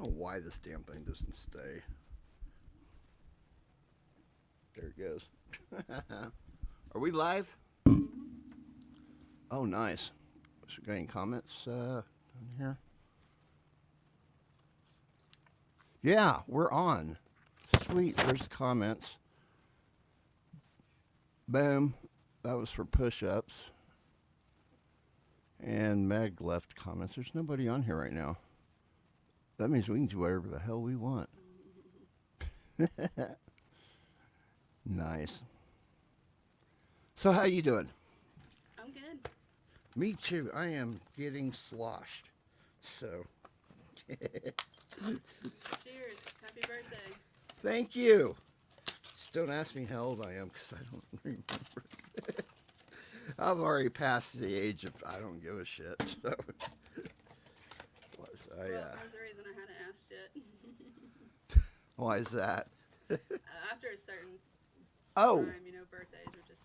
don't know why this damn thing doesn't stay. There it goes. Are we live? Oh, nice. So, got any comments down here? Yeah, we're on. Sweet, there's comments. Boom. That was for push-ups. And Meg left comments. There's nobody on here right now. That means we can do whatever the hell we want. Nice. So how you doing? I'm good. Me too. I am getting sloshed. So. Cheers. Happy birthday. Thank you. Just don't ask me how old I am because I don't remember. I've already passed the age of I don't give a shit. So. Well, there's a reason I hadn't asked yet. Why is that? After a certain time, birthdays are just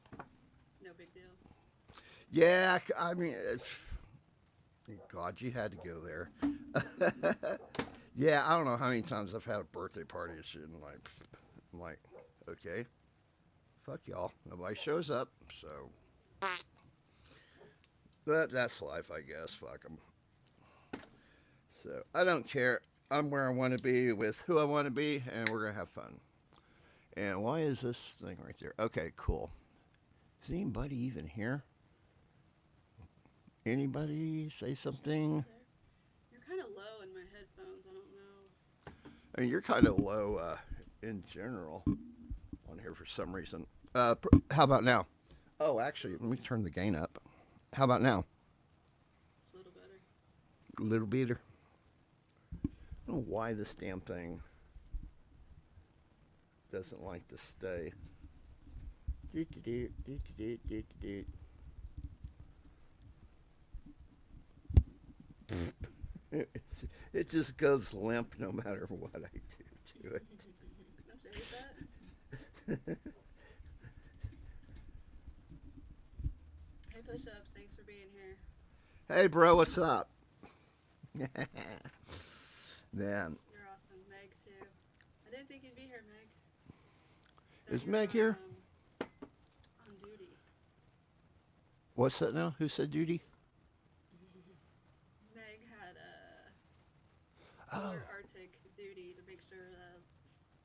no big deal. Yeah, I mean, God, you had to go there. Yeah, I don't know how many times I've had a birthday party and shit, and I'm like, okay, fuck y'all. Nobody shows up, so that's life, I guess. Fuck them. So I don't care. I'm where I want to be with who I want to be, and we're gonna have fun. And why is this thing right there? Okay, cool. Is anybody even here? Anybody say something? You're kind of low in my headphones. I don't know. I mean, you're kind of low in general on here for some reason. How about now? Oh, actually, let me turn the gain up. How about now? It's a little better. A little better. I don't know why this damn thing doesn't like to stay. It just goes limp no matter what I do to it. Don't you hate that? Hey, push-ups. Thanks for being here. Hey, bro, what's up? Man. You're awesome. Meg, too. I didn't think you'd be here, Meg. Is Meg here? On duty. What's that now? Who said duty? Meg had Arctic duty to make sure the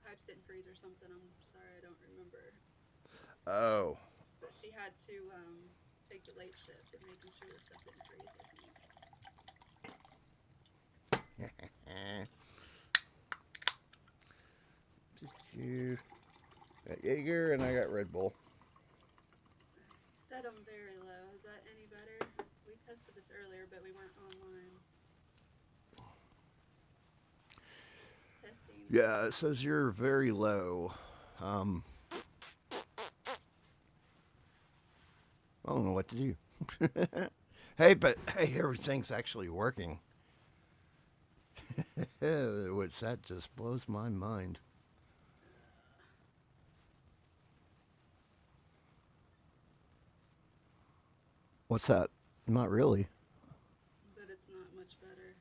pipes didn't freeze or something. I'm sorry, I don't remember. Oh. But she had to take the late shift and making sure the stuff didn't freeze, I think. You got Jaeger and I got Red Bull. Set them very low. Is that any better? We tested this earlier, but we weren't online. Testing. Yeah, it says you're very low. I don't know what to do. Hey, everything's actually working. Which that just blows my mind. What's that? Not really. But it's not much better.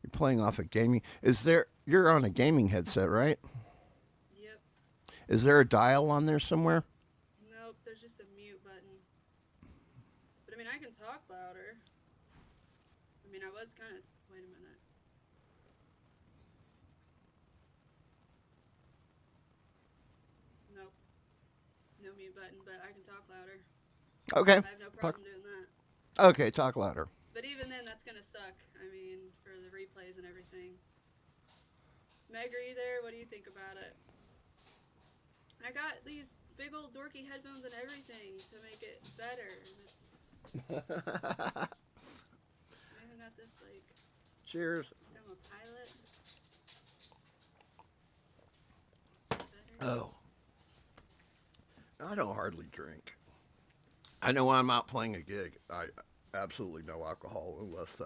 You're playing off a gaming. You're on a gaming headset, right? Yep. Is there a dial on there somewhere? Nope, there's just a mute button. But I mean, I can talk louder. I mean, I was kind of. Wait a minute. Nope. No mute button, but I can talk louder. Okay. I have no problem doing that. Okay, talk louder. But even then, that's going to suck. I mean, for the replays and everything. Meg, are you there? What do you think about it? I got these big old dorky headphones and everything to make it better. And I even got this, like... Cheers. I'm a pilot. Oh. I don't hardly drink. I know when I'm out playing a gig, I absolutely no alcohol unless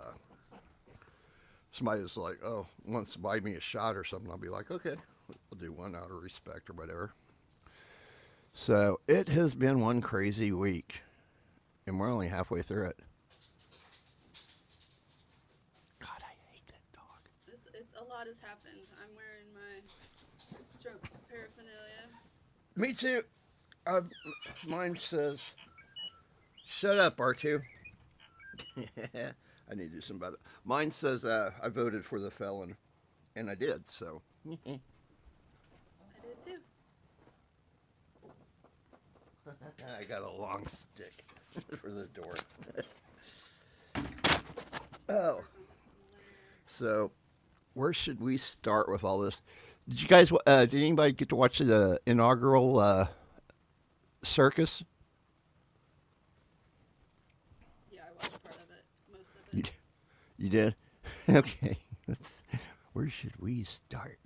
somebody's like, oh, wants to buy me a shot or something. I'll be like, okay, we'll do one out of respect or whatever. So it has been one crazy week, and we're only halfway through it. a lot has happened. I'm wearing my Trump paraphernalia. Me too. Mine says, "Shut up, R2." I need to do something about it. Mine says, "I voted for the felon," and I did. So. I did too. I got a long stick for the door. Oh. So, where should we start with all this? Did you guys? Did anybody get to watch the inaugural circus? Yeah, I watched part of it, most of You, it. you did? Okay. Where should we start?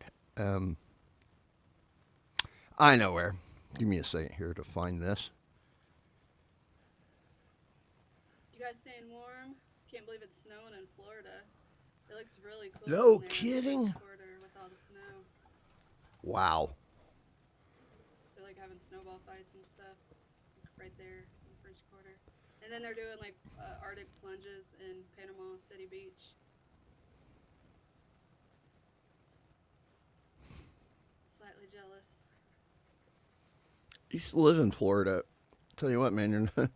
I know where. Give me a second here to find this. You guys staying warm? Can't believe it's snowing in Florida. It looks really cool. No in there, kidding? The quarter with all the snow. Wow. They're like having snowball fights and stuff right there in the French Quarter. And then they're doing like Arctic plunges in Panama City Beach. Slightly jealous. I used to live in Florida. Tell you what, man, you're not,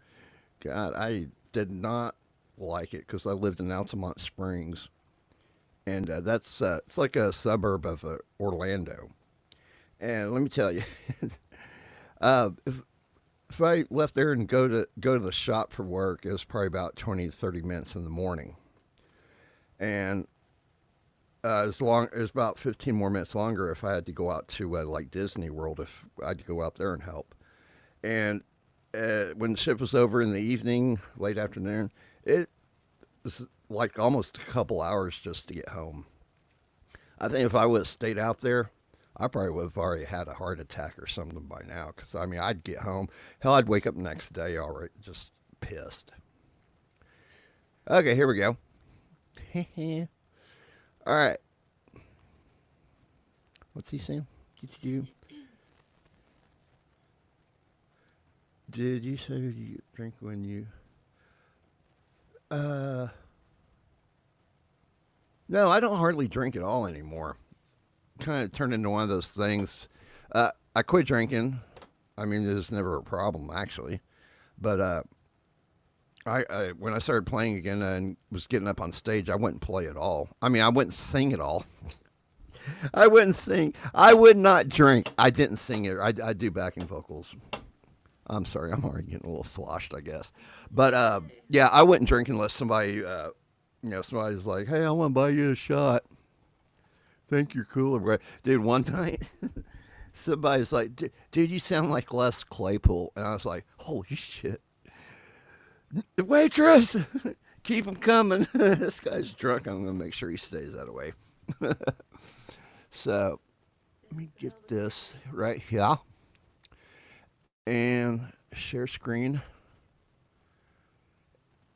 God, I did not like it because I lived in Altamont Springs, and that's it's like a suburb of Orlando. And let me tell you, if I left there and go to the shop for work, it was probably about 20 to 30 minutes in the morning, and it was about 15 more minutes longer if I had to go out to like Disney World, if I had to go out there and help. And when the shift was over in the evening, late afternoon, it was like almost a couple hours just to get home. I think if I would have stayed out there, I probably would have already had a heart attack or something by now. Because, I mean, I'd get home. Hell, I'd wake up the next day already just pissed. Okay, here we go. All right. What's he saying? Did you say you drink when you... No, I don't hardly drink at all anymore. Kind of turned into one of those things. I quit drinking. I mean, it was never a problem, actually. But I when I started playing again and was getting up on stage, I wouldn't play at all. I mean, I wouldn't sing at all. I wouldn't sing. I would not drink. I didn't sing it. I do backing vocals. I'm sorry. I'm already getting a little sloshed, I guess. But, yeah, I wouldn't drink unless somebody, somebody's like, hey, I want to buy you a shot. Think you're cool, right? Dude, one night, somebody's like, dude, you sound like Les Claypool. And I was like, holy shit. Waitress, keep him coming. This guy's drunk. I'm going to make sure he stays that way. So, let me get this right here. And share screen.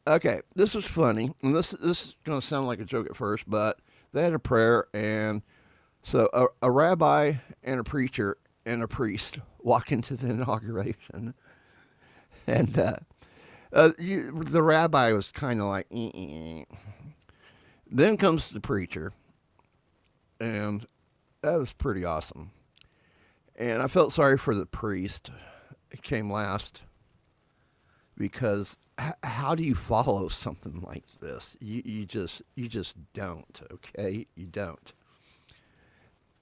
Okay, this was funny. And this is going to sound like a joke at first, but they had a prayer. And so a rabbi and a preacher and a priest walk into the inauguration. And the rabbi was kind of like, Then comes the preacher. And that was pretty awesome. And I felt sorry for the priest. It came last. Because how do you follow something like this? You just don't, okay? You don't.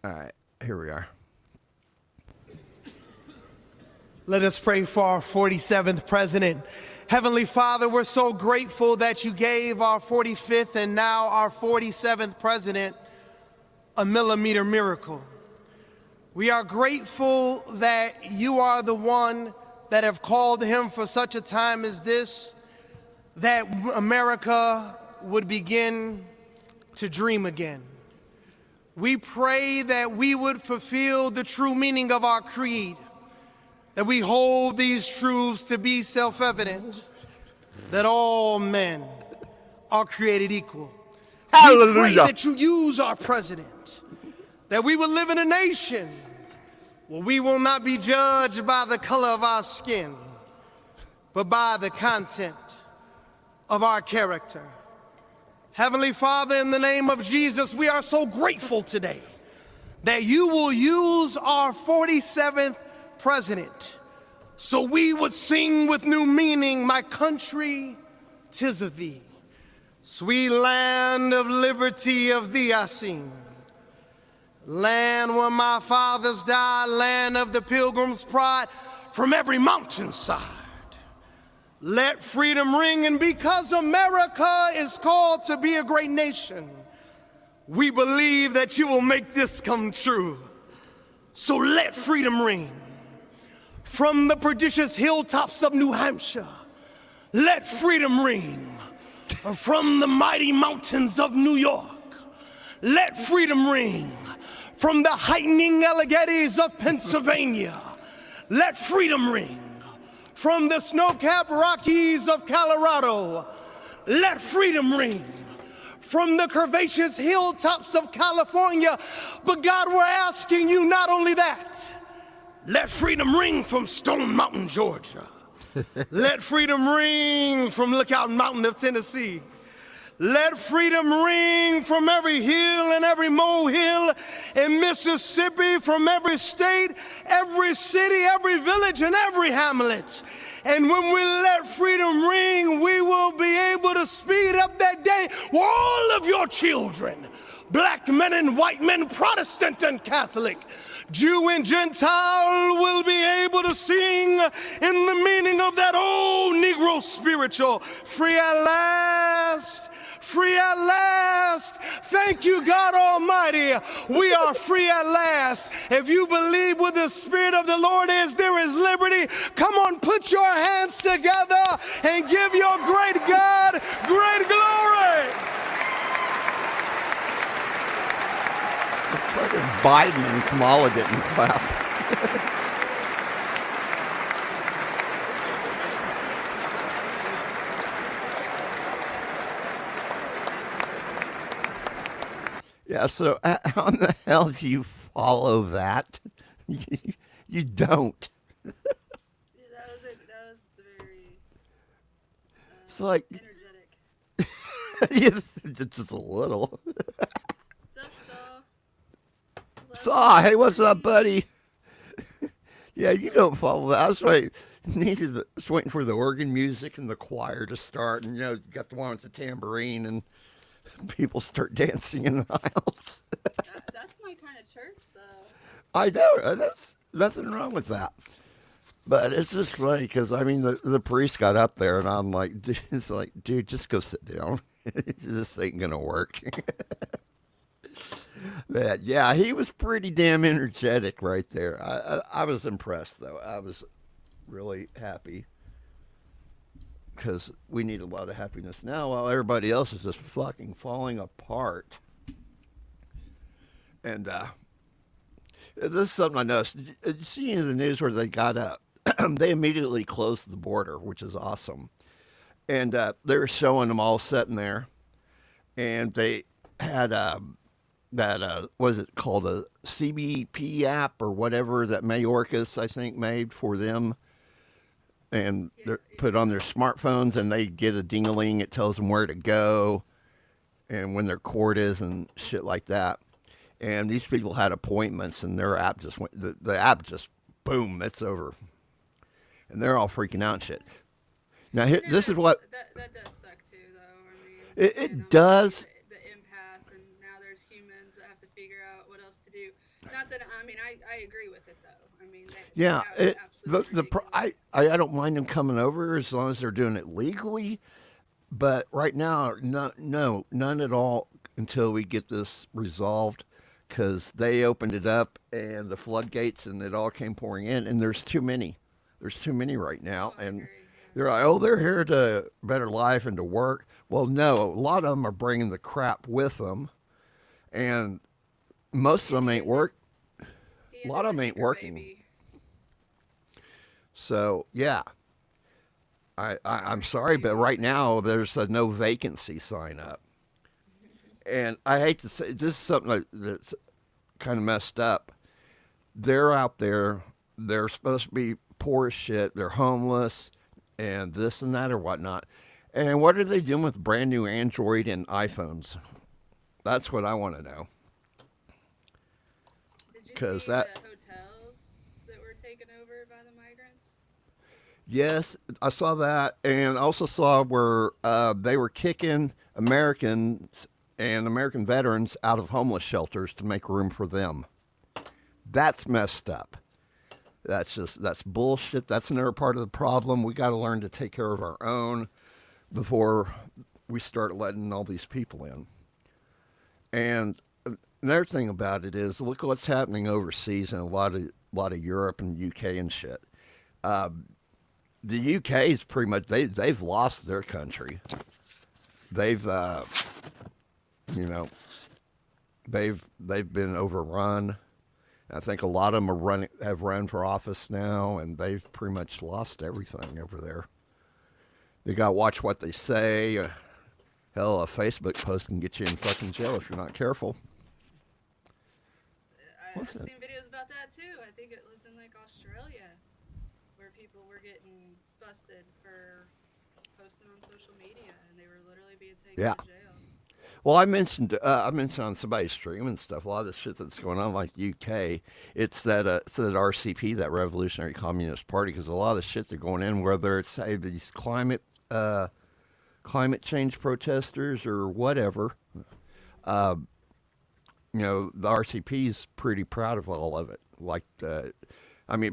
All right, here we are. Let us pray for our 47th president. Heavenly Father, we're so grateful that you gave our 45th and now our 47th president a millimeter miracle. We are grateful that you are the one that have called him for such a time as this, that America would begin to dream again. We pray that we would fulfill the true meaning of our creed, that we hold these truths to be self-evident, that all men are created equal. Hallelujah. We pray that you use our president, that we will live in a nation where we will not be judged by the color of our skin, but by the content of our character. Heavenly Father, in the name of Jesus, we are so grateful today that you will use our 47th president so we would sing with new meaning, my country, 'tis of thee. Sweet land of liberty, of thee I sing. Land where my fathers died, land of the pilgrim's pride, from every mountainside. Let freedom ring, and because America is called to be a great nation, we believe that you will make this come true. So let freedom ring. From the prodigious hilltops of New Hampshire, let freedom ring. From the mighty mountains of New York, let freedom ring. From the heightening Alleghenies of Pennsylvania, let freedom ring. From the snow-capped Rockies of Colorado, let freedom ring. From the curvaceous hilltops of California, but God, we're asking you not only that, let freedom ring from Stone Mountain, Georgia. Let freedom ring from Lookout Mountain of Tennessee. Let freedom ring from every hill and every molehill in Mississippi, from every state, every city, every village, and every hamlet. And when we let freedom ring, we will be able to speed up that day where all of your children, black men and white men, Protestant and Catholic, Jew and Gentile, will be able to sing in the meaning of that old Negro spiritual, free at last. Free at last. Thank you, God Almighty. We are free at last. If you believe where the Spirit of the Lord is, there is liberty. Come on, put your hands together and give your great God great glory. Fucking Biden and Kamala didn't clap. Yeah, so how in the hell do you follow that? You don't. Yeah, that was very It's like, energetic. just a little. What's up, Saw? Saw, hey, what's up, buddy? Yeah, you don't follow that. I was just waiting for the organ music and the choir to start, and you got the one with the tambourine, and people start dancing in the aisles. That's my kind of church, though. I know. That's nothing wrong with that. But it's just funny because, I mean, the priest got up there, and I'm like, dude, just go sit down. This ain't going to work. But, yeah, he was pretty damn energetic right there. I was impressed, though. I was really happy. Because we need a lot of happiness now while everybody else is just fucking falling apart. And this is something I noticed. Did you see in the news where they got up? They immediately closed the border, which is awesome. And they were showing them all sitting there. And they had that, what is it called, a CBP app or whatever that Mayorkas, I think, made for them. And they're put on their smartphones, and they get a ding-a-ling. It tells them where to go and when their court is and shit like that. And these people had appointments, and their app just went, the app just, boom, it's over. And they're all freaking out and shit. Now, here, this is what... That does suck, too, though. I mean, it does. The empath, and now there's humans that have to figure out what else to do. Not that, I mean, I agree with it, though. I mean, yeah, I don't mind them coming over as long as they're doing it legally. But right now, no, none at all until we get this resolved, because they opened it up and the floodgates and it all came pouring in, and there's too many. There's too many right now, and they're like, oh, they're here to better life and to work. Well, no, a lot of them are bringing the crap with them, and most of them ain't work. A lot of them ain't working. Baby. So, yeah, I'm sorry, but right now there's a no vacancy sign up. And I hate to say, this is something that's kind of messed up. They're out there, they're supposed to be poor as shit, they're homeless, and this and that or whatnot. And what are they doing with brand new Android and iPhones? That's what I want to know. Did you 'Cause see that- the hotels that were taken over by the migrants? Yes, I saw that, and also saw where they were kicking Americans and American veterans out of homeless shelters to make room for them. That's messed up. That's bullshit. That's another part of the problem. We got to learn to take care of our own before we start letting all these people in. And another thing about it is, look what's happening overseas in a lot of Europe and UK and shit. The UK is pretty much they've lost their country. They've you know they've been overrun. I think a lot of them have run for office now, and they've pretty much lost everything over there. They got to watch what they say. Hell, a Facebook post can get you in fucking jail if you're not careful. I've seen videos about that too. I think it was in like Australia, where people were getting busted for posting on social media, and they were literally being taken to jail. Well, I mentioned on somebody's stream and stuff. A lot of the shit that's going on, like UK, it's that RCP, that Revolutionary Communist Party, because a lot of the shit they're going in, whether it's these climate change protesters or whatever, the RCP is pretty proud of all of it. Like, it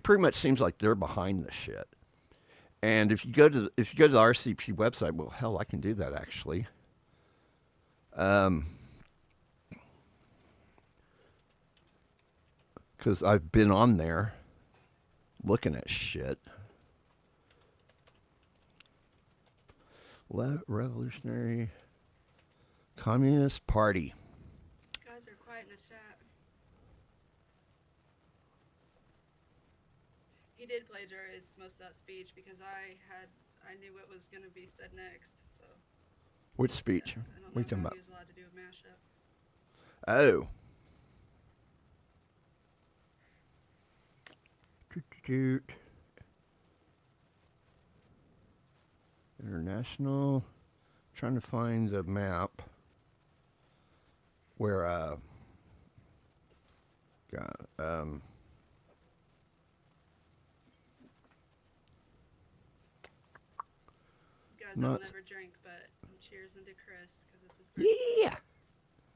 pretty much seems like they're behind the shit. And if you go to the RCP website, well, hell, I can do that actually. Because I've been on there looking at shit. Revolutionary Communist Party. You guys are quiet in the chat. He did plagiarize most of that speech because I knew what was going to be said next. So. Which speech? I don't What are know you talking how about? he was allowed to do a mashup. Oh. International. Trying to find the map where You guys Not- don't ever drink, but I'm cheersing to Chris because it's his birthday. yeah.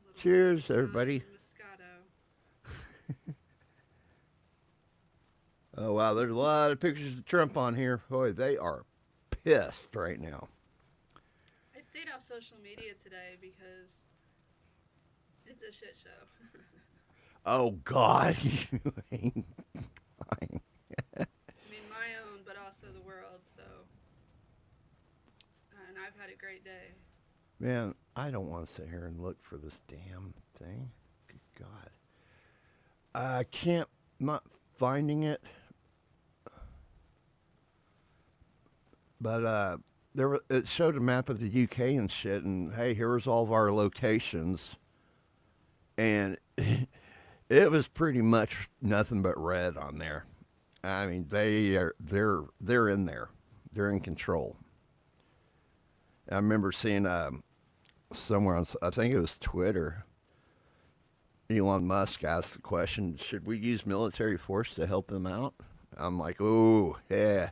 Little Cheers, Moscato. everybody. Oh wow, there's a lot of pictures of Trump on here. Boy, they are pissed right now. I stayed off social media today because it's a shit show. Oh God, you ain't lying. I mean, my own, but also the world. So, and I've had a great day. Man, I don't want to sit here and look for this damn thing. Good God, I can't. Not finding it. But it showed a map of the UK and shit, and hey, here's all of our locations, and it was pretty much nothing but red on there. I mean, they're in there, they're in control. I remember seeing somewhere on, I think it was Twitter, Elon Musk asked the question, should we use military force to help them out? I'm like, oh yeah.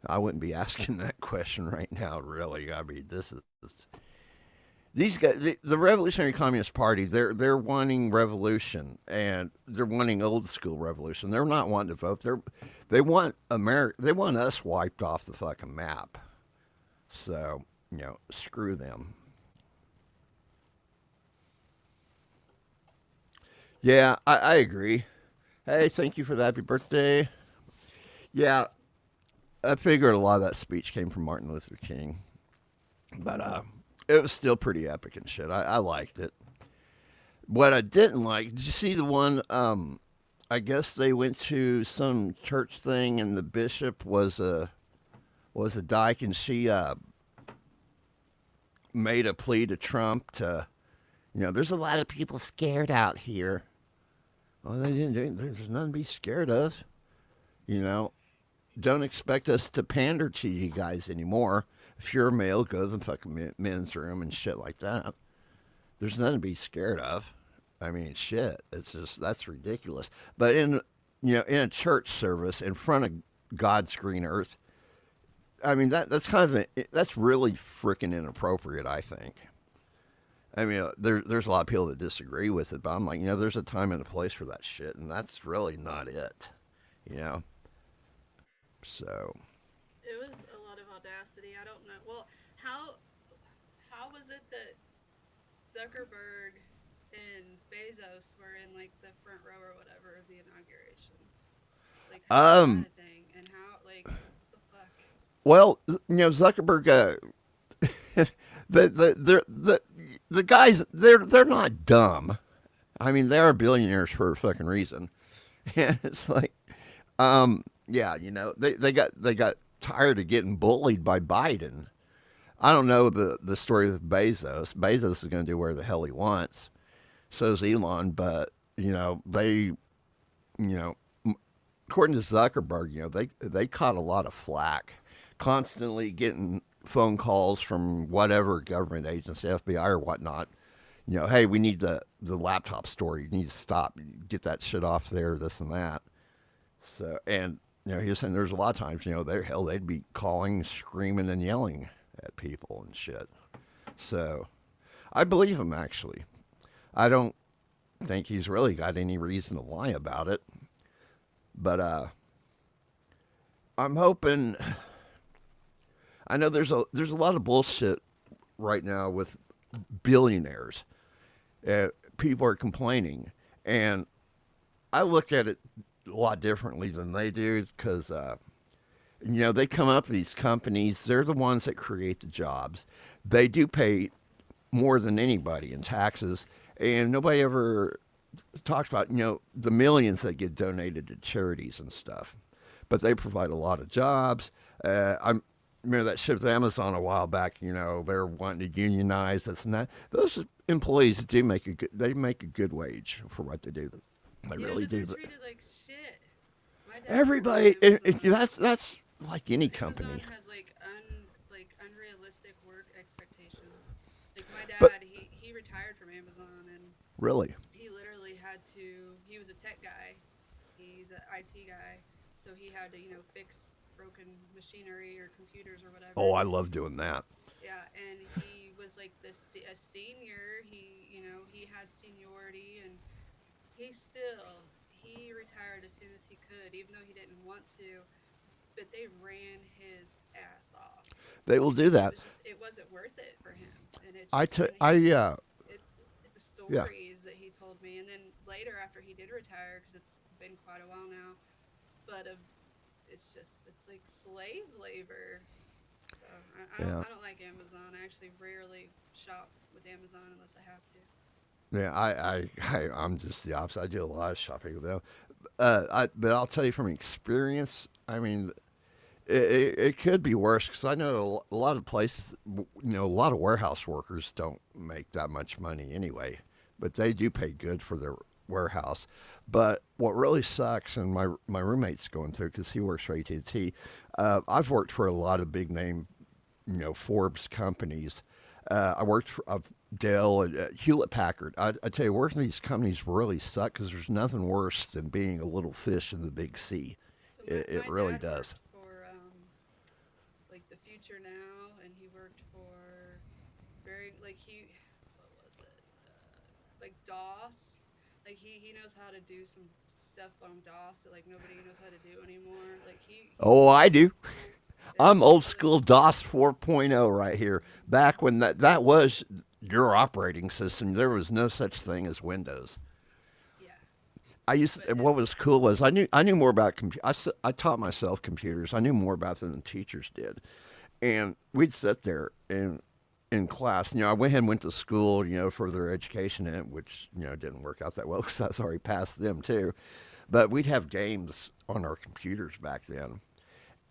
I wouldn't be asking that question right now, really. I mean, these guys, the Revolutionary Communist Party, they're wanting revolution, and they're wanting old school revolution. They're not wanting to vote. They want America. They want us wiped off the fucking map. So, screw them. Yeah, I agree. Hey, thank you for the happy birthday. Yeah. I figured a lot of that speech came from Martin Luther King, but it was still pretty epic and shit. I liked it. What I didn't like, did you see the one? I guess they went to some church thing, and the bishop was a dyke, and she made a plea to Trump to, there's a lot of people scared out here. Well, they didn't do it. There's nothing to be scared of, Don't expect us to pander to you guys anymore. If you're a male, go to the fucking men's room and shit like that. There's nothing to be scared of. I mean, shit. It's just that's ridiculous. But in a church service in front of God's green earth, I mean that's kind of that's really freaking inappropriate. I think. I mean, there's a lot of people that disagree with it, but I'm like, there's a time and a place for that shit, and that's really not it. You know. So. It was a lot of audacity. I don't know. Well, how was it that Zuckerberg and Bezos were in like the front row or whatever of the inauguration? Like how was that a thing? And how like what the fuck? Well, Zuckerberg, the guys, they're not dumb. I mean, they are billionaires for a fucking reason, and it's like, yeah, they got tired of getting bullied by Biden. I don't know the story with Bezos. Bezos is going to do where the hell he wants. So's Elon, but they, according to Zuckerberg, they caught a lot of flack, constantly getting phone calls from whatever government agency, FBI or whatnot. Hey, we need the laptop story. You need to stop. Get that shit off there. This and that. So and he was saying there's a lot of times they'd be calling, screaming, and yelling at people and shit. So I believe him actually. I don't think he's really got any reason to lie about it. But I'm hoping. I know there's a lot of bullshit right now with billionaires. People are complaining, and I look at it a lot differently than they do because they come up with these companies. They're the ones that create the jobs. They do pay more than anybody in taxes, and nobody ever talks about the millions that get donated to charities and stuff. But they provide a lot of jobs. I remember that shit with Amazon a while back. They're wanting to unionize this and that. Those employees do make a good wage for what they do. They really do. They're treated like shit. My dad Everybody, that's like any company. Amazon has like unrealistic work expectations. Like my dad, But he retired from Amazon and really, he literally had to. He was a tech guy. He's an IT guy, so he had to fix broken machinery or computers or whatever. oh, I love doing that. Yeah, and he was like a senior. He had seniority, and he retired as soon as he could, even though he didn't want to. But they ran his ass off. They will do that. It wasn't worth it for him, and it's the stories that he told me, and then later after he did retire, because it's been quite a while now, but it's like slave labor. So I don't like Amazon. I actually rarely shop with Amazon unless I have to. Yeah, I'm just the opposite. I do a lot of shopping with them. But I'll tell you from experience. I mean, it could be worse because I know a lot of places. A lot of warehouse workers don't make that much money anyway, but they do pay good for their warehouse. But what really sucks, and my roommate's going through because he works for AT&T. I've worked for a lot of big name, Forbes companies. I worked for Dell and Hewlett Packard. I tell you, working for these companies really suck because there's nothing worse than being a little fish in the big sea. So It my really dad does. worked for like the Future Now, and he worked for what was it? Like DOS. Like he knows how to do some stuff on DOS that like nobody knows how to do anymore. Like Oh, I do. I'm old school DOS 4.0 right here. Back when that was your operating system, there was no such thing as Windows. Yeah. What was cool was I knew more about I taught myself computers. I knew more about them than teachers did, and we'd sit there in class. I went to school, for their education, which didn't work out that well because I was already past them too. But we'd have games on our computers back then,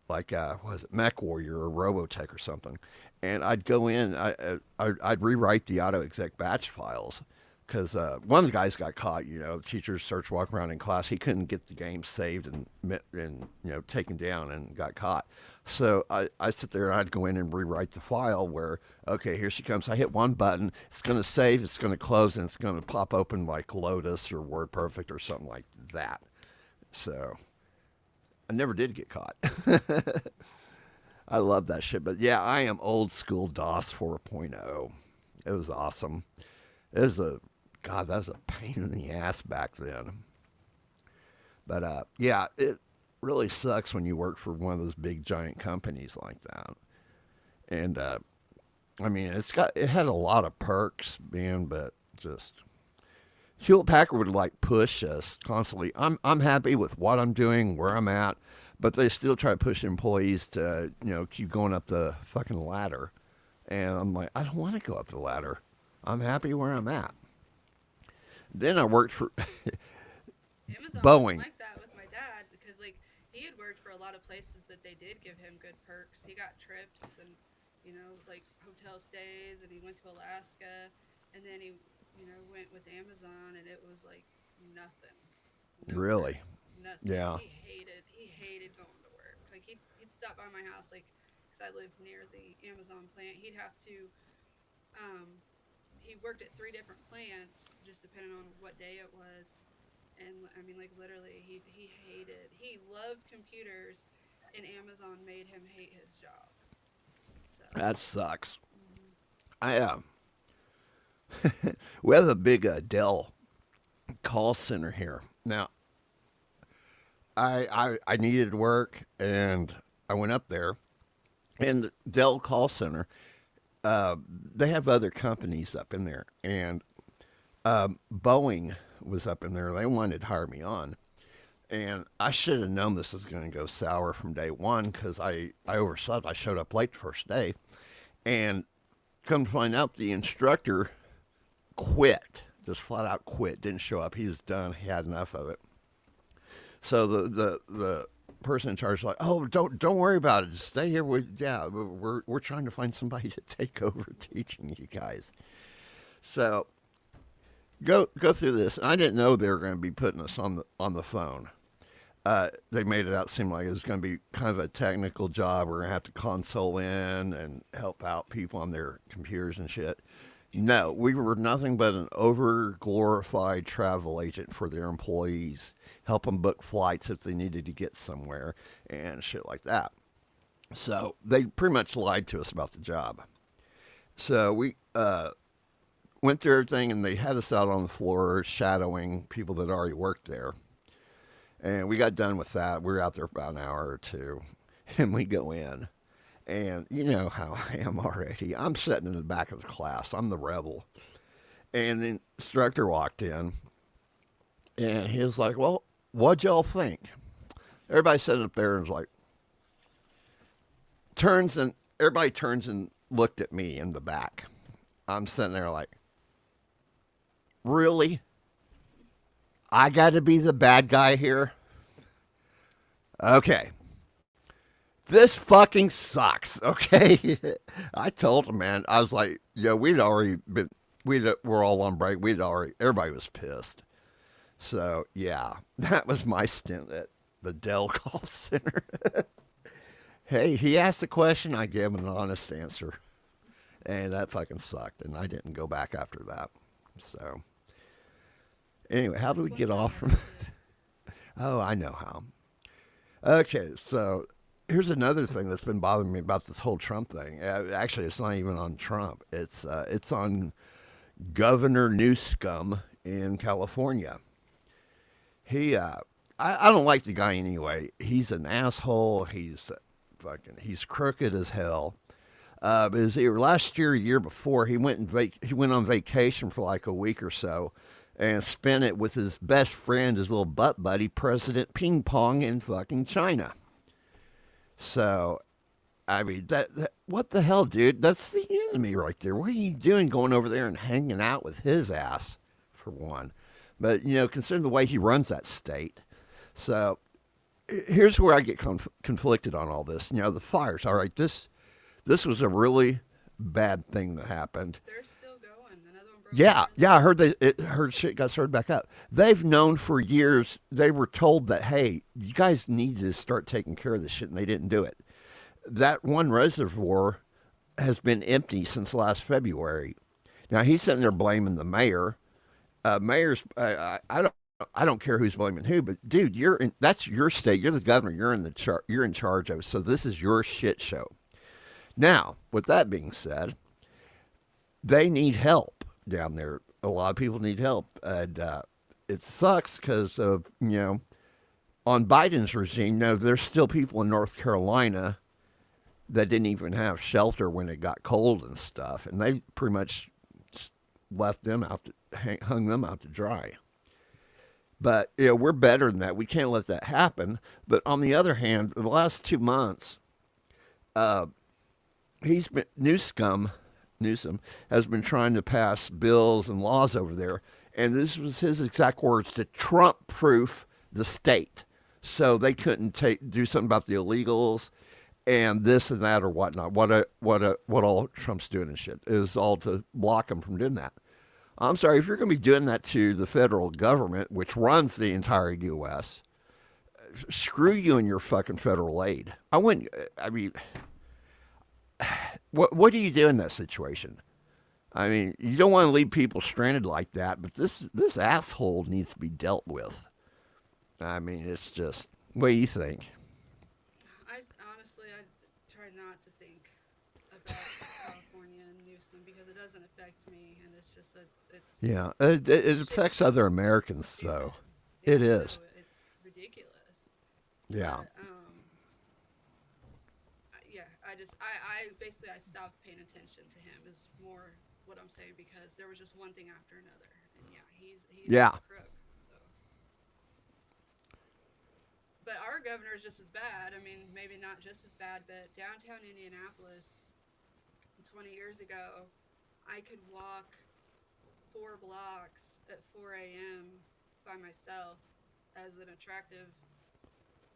like was it Mech Warrior or Robotech or something, and I'd go in, I'd rewrite the auto exec batch files because one of the guys got caught. The teacher starts walking around in class. He couldn't get the game saved and taken down and got caught. So I sit there and I'd go in and rewrite the file where, okay, here she comes. I hit one button. It's going to save. It's going to close, and it's going to pop open like Lotus or WordPerfect or something like that. So I never did get caught. I love that shit. But yeah, I am old school DOS 4.0. It was awesome. It was God, that was a pain in the ass back then. But yeah, it really sucks when you work for one of those big giant companies like that. And I mean, it had a lot of perks, man, but just Hewlett Packard would like push us constantly. I'm happy with what I'm doing, where I'm at, but they still try to push employees to keep going up the fucking ladder. And I'm like, I don't want to go up the ladder. I'm happy where I'm at. Then I worked for Amazon Boeing. was like that with my dad because like he had worked for a lot of places that they did give him good perks. He got trips and like hotel stays, and he went to Alaska, and then he went with Amazon, and it was like nothing. No Really? perks, nothing. Yeah. He hated going to work. Like he'd stop by my house because I lived near the Amazon plant. He'd have to he worked at 3 different plants just depending on what day it was. And I mean, like literally, he loved computers, and Amazon made him hate his job. So That sucks. We have a big Dell call center here. Now, I needed work, and I went up there, and the Dell call center, they have other companies up in there, and Boeing was up in there. They wanted to hire me on. And I should have known this was going to go sour from day one because I overslept. I showed up late the first day. And come to find out, the instructor quit. Just flat out quit. Didn't show up. He was done. He had enough of it. So the person in charge was like, oh, don't worry about it. Just stay here. We're trying to find somebody to take over teaching you guys. So go through this. And I didn't know they were going to be putting us on the phone. They made it out seem like it was going to be kind of a technical job. We're going to have to console in and help out people on their computers and shit. No, we were nothing but an over-glorified travel agent for their employees. Help them book flights if they needed to get somewhere and shit like that. So they pretty much lied to us about the job. So we went through everything, and they had us out on the floor shadowing people that already worked there. And we got done with that. We were out there for about an hour or two, and we go in. And you know how I am already. I'm sitting in the back of the class. I'm the rebel. And the instructor walked in, and he was like, well, what'd y'all think? Everybody sitting up there and was like, everybody turns and looked at me in the back. I'm sitting there like, really? I got to be the bad guy here? Okay. This fucking sucks, okay? I told him, man. I was like, we're all on break. Everybody was pissed. So, yeah, that was my stint at the Dell call center. Hey, he asked a question. I gave him an honest answer. And that fucking sucked. And I didn't go back after that. So, anyway, how do we get off from... Oh, I know how. Okay, so here's another thing that's been bothering me about this whole Trump thing. Actually, it's not even on Trump. It's on Governor Newsom in California. I don't like the guy anyway. He's an asshole. He's crooked as hell. Last year before, he went on vacation for like a week or so, and spent it with his best friend, his little butt buddy, President Ping Pong in fucking China. So, I mean, what the hell, dude? That's the enemy right there. What are you doing going over there and hanging out with his ass, for one? But, consider the way he runs that state. So, here's where I get conflicted on all this. The fires. All right, this was a really bad thing that happened. they're still going. Another one broke Yeah, more than yeah, I heard heard shit got started back up. They've known for years. They were told that, hey, you guys need to start taking care of this shit, and they didn't do it. That one reservoir has been empty since last February. Now he's sitting there blaming the mayor. Mayor's, I don't care who's blaming who, but dude, that's your state. You're the governor. You're in charge of it. So this is your shit show. Now, with that being said, they need help down there. A lot of people need help, and it sucks because on Biden's regime, there's still people in North Carolina that didn't even have shelter when it got cold and stuff, and they pretty much left them hung them out to dry. But we're better than that. We can't let that happen. But on the other hand, the last 2 months, he's been Newsom has been trying to pass bills and laws over there, and this was his exact words, to Trump-proof the state, so they couldn't do something about the illegals and this and that or whatnot. What all Trump's doing and shit is all to block him from doing that. I'm sorry, if you're going to be doing that to the federal government, which runs the entire U.S., screw you and your fucking federal aid. I mean, what do you do in that situation? I mean, you don't want to leave people stranded like that, but this asshole needs to be dealt with. I mean, it's just, what do you think? I honestly, I try not to think about California and Newsom because it doesn't affect me, and it's just it's Yeah, it affects other Americans, stupid. though. Yeah, It is. no, it's ridiculous. Yeah. But, yeah, I basically I stopped paying attention to him is more what I'm saying because there was just one thing after another, and yeah, he's Yeah. a crook. So, but our governor is just as bad. I mean, maybe not just as bad, but downtown Indianapolis, 20 years ago, I could walk 4 blocks at 4 a.m. by myself as an attractive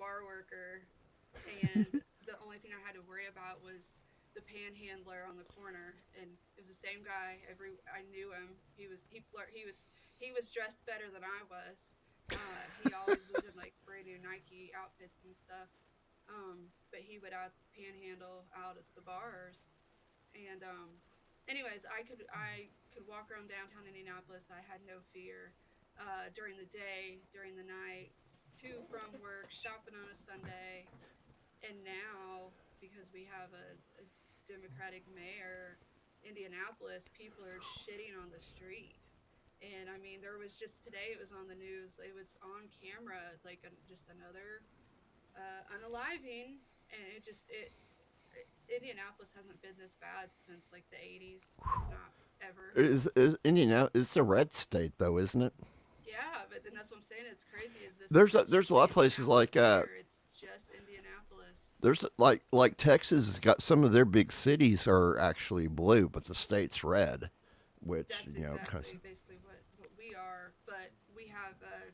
bar worker, and the only thing I had to worry about was the panhandler on the corner, and it was the same guy. I knew him. He was dressed better than I was. He always was in like brand new Nike outfits and stuff. But he would panhandle out at the bars, and anyways, I could walk around downtown Indianapolis. I had no fear during the day, during the night, to from work, shopping on a Sunday, and now because we have a Democratic mayor, Indianapolis, people are shitting on the street. And I mean, there was just today, it was on the news, it was on camera, like just another unaliving, and Indianapolis hasn't been this bad since like the 80s, if not ever. Is Indiana? It's a red state, though, isn't it? Yeah, but then that's what I'm saying. It's crazy. Is this? There's a lot of places like It's just Indianapolis. there's like Texas has got some of their big cities are actually blue, but the state's red, which That's exactly basically what we are. But we have a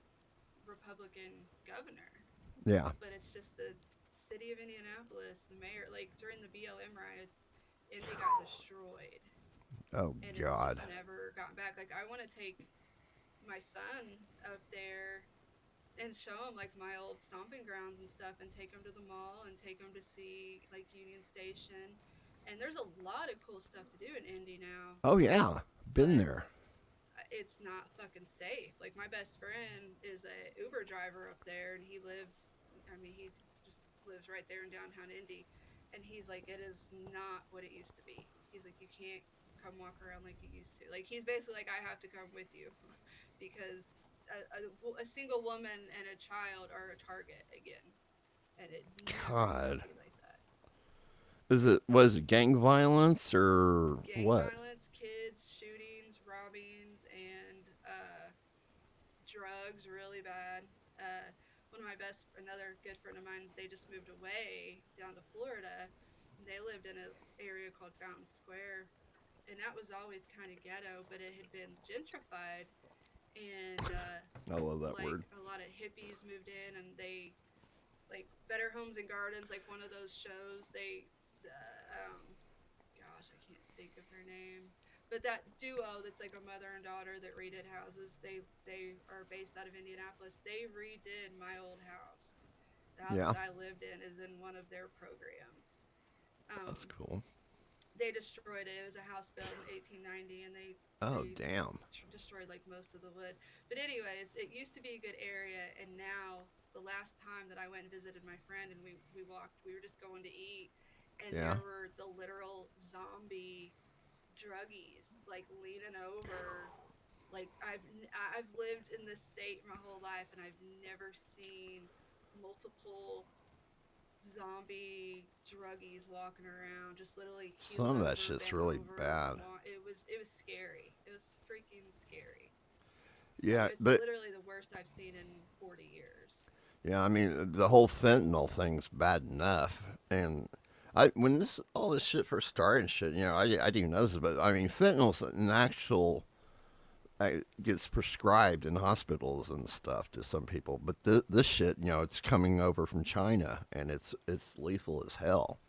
Republican governor. yeah. But it's just the city of Indianapolis, the mayor. Like during the BLM riots, Indy got destroyed, Oh and God. it's just never gotten back. Like I want to take my son up there and show him like my old stomping grounds and stuff, and take him to the mall and take him to see like Union Station. And there's a lot of cool stuff to do in Indy now. Oh yeah, been But there. it's not fucking safe. Like my best friend is a Uber driver up there, and he just lives right there in downtown Indy, and he's like, it is not what it used to be. He's like, you can't come walk around like you used to. Like he's basically like, I have to come with you because a single woman and a child are a target again, and it never used God. to be like that. Was it gang violence or Gang what? violence, kids, shootings, robbings, and drugs really bad. One of another good friend of mine, they just moved away down to Florida. They lived in an area called Fountain Square, and that was always kind of ghetto, but it had been gentrified, and I love that like word. a lot of hippies moved in, and they like Better Homes and Gardens, like one of those shows. Gosh, I can't think of her name, But that duo that's like a mother and daughter that redid houses, they are based out of Indianapolis. They redid my old house. The house Yeah. that I lived in is in one of their programs. That's Um, cool. they destroyed it. It was a house built in 1890, and Oh, they damn. destroyed like most of the wood. But anyways, it used to be a good area, and now the last time that I went and visited my friend, and we walked, we were just going to eat, and Yeah. there were the literal zombie druggies like leaning over. Like I've lived in this state my whole life, and I've never seen multiple zombie druggies walking around, just literally keeled Some of that over, shit's bent really over. bad. It was scary. It was freaking scary. So Yeah, it's but literally the worst I've seen in 40 years. yeah, I mean the whole fentanyl thing's bad enough, and I when this all this shit first started and shit, I didn't know this, but I mean fentanyl's an actual gets prescribed in hospitals and stuff to some people, but this shit, it's coming over from China and it's lethal as hell.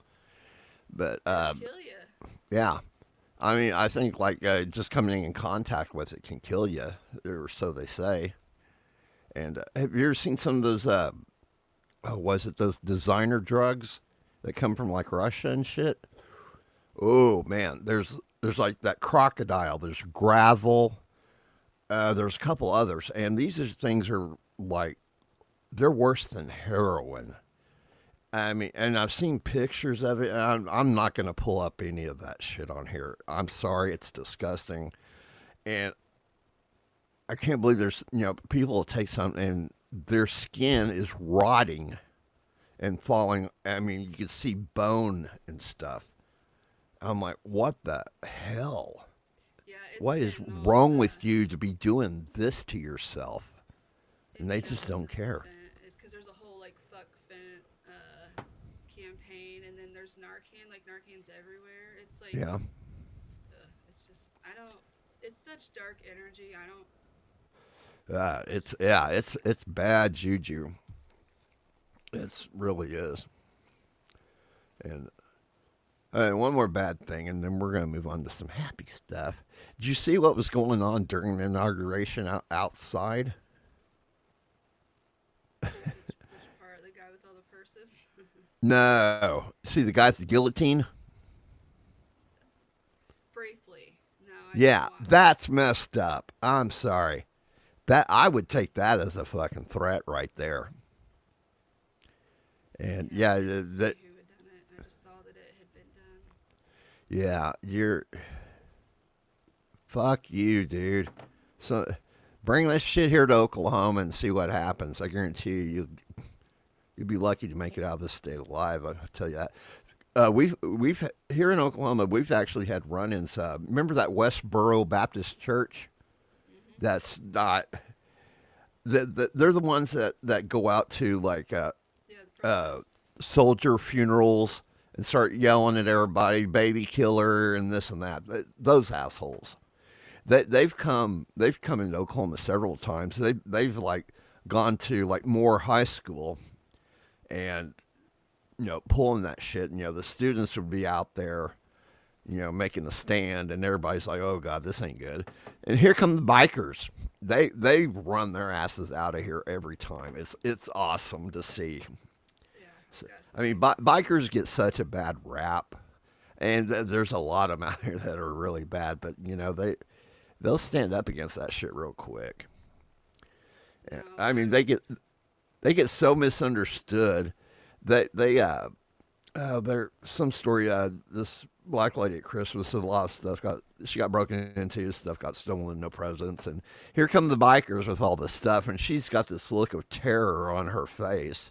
But It'll kill you. yeah, I mean I think like just coming in contact with it can kill you, or so they say. And have you ever seen some of those? Was it those designer drugs that come from like Russia and shit? Oh man, there's like that crocodile. There's gravel. There's a couple others, and these things are like they're worse than heroin. I mean, and I've seen pictures of it. And I'm not going to pull up any of that shit on here. I'm sorry, it's disgusting, and I can't believe there's people will take something and their skin is rotting and falling. I mean, you can see bone and stuff. I'm like, what the hell? Yeah, it's What is fentanyl. wrong with you to be doing this to yourself? And they It's just not don't care. Fent. It's because there's a whole like fuck fent campaign, and then there's Narcan. Like Narcan's everywhere. It's like Yeah. it's just I don't. It's such dark energy. I don't. It's bad juju. It really is. And one more bad thing, and then we're gonna move on to some happy stuff. Did you see what was going on during the inauguration outside? Which part? The guy with all the purses. No. See the guy with the guillotine? Briefly, no. Yeah, didn't watch. that's messed up. I'm sorry. That I would take that as a fucking threat right there. And Yeah, I yeah, didn't see that who had done it. I just saw that it had been done. yeah, you're fuck you, dude. So bring this shit here to Oklahoma and see what happens. I guarantee you'll be lucky to make it out of this state alive. I'll tell you that. We've here in Oklahoma, we've actually had run-ins. Remember that Westboro Baptist Church? That's not. They're the ones that go out to like Yeah, the protests. soldier funerals and start yelling at everybody, "baby killer" and this and that. Those assholes. They've come into Oklahoma several times. They've like gone to like Moore High School and pulling that shit. And, the students would be out there, making a stand, and everybody's like, "Oh God, this ain't good." And here come the bikers. They run their asses out of here every time. It's awesome to see. Yeah, I mean, bikers get such a bad rap, and there's a lot of them out here that are really bad. But they'll stand up against that shit real quick. no, I mean, they get so misunderstood. There's some story. This black lady at Christmas, a lot of stuff she got broken into, stuff got stolen, no presents, and here come the bikers with all this stuff, and she's got this look of terror on her face,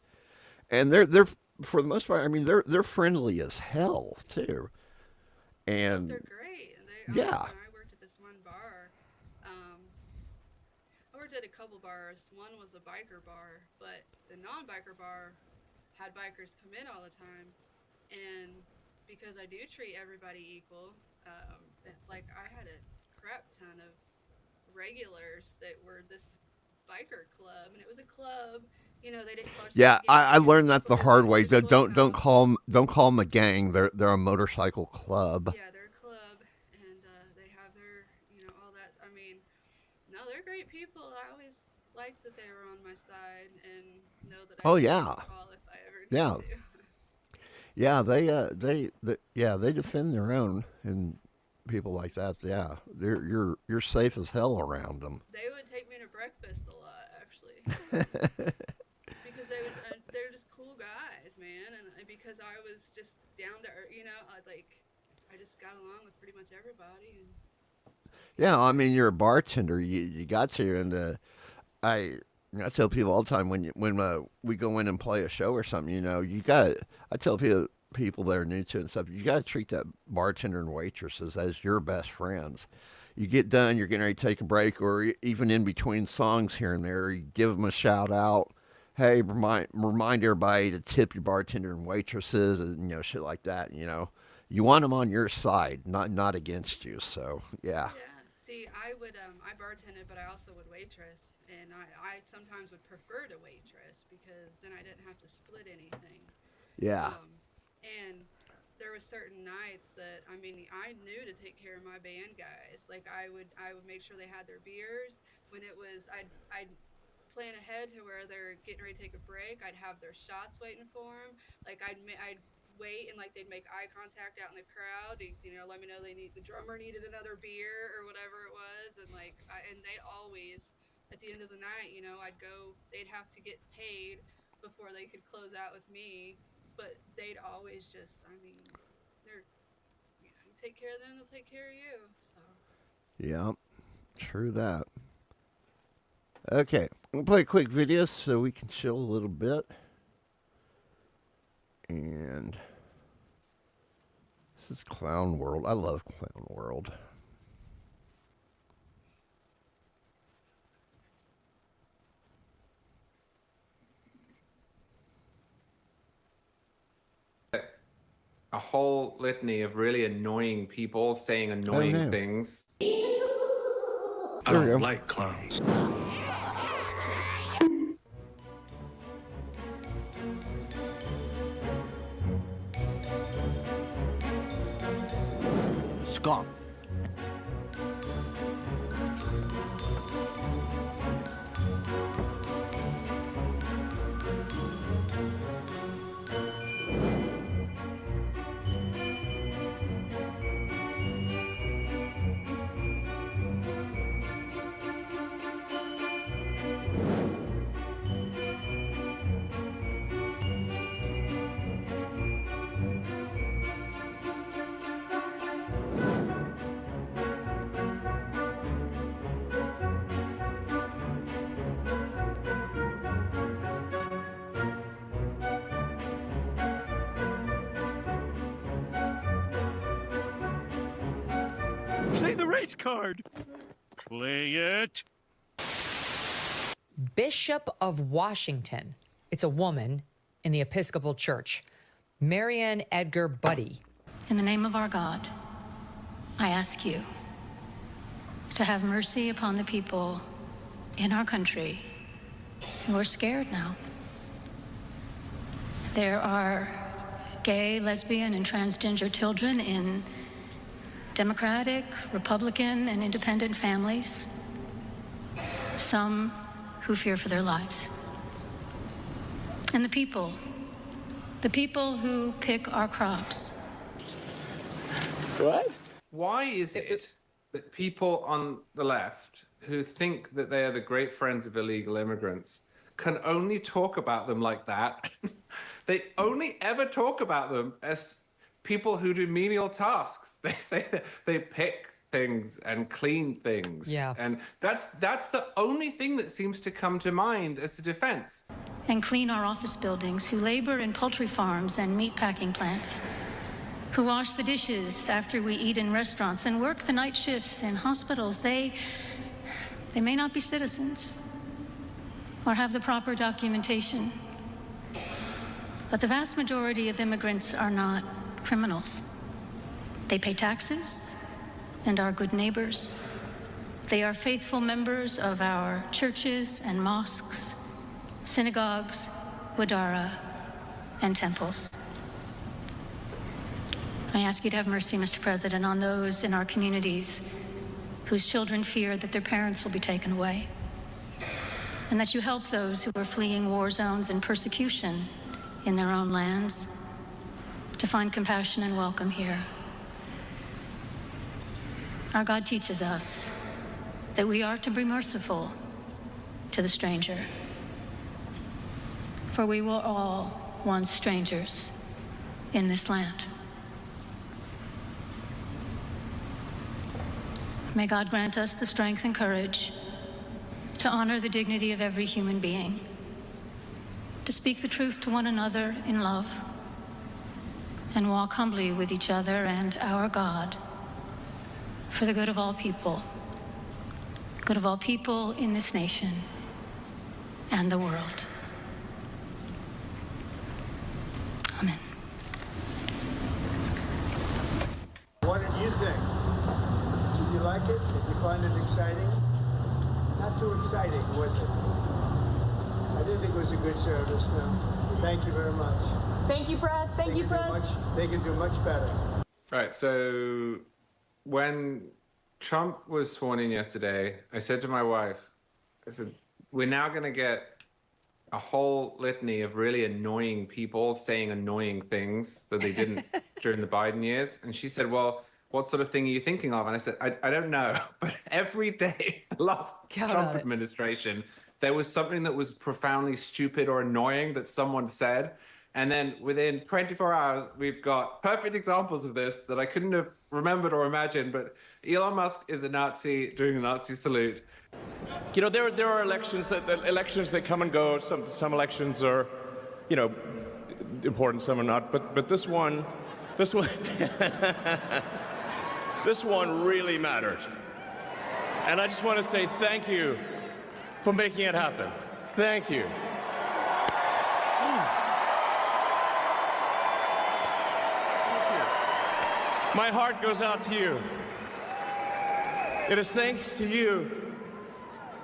and they're for the most part, I mean, they're friendly as hell too, and they're great. And yeah. When I worked at this one bar, I worked at a couple bars. One was a biker bar, but the non-biker bar had bikers come in all the time, and because I do treat everybody equal, like I had a crap ton of regulars that were this biker club, and it was a club. They didn't call Yeah, themselves I gangs. learned that the hard way. Just Don't clubhouse. call them a gang. They're a motorcycle club. Yeah, they're a club, and they have their but Oh, I can yeah. call if I ever Yeah. need to. Yeah, they defend their own, and people like that, yeah, you're safe as hell around them. They would take me to breakfast a lot, actually, because they're just cool guys, man, and because I was just down to earth, I just got along with pretty much everybody, and Yeah, I mean, you're a bartender, you got to, and I I tell people all the time when we go in and play a show or something, you got. I tell people that are new to it and stuff, you got to treat that bartender and waitresses as your best friends. You get done, you're getting ready to take a break, or even in between songs here and there, you give them a shout out. Hey, remind everybody to tip your bartender and waitresses, and shit like that. You want them on your side, not against you. So yeah, yeah. See, I bartended, but I also would waitress, and I sometimes would prefer to waitress because then I didn't have to split anything. yeah, And there were certain nights that I knew to take care of my band guys. Like I would make sure they had their beers. When it was, I'd plan ahead to where they're getting ready to take a break. I'd have their shots waiting for them. Like I'd wait, and like they'd make eye contact out in the crowd. Let me know the drummer needed another beer or whatever it was, and and they always at the end of the night, I'd go. They'd have to get paid before they could close out with me, but they'd always just, they're, you take care of them, they'll take care of you. So yeah. True that. Okay, I'm gonna play a quick video so we can chill a little bit. And this is Clown World. I love Clown World. A whole litany of really annoying people saying annoying things. I don't like clowns. Scott. Play the race card. Play it. Bishop of Washington. It's a woman in the Episcopal Church. Marianne Edgar Buddy. In the name of our God, I ask you to have mercy upon the people in our country who are scared now. There are gay, lesbian, and transgender children in Democratic, Republican, and independent families. Some who fear for their lives. And the people who pick our crops. What? Why is it that people on the left who think that they are the great friends of illegal immigrants can only talk about them like that? They only ever talk about them as people who do menial tasks. They say that they pick things and clean things. Yeah. And that's the only thing that seems to come to mind as a defense. And clean our office buildings, who labor in poultry farms and meat packing plants, who wash the dishes after we eat in restaurants and work the night shifts in hospitals. They may not be citizens or have the proper documentation, but the vast majority of immigrants are not criminals. They pay taxes and are good neighbors. They are faithful members of our churches and mosques, synagogues, wadara, and temples. I ask you to have mercy, Mr. President, on those in our communities whose children fear that their parents will be taken away. and that you help those who are fleeing war zones and persecution in their own lands to find compassion and welcome here. Our God teaches us that we are to be merciful to the stranger, for we were all once strangers in this land. May God grant us the strength and courage to honor the dignity of every human being, to speak the truth to one another in love, and walk humbly with each other and our God for the good of all people in this nation and the world. Amen. What did you think? Did you like it? Did you find it exciting? Not too exciting, was it? I didn't think it was a good service, no. Thank you very much. Thank you, press. Thank you, press. They can do much better. All right, so when Trump was sworn in yesterday, I said to my wife, I said, we're now going to get a whole litany of really annoying people saying annoying things that they didn't during the Biden years. And she said, well, what sort of thing are you thinking of? And I said, I don't know. But every day, the last Trump administration, there was something that was profoundly stupid or annoying that someone said. And then within 24 hours, we've got perfect examples of this that I couldn't have remembered or imagined. But Elon Musk is a Nazi doing a Nazi salute. You know, there are elections that come and go. Some elections are, you know, important, some are not. But this one, this one really mattered. And I just want to say thank you for making it happen. Thank you. My heart goes out to you. It is thanks to you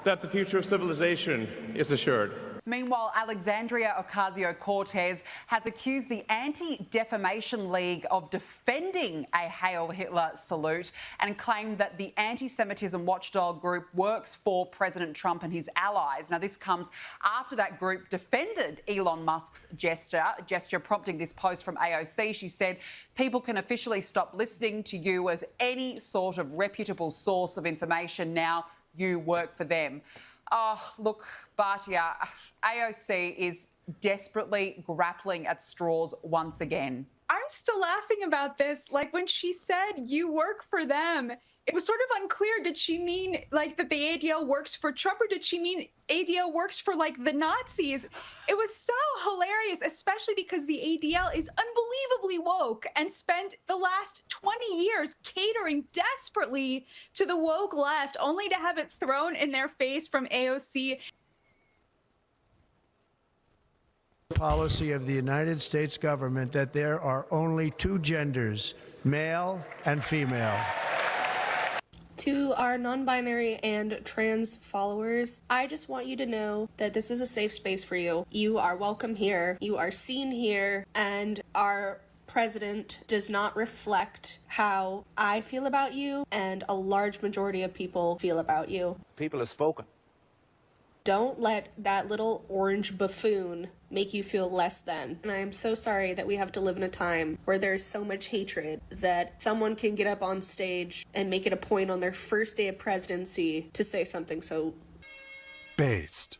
that the future of civilization is assured. Meanwhile, Alexandria Ocasio-Cortez has accused the Anti-Defamation League of defending a Hail Hitler salute and claimed that the anti-Semitism watchdog group works for President Trump and his allies. Now, this comes after that group defended Elon Musk's gesture prompting this post from AOC. She said, people can officially stop listening to you as any sort of reputable source of information now. You work for them. Oh, look, Bhatia, AOC is desperately grappling at straws once again. I'm still laughing about this. Like, when she said, you work for them, it was sort of unclear. Did she mean, like, that the ADL works for Trump, or did she mean ADL works for, like, the Nazis? It was so hilarious, especially because the ADL is unbelievably woke and spent the last 20 years catering desperately to the woke left, only to have it thrown in their face from AOC. Policy of the United States government that there are only two genders, male and female. To our non-binary and trans followers, I just want you to know that this is a safe space for you. You are welcome here, you are seen here, and our president does not reflect how I feel about you and a large majority of people feel about you. People have spoken. Don't let that little orange buffoon make you feel less than. And I am so sorry that we have to live in a time where there's so much hatred that someone can get up on stage and make it a point on their first day of presidency to say something so Based.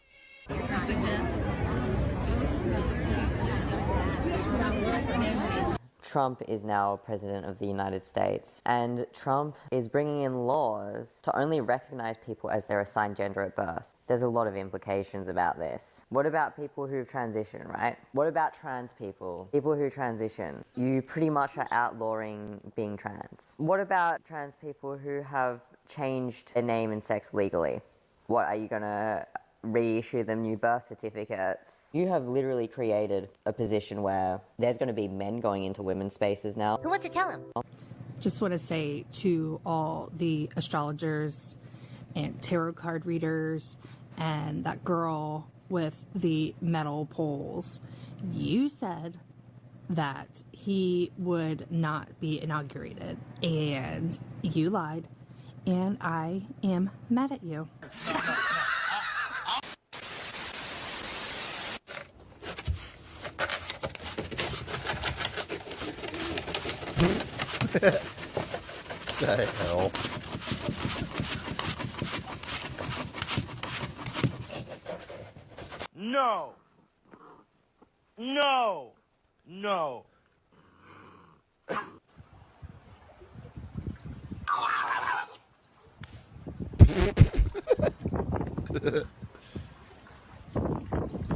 Trump is now president of the United States, and Trump is bringing in laws to only recognize people as their assigned gender at birth. There's a lot of implications about this. What about people who transition, right? What about trans people? People who transition. You pretty much are outlawing being trans. What about trans people who have changed their name and sex legally? What, are you gonna reissue them new birth certificates? You have literally created a position where there's going to be men going into women's spaces now. Who wants to tell him? Just want to say to all the astrologers and tarot card readers and that girl with the metal poles, you said that he would not be inaugurated, and you lied, and I am mad at you. The hell? No. No. No.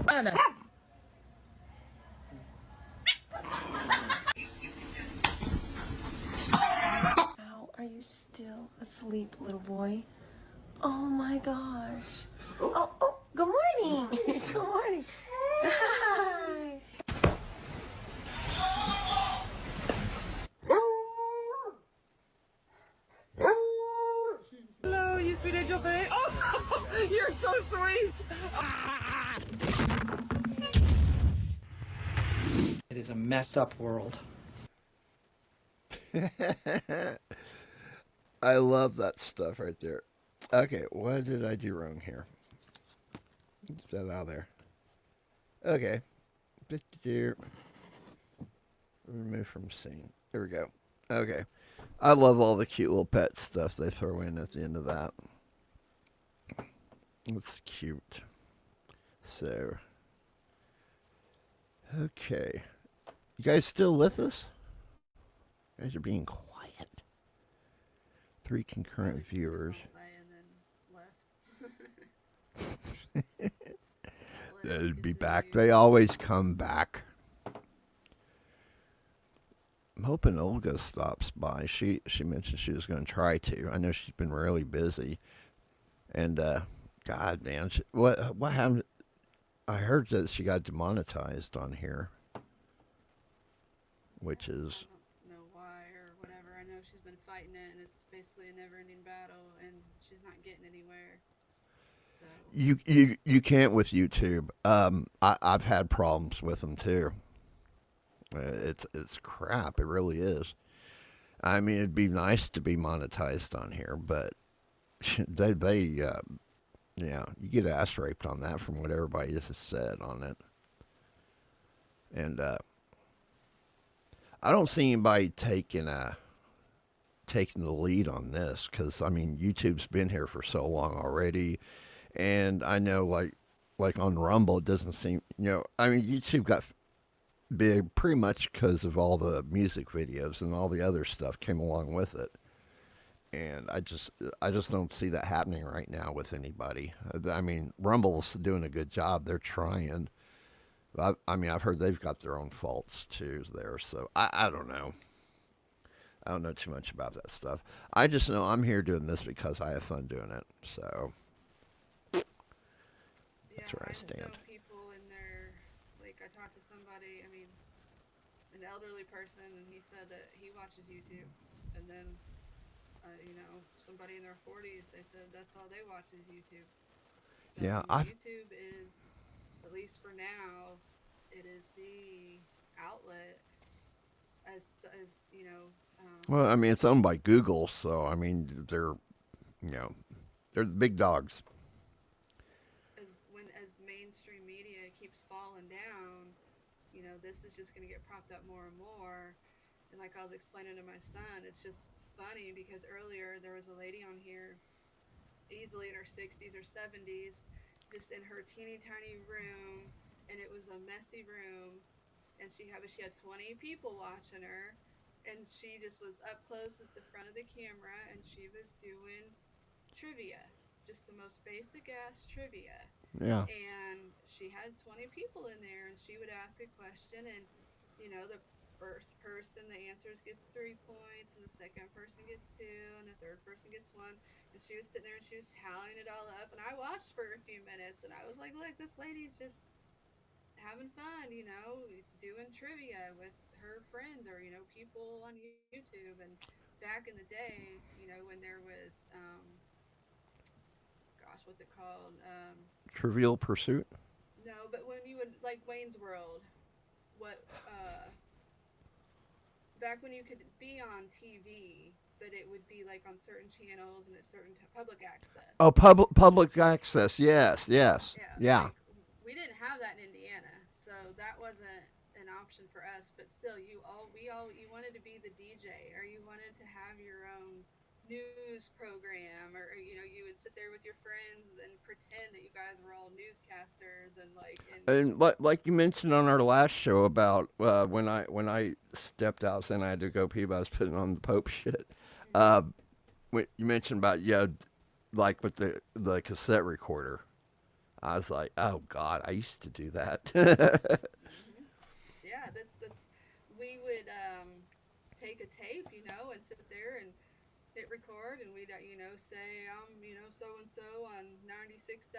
Anna. Ow, are you still asleep, little boy? Oh my gosh. Oh, good morning. Good morning. Hi. Hello, you sweet angel thing. Oh, you're so sweet. It is a messed up world. I love that stuff right there. Okay, what did I do wrong here? Get that out of there. Okay. Remove from scene. There we go. Okay. I love all the cute little pet stuff they throw in at the end of that. It's cute. So. Okay. You guys still with us? You guys are being quiet. 3 concurrent viewers. They'd be back. They always come back. I'm hoping Olga stops by. She mentioned she was going to try to. I know she's been really busy. And God damn, what happened? I heard that she got demonetized on here, which is. I don't know why or whatever. I know she's been fighting it, and it's basically a never-ending battle, and she's not getting anywhere. So. You can't with YouTube. I've had problems with them too. It's crap. It really is. I mean, it'd be nice to be monetized on here, but yeah, you get ass raped on that from what everybody has said on it. And I don't see anybody taking the lead on this, because I mean, YouTube's been here for so long already, and I know like on Rumble, it doesn't seem, I mean, YouTube got big pretty much because of all the music videos and all the other stuff came along with it. And I just don't see that happening right now with anybody. I mean, Rumble's doing a good job. They're trying. I mean, I've heard they've got their own faults too there. So I don't know. I don't know too much about that stuff. I just know I'm here doing this because I have fun doing it. So that's where I stand. Know people in their, like, I talked to somebody, I mean, an elderly person, and he said that he watches YouTube, and then somebody in their 40s, they said that's all they watch is YouTube. So yeah, YouTube is, at least for now, it is the outlet as well, I mean, it's owned by Google, so I mean, they're the big dogs. As mainstream media keeps falling down, this is just going to get propped up more and more. And like I was explaining to my son, it's just funny because earlier there was a lady on here, easily in her 60s or 70s, just in her teeny tiny room, and it was a messy room, and she had 20 people watching her, and she just was up close at the front of the camera, and she was doing trivia, just the most basic ass trivia. Yeah. And she had 20 people in there, and she would ask a question, and the first person that answers gets 3 points, and the second person gets 2, and the third person gets 1. And she was sitting there and she was tallying it all up, and I watched for a few minutes, and I was like, look, this lady's just having fun, doing trivia with her friends or people on YouTube. And back in the day, when there was what's it called, Trivial Pursuit? No, but when you would, like Wayne's World, back when you could be on TV, but it would be like on certain channels and at certain public access. Oh, public access. Yes. Yeah. Like, we didn't have that in Indiana, so that wasn't an option for us, but still, you wanted to be the DJ, or you wanted to have your own news program, or you would sit there with your friends and pretend that you guys were all newscasters And like you mentioned on our last show about when I stepped out and I had to go pee, but I was putting on the Pope shit. When you mentioned about like with the cassette recorder, I was like, oh God, I used to do that. Yeah, that's we would take a tape, and sit there and hit record, and we'd say so and so on 96.3,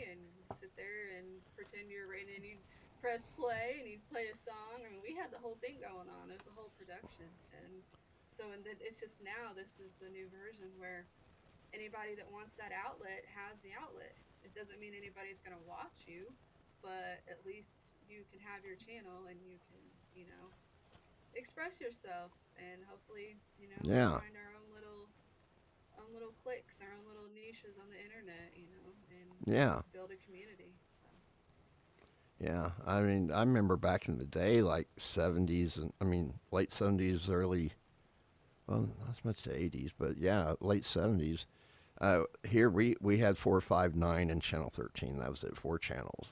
and sit there and pretend you're right, and you'd press play and you'd play a song. I mean, we had the whole thing going on. It was a whole production, and then it's just now this is the new version where anybody that wants that outlet has the outlet. It doesn't mean anybody's going to watch you, but at least you can have your channel and you can, express yourself, and hopefully, Yeah. find our own little cliques, our own little niches on the internet, and Yeah. build a community. So. Yeah, I mean, I remember back in the day, like 70s, and late 70s, early, well, not as much the 80s, but yeah, late 70s. Here we had 459 and Channel 13. That was it, 4 channels.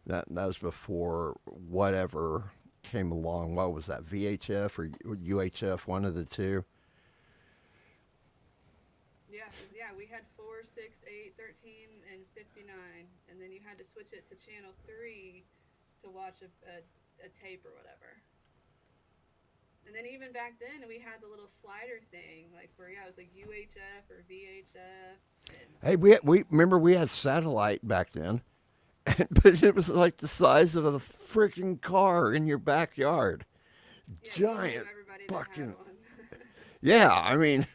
That was before whatever came along. What was that, VHF or UHF? One of the two. Yeah, we had 4, 6, 8, 13, and 59, and then you had to switch it to channel 3 to watch a tape or whatever. And then even back then, we had the little slider thing, like where it was like UHF or VHF. Hey, we remember we had satellite back then, but it was like the size of a freaking car in your backyard. Yeah, Giant everybody fucking. that had one. Yeah, I mean,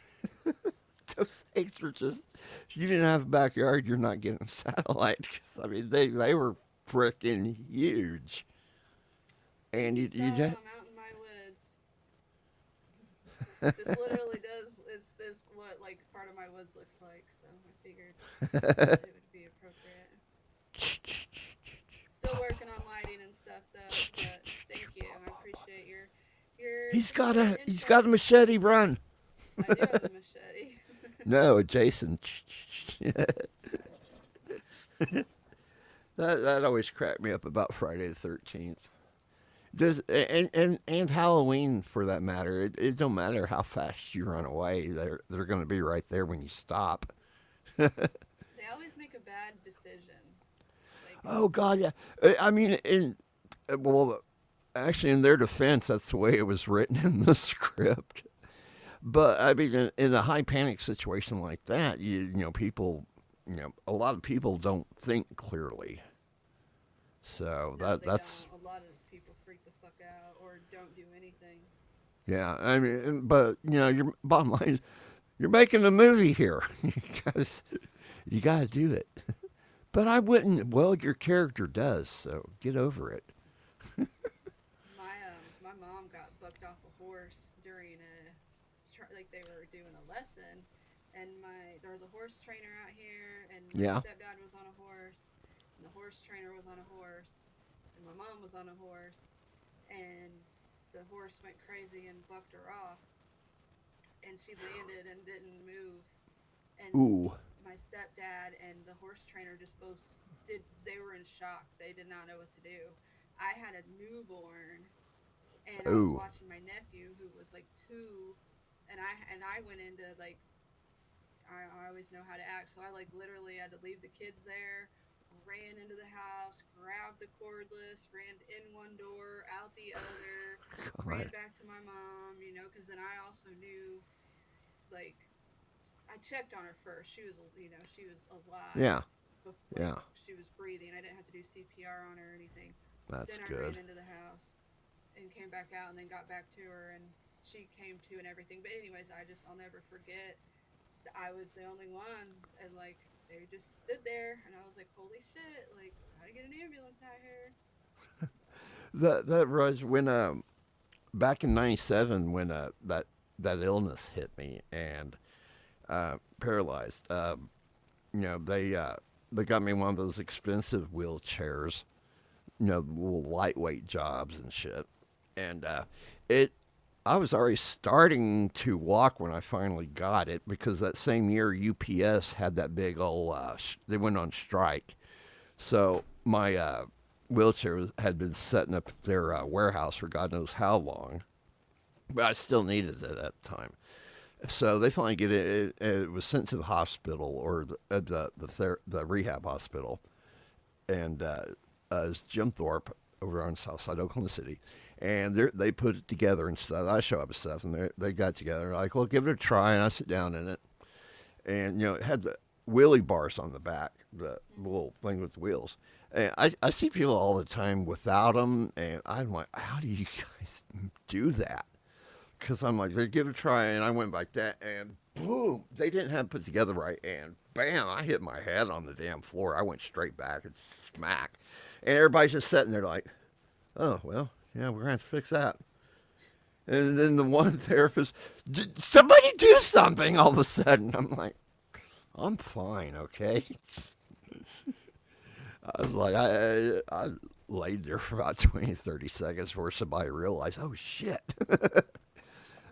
those things were just. If you didn't have a backyard, you're not getting a satellite. 'Cause, I mean, they were freaking huge. And you I'm out in my woods. This literally is what like part of my woods looks like, so I figured it would be appropriate. Still working on lighting and stuff though, but thank you. I appreciate your He's got a machete, run. I do have a machete. No, Jason. that always cracked me up about Friday the 13th. And Halloween for that matter. It don't matter how fast you run away. They're going to be right there when you stop. They always make a bad decision. Oh God, yeah. I mean, actually, in their defense, that's the way it was written in the script. But I mean, in a high panic situation like that, people, a lot of people don't think clearly. So No, that's. don't. A lot of people freak the fuck out or don't do anything. Yeah, I mean, but your bottom line is, you're making a movie here. You gotta do it. But I wouldn't. Well, your character does, so get over it. My mom got bucked off a horse during they were doing a lesson, and there was a horse trainer out here, and my stepdad was on a horse, and the horse trainer was on a horse, and my mom was on a horse, and the horse went crazy and bucked her off, and she landed and didn't move, and my stepdad and the horse trainer just both they were in shock. They did not know what to do. I had a newborn, and I was watching my nephew who was like 2, and I went into like I always know how to act, so I like literally had to leave the kids there, ran into the house, grabbed the cordless, ran in one door, out the other, ran back to my mom, because then I also knew, like, I checked on her first. She was alive. Yeah. Before she was breathing. I didn't have to do CPR on her or anything. That's then good. I ran into the house and came back out and then got back to her, and she came to and everything. But anyways, I'll never forget that I was the only one, and like they just stood there, and I was like, holy shit, like how to get an ambulance out here. That was when back in '97 when that illness hit me and paralyzed. They got me one of those expensive wheelchairs little lightweight jobs and shit. And I was already starting to walk when I finally got it because that same year UPS had that big old, they went on strike. So my wheelchair had been setting up at their warehouse for God knows how long, but I still needed it at the time. So they finally get it. It was sent to the hospital or the rehab hospital, and it's Jim Thorpe over on Southside Oklahoma City, and they put it together and stuff. I show up and stuff, and they got together like, well, give it a try, and I sit down in it, and it had the wheelie bars on the back, the little thing with the wheels. And I see people all the time without them, and I'm like, how do you guys do that? Because I'm like, they give it a try, and I went like that, and boom, they didn't have it put together right, and bam, I hit my head on the damn floor. I went straight back and smack. And everybody's just sitting there like, oh, well, yeah, we're going to have to fix that. And then the one therapist, somebody do something all of a sudden. I'm like, I'm fine, okay? I was like, I laid there for about 20, 30 seconds before somebody realized, oh, shit.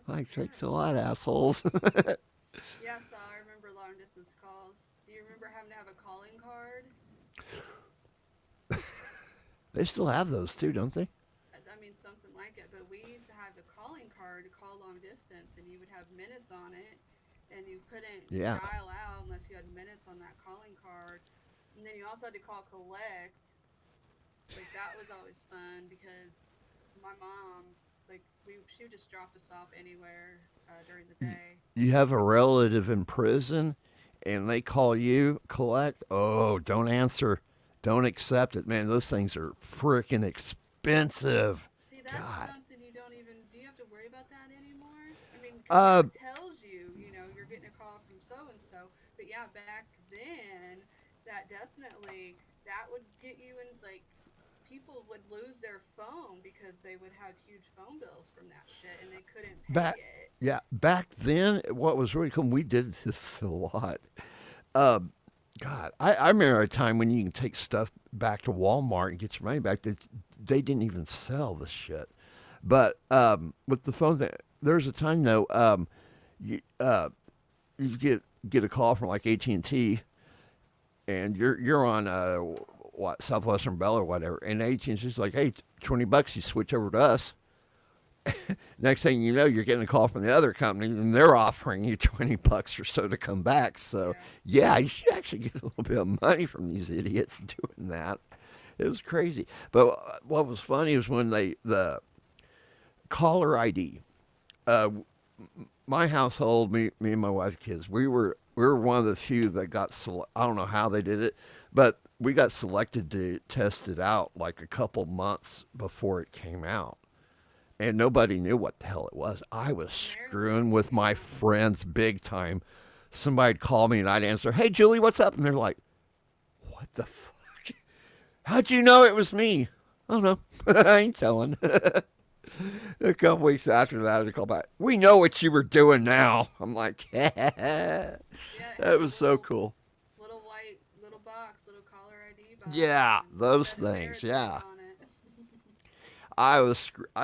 Like, thanks a lot, assholes. Yeah, so I remember long distance calls. Do you remember having to have a calling card? They still have those too, don't they? I mean, something like it. But we used to have a calling card to call long distance, and you would have minutes on it, and you couldn't dial out unless you had minutes on that calling card. And then you also had to call collect. Like, that was always fun because my mom, like, she would just drop us off anywhere during the day. You have a relative in prison, and they call you collect. Oh, don't answer. Don't accept it. Man, those things are freaking expensive. See, that's something you don't even, do you have to worry about that anymore? I mean, it tells you, you're getting a call from so-and-so. But yeah, back then, that definitely, that would get you in, like, people would lose their phone because they would have huge phone bills from that shit, and they couldn't pay it. Yeah, back then, what was really cool, we did this a lot. God, I remember a time when you can take stuff back to Walmart and get your money back. They didn't even sell the shit. But with the phone thing, there was a time though, you get a call from like AT&T, and you're on Southwestern Bell or whatever, and AT&T's like, hey, $20, you switch over to us. Next thing you know, you're getting a call from the other company, and they're offering you $20 or so to come back. So, yeah, you should actually get a little bit of money from these idiots doing that. It was crazy. But what was funny was when the caller ID, my household, me and my wife, kids, we were one of the few that got I don't know how they did it, but we got selected to test it out like a couple months before it came out. And nobody knew what the hell it was. I was screwing with my friends big time. Somebody'd call me and I'd answer, hey, Julie, what's up? And they're like, what the fuck? How'd you know it was me? I don't know. I ain't telling. A couple weeks after that, they call back, we know what you were doing now. I'm like, that was so cool. Little white, little box, little caller ID box. Yeah, those things, yeah. I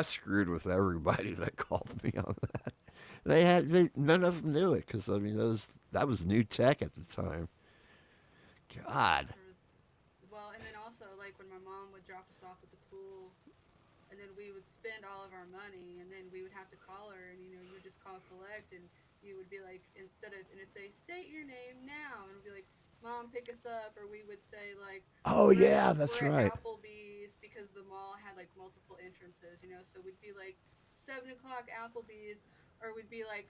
screwed with everybody that called me on that. None of them knew it because I mean that was new tech at the time. God. Well, and then also like when my mom would drop us off at the pool, and then we would spend all of our money, and then we would have to call her, and you would just call collect, and you would be like, and it'd say state your name now, and it'd be like, Mom, pick us up, or we would say like, oh yeah, that's we're right. At Applebee's, because the mall had like multiple entrances, so we'd be like 7 o'clock Applebee's, or we'd be like,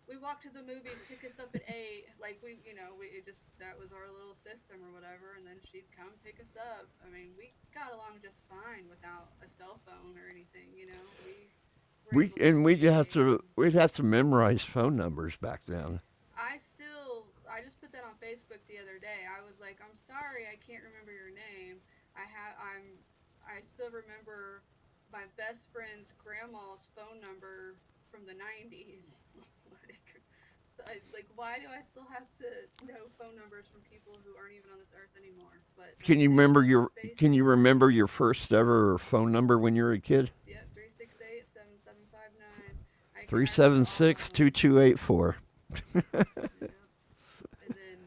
we walk to the movies, pick us up at 8, like we that was our little system or whatever, and then she'd come pick us up. I mean, we got along just fine without a cell phone or anything, We'd have to memorize phone numbers back then. I just put that on Facebook the other day. I was like, I'm sorry, I can't remember your name. I still remember my best friend's grandma's phone number from the 90s. So like, why do I still have to know phone numbers from people who aren't even on this earth anymore? But Can you once they remember go to your space, Can you remember your first ever phone number when you were a kid? Yep, 368-7759. 376-2284. And then,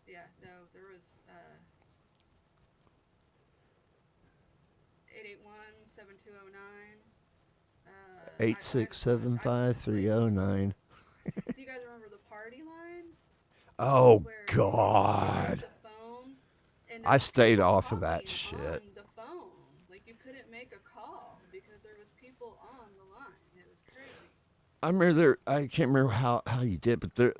yeah, no, there was 881-7209. 8675309. Do you guys remember the party lines? Oh Where God. the phone, and I stayed off of that shit. on the phone. Like, you couldn't make a call because there was people on the line. It was crazy. I remember I can't remember how you did, but there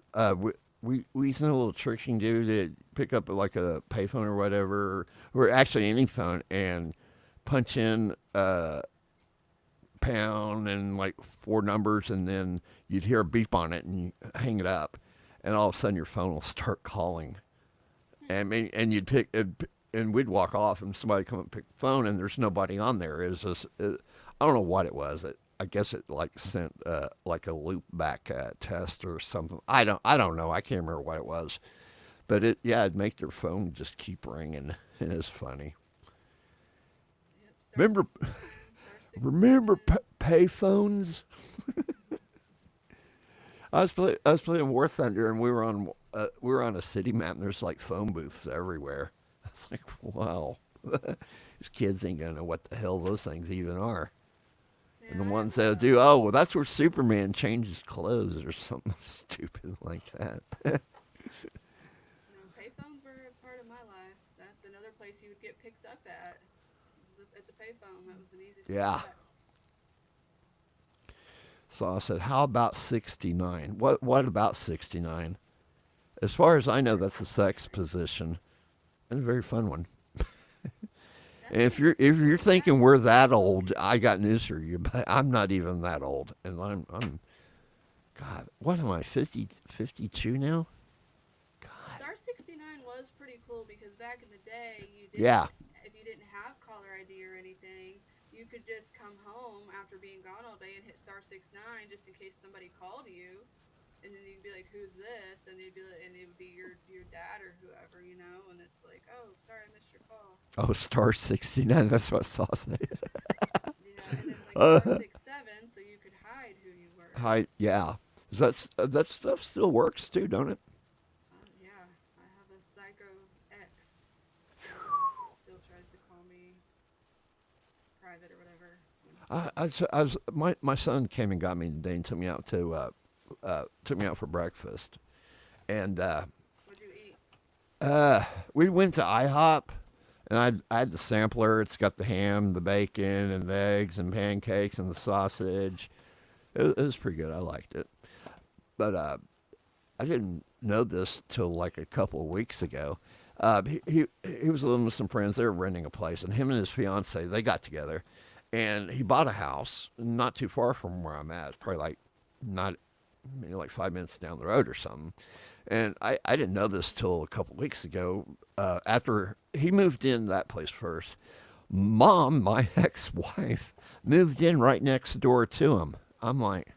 we used to know a little trick you can do to pick up like a payphone or whatever, or actually any phone, and punch in pound and like 4 numbers, and then you'd hear a beep on it and you hang it up, and all of a sudden your phone will start calling. And you'd pick it, and we'd walk off and somebody come and pick the phone and there's nobody on there. It was just, I don't know what it was. I guess it like sent like a loop back test or something. I don't know. I can't remember what it was, but it'd make their phone just keep ringing. It is funny. Yep, remember pay phones? I was playing War Thunder, and we were on a city map, and there's like phone booths everywhere. I was like, wow, these kids ain't gonna know what the hell those things even are. And the ones that do, oh, well, that's where Superman changes clothes or something stupid like that. Payphones were a part of my life. That's another place you would get picked up at the payphone. That was an easy spot. Yeah. So I said, how about 69? What about 69? As far as I know, that's a sex position, and a very fun one. And if you're thinking we're that old, I got news for you, but I'm not even that old, and I'm God, what am I, 52 now? Star 69 was pretty cool because back in the day, if you didn't have caller ID or anything, you could just come home after being gone all day and hit star 69 just in case somebody called you, and then you'd be like, "Who's this?" And they'd be like, and it would be your dad or whoever, you know, and it's like, "Oh, sorry, I missed your call." Oh, star 69. That's what I saw. Yeah, and then like star 67, so you could hide who you were. Yeah. That stuff still works too, don't it? Yeah, I have a psycho ex. Still tries to call me private or whatever. My son came and got me today and took me out for breakfast, and what'd you eat? We went to IHOP, and I had the sampler. It's got the ham, the bacon, and the eggs, and pancakes, and the sausage. It was pretty good. I liked it, but I didn't know this till like a couple of weeks ago. He was living with some friends. They were renting a place, and him and his fiance, they got together, and he bought a house not too far from where I'm at. It's probably like 5 minutes down the road or something. And I didn't know this till a couple of weeks ago. After he moved in that place first, Mom, my ex-wife, moved in right next door to him. I'm like,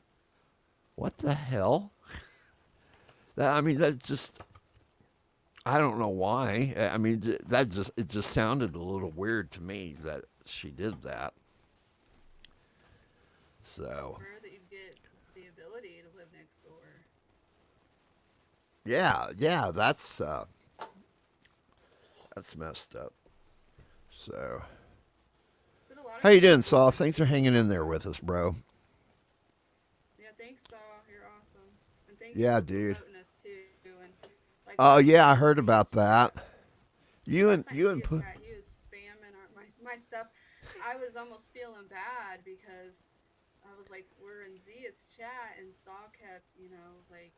what the hell? That just, I don't know why. I mean, it just sounded a little weird to me that she did that. So. Rare that you'd get the ability to live next door. Yeah, that's messed up. So. How you doing, Saw? Thanks for hanging in there with us, bro. Yeah, thanks, Saw. You're awesome. And thank Yeah, you for dude. promoting us too. And, like, Oh yeah, I heard about that. You and he was spamming my stuff. I was almost feeling bad because I was like, we're in Zia's chat, and Saw kept, like,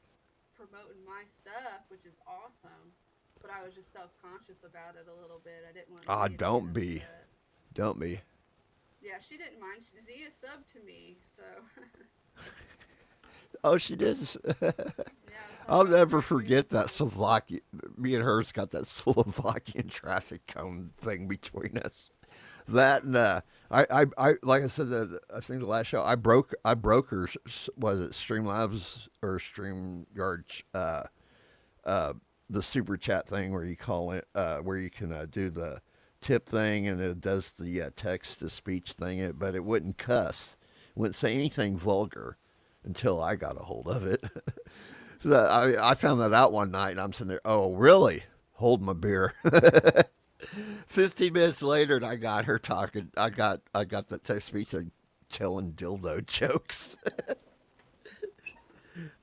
promoting my stuff, which is awesome. But I was just self-conscious about it a little bit. I didn't want to. Don't be. Don't be. Yeah, she didn't mind. Zia subbed to me, so. Oh, she did. I'll never forget that Slovakian. Me and her's got that Slovakian traffic cone thing between us. That and I like I said, I think the last show I broke her, was it Streamlabs or StreamYard, the super chat thing where you call it, where you can do the tip thing and it does the text to speech thing, but it wouldn't cuss, it wouldn't say anything vulgar until I got a hold of it. So I found that out one night and I'm sitting there, oh really? Hold my beer. 15 minutes later, and I got her talking. I got the text speech telling dildo jokes.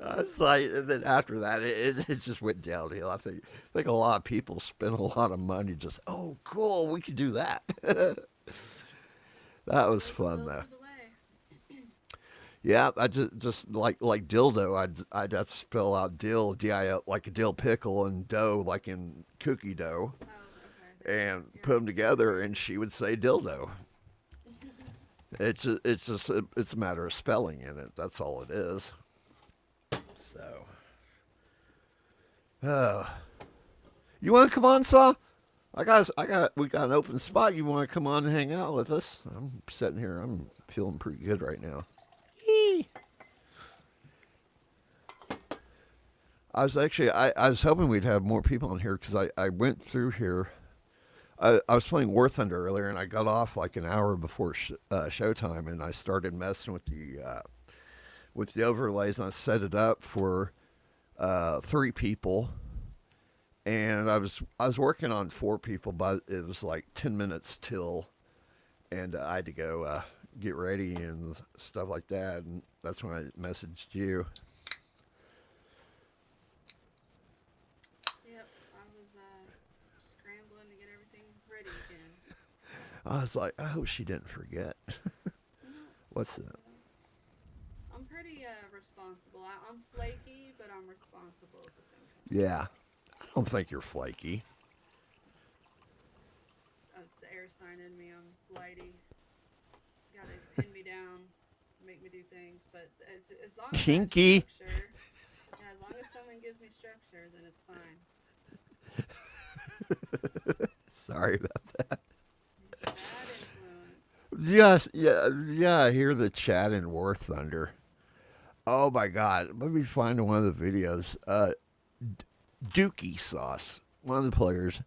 I was like, and then after that, it just went downhill. I think a lot of people spend a lot of money just, oh, cool, we can do that. That was fun though. Yeah, I just like dildo. I'd have to spell out dill, D-I-L, like a dill pickle, and dough like in cookie dough, and put them together, and she would say dildo. It's a matter of spelling in it. That's all it is. So, you want to come on, Saw? We got an open spot. You want to come on and hang out with us? I'm sitting here. I'm feeling pretty good right now. I was hoping we'd have more people on here because I went through here. I was playing War Thunder earlier and I got off like an hour before showtime, and I started messing with the overlays, and I set it up for 3 people, and I was working on 4 people, but it was like 10 minutes till, and I had to go get ready and stuff like that, and that's when I messaged you. Yep, I was scrambling to get everything ready again. I was like, I hope she didn't forget. What's that? I'm pretty responsible. I'm flaky, but I'm responsible at the same time. Yeah, I don't think you're flaky. Oh, it's the air sign in me. I'm flighty. Gotta pin me down, make me do things, but as long as Kinky. as long as someone gives me structure, then it's fine. Sorry about that. It's a bad influence. Yes, yeah. I hear the chat in War Thunder. Oh my God! Let me find one of the videos. Dookie Sauce, one of the players.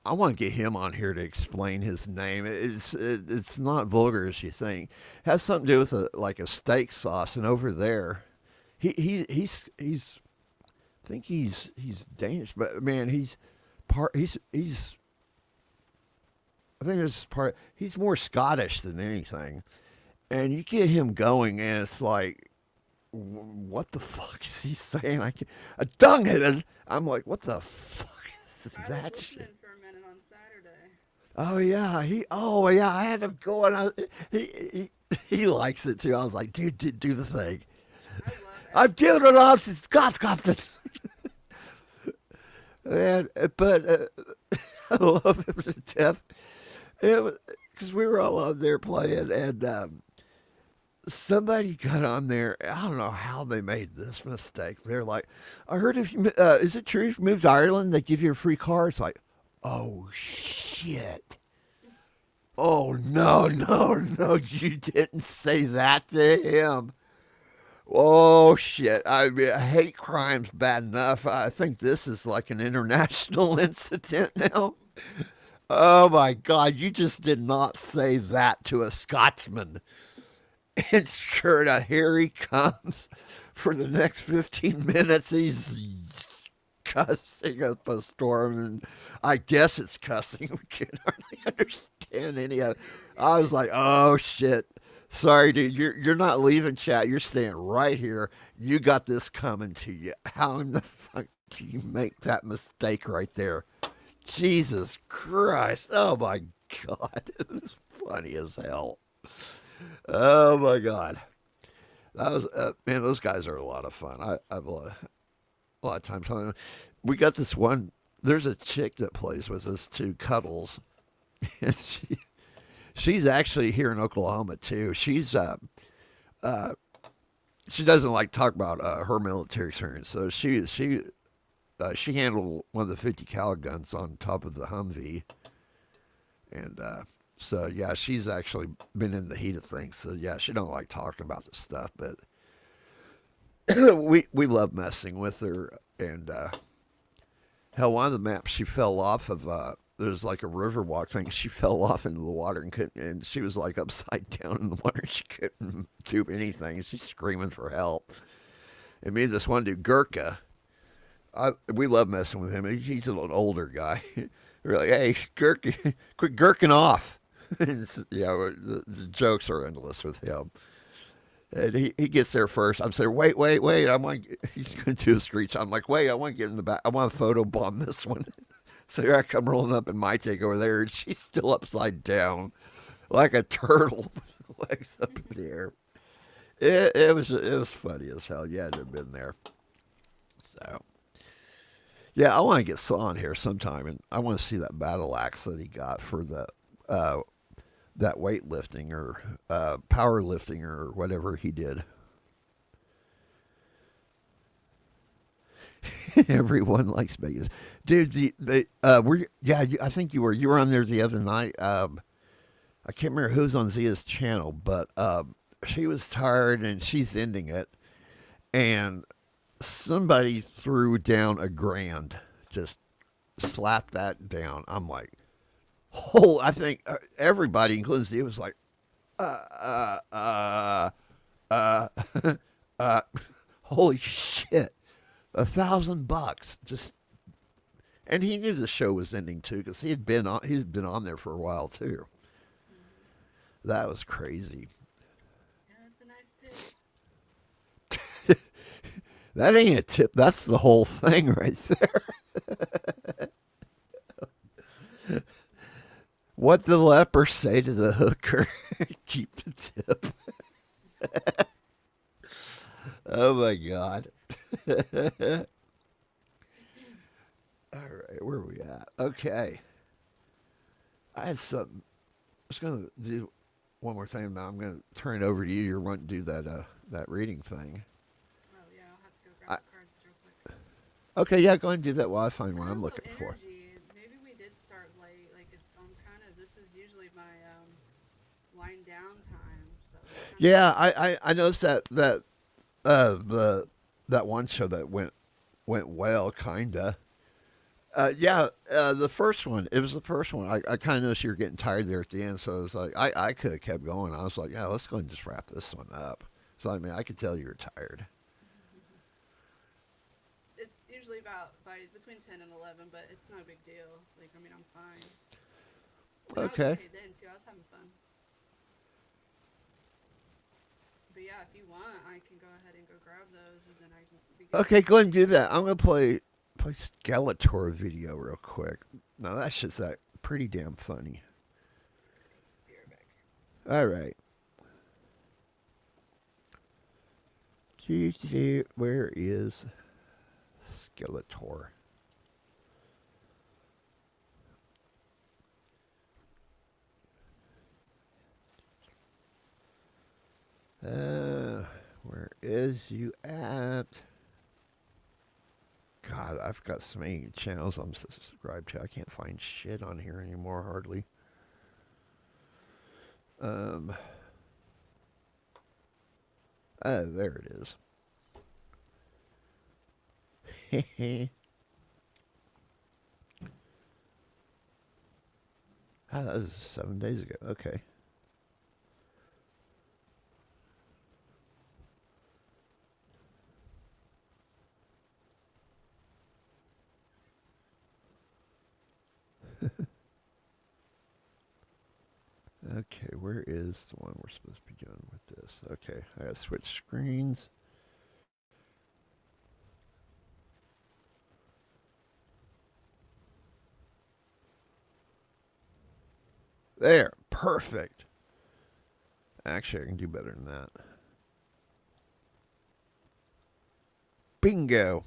I want to get him on here to explain his name. It's not vulgar as you think. It has something to do with a steak sauce. And over there, he's I think he's Danish, but man, he's I think this is part. He's more Scottish than anything. And you get him going, and it's like, what the fuck is he saying? I dung it. I'm like, what the fuck is that shit? For a minute on Saturday. Oh yeah, I had him going. He likes it too. I was like, dude, do the thing. I'm doing it off to Scott's Compton. And but I love him to death. Because we were all on there playing, and somebody got on there. I don't know how they made this mistake. They're like, I heard if you is it true if you move to Ireland they give you a free car? It's like, oh shit. Oh no, you didn't say that to him. Oh shit. I mean, hate crime's bad enough. I think this is like an international incident now. Oh my God, you just did not say that to a Scotsman. And sure enough, here he comes. For the next 15 minutes, he's cussing up a storm, and I guess it's cussing. We can't hardly understand any of it. I was like, oh shit. Sorry, dude, you're not leaving chat. You're staying right here. You got this coming to you. How in the fuck do you make that mistake right there? Jesus Christ. Oh my God. It's funny as hell. Oh my God. That was, man, those guys are a lot of fun. I've a lot of time telling them. We got this one, there's a chick that plays with us too, Cuddles. And she's actually here in Oklahoma too. She's, she doesn't like talk about her military experience. So she handled one of the 50 cal guns on top of the Humvee. And so yeah, she's actually been in the heat of things. So yeah, she don't like talking about this stuff, but we love messing with her. And hell, one of the maps she fell off of. There's like a riverwalk thing. She fell off into the water and couldn't, and she was like upside down in the water. She couldn't do anything. She's screaming for help. And me and this one dude, Gurkha, we love messing with him. He's a little older guy. We're like, hey, Gurkha, quit gurking off. Yeah, the jokes are endless with him. And he gets there first. I'm saying, wait. I'm like, he's going to do a screech. I'm like, wait, I want to get in the back. I want to photobomb this one. So here I come rolling up in my take over there, and she's still upside down, like a turtle, with legs up in the air. It was funny as hell. Yeah, to have been there. So, yeah, I want to get Saw on here sometime, and I want to see that battle axe that he got for the that weightlifting or powerlifting or whatever he did. Everyone likes Vegas, dude. I think you were on there the other night. I can't remember who's on Zia's channel, but she was tired and she's ending it, and somebody threw down $1,000, just slapped that down. I'm like, I think everybody, including Zia, was like, holy shit. $1,000 just, and he knew the show was ending too because he's been on there for a while too. That was crazy. Yeah, that's a nice tip. That ain't a tip. That's the whole thing right there. What the leper say to the hooker? Keep the tip. Oh my God. All right, where are we at? Okay. I had something. I was going to do one more thing. Now I'm going to turn it over to you. You're wanting to do that reading thing. Oh, yeah, I'll have to go grab the cards real quick. Okay, yeah, go ahead and do that while I find what I'm looking for. Maybe we did start late. Like, this is usually my wind down time. So yeah, I noticed that one show that went well, kinda. The first one. It was the first one. I kind of noticed you were getting tired there at the end, so I was like, I could have kept going. I was like, yeah, let's go and just wrap this one up. So I mean, I could tell you were tired. it's usually between 10 and 11, but it's not a big deal. Like, I mean, I'm fine. And Okay. I was okay then too. I was having fun. But yeah, if you want, I can go ahead and go grab those, and then I can begin. Okay, go ahead and do that. I'm gonna play Skeletor video real quick. Now that shit's pretty damn funny. All right. Where is Skeletor? Where is you at? God, I've got so many channels I'm subscribed to. I can't find shit on here anymore, hardly. There it is. That was 7 days ago. Okay. Okay, where is the one we're supposed to be doing with this? Okay, I gotta switch screens. There, perfect. Actually, I can do better than that. Bingo.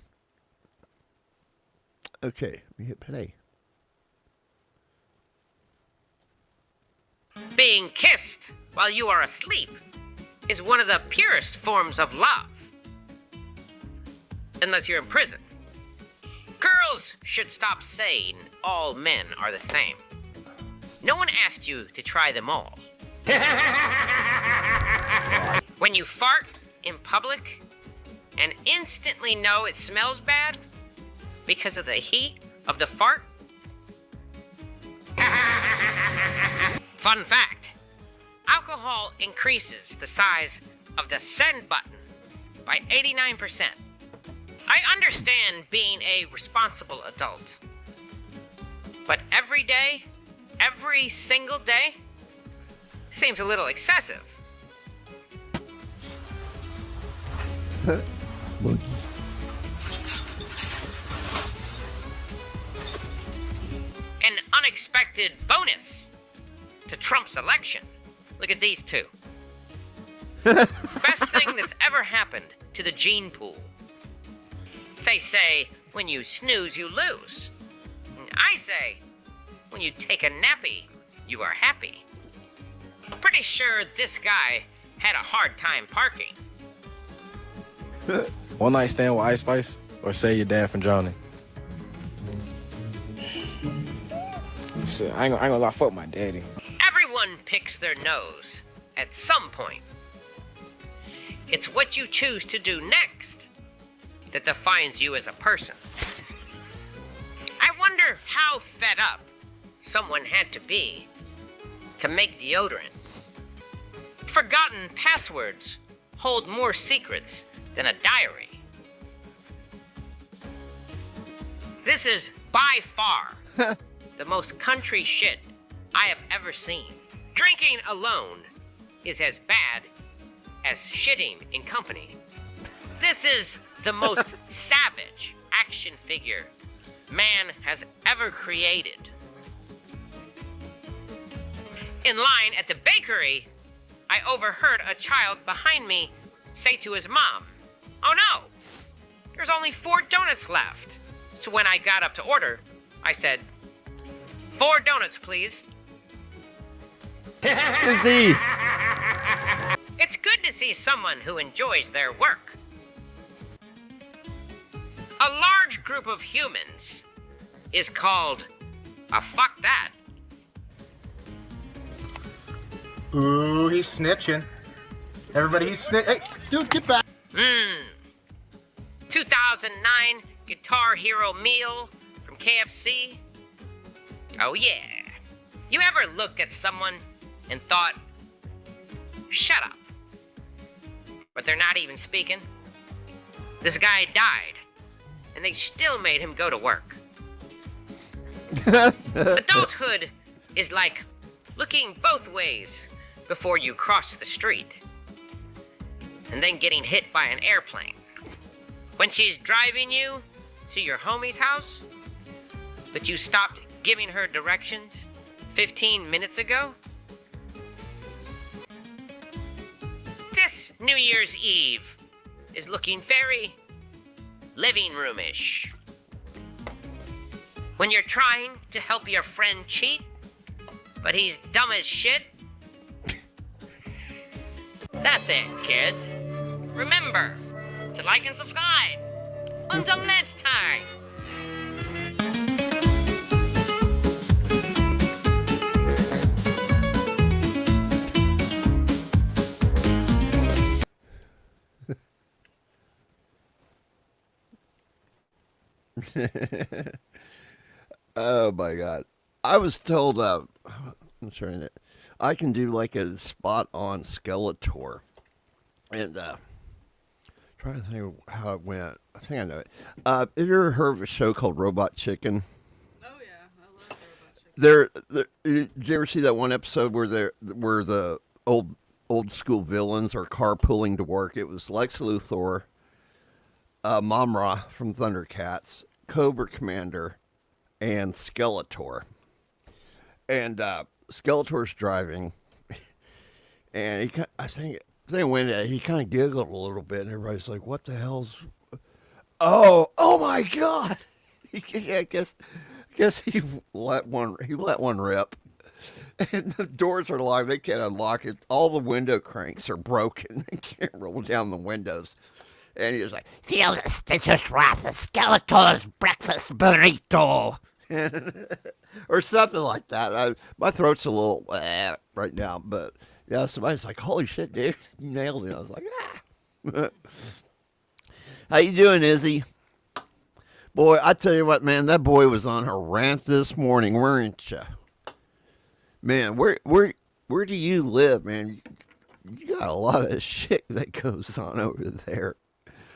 Okay, let me hit play. Being kissed while you are asleep is one of the purest forms of love. Unless you're in prison. Girls should stop saying all men are the same. No one asked you to try them all. When you fart in public and instantly know it smells bad because of the heat of the fart. Fun fact, alcohol increases the size of the send button by 89%. I understand being a responsible adult, but every day, every single day, seems a little excessive. An unexpected bonus to Trump's election. Look at these two. Best thing that's ever happened to the gene pool. They say, when you snooze, you lose. I say, when you take a nappy, you are happy. Pretty sure this guy had a hard time parking. One night stand with Ice Spice, or say your dad from Johnny. Shit, I ain't gonna lie, fuck my daddy. Everyone picks their nose at some point. It's what you choose to do next that defines you as a person. I wonder how fed up someone had to be to make deodorant. Forgotten passwords hold more secrets than a diary. This is by far the most country shit I have ever seen. Drinking alone is as bad as shitting in company. This is the most savage action figure man has ever created. In line at the bakery, I overheard a child behind me say to his mom, "Oh no, there's only 4 donuts left." So when I got up to order, I said, 4 donuts, please. It's good to see someone who enjoys their work. A large group of humans is called a fuck that. Ooh, he's snitching. Everybody, he's snitching. Hey, dude, get back. 2009 Guitar Hero meal from KFC. Oh yeah. You ever looked at someone and thought, shut up, but they're not even speaking? This guy died, and they still made him go to work. Adulthood is like looking both ways before you cross the street, and then getting hit by an airplane. When she's driving you to your homie's house, but you stopped giving her directions 15 minutes ago? This New Year's Eve is looking very living room-ish. When you're trying to help your friend cheat, but he's dumb as shit. That's it, kids. Remember to like and subscribe. Until next time. Oh my God. I was told, I'm trying to, I can do like a spot on Skeletor. And, trying to think how it went. I think I know it. Have you ever heard of a show called Robot Chicken? Oh yeah, I love Robot Chicken. Did you ever see that one episode where the old school villains are carpooling to work? It was Lex Luthor, Momra from Thundercats, Cobra Commander, and Skeletor. And Skeletor's driving, and I think when he kind of giggled a little bit, and everybody's like, "What the hell's?" Oh my God! I guess he let one rip, and the doors are locked. They can't unlock it. All the window cranks are broken. They can't roll down the windows. And he was like, "Feel the stitches wrath of Skeletor's breakfast burrito." or something like that. My throat's a little right now, but yeah, somebody's like, "Holy shit, dude, you nailed it!" I was like, "Ah." How you doing, Izzy? Boy, I tell you what, man, that boy was on her rant this morning, weren't you? Man, where do you live, man? You got a lot of shit that goes on over there.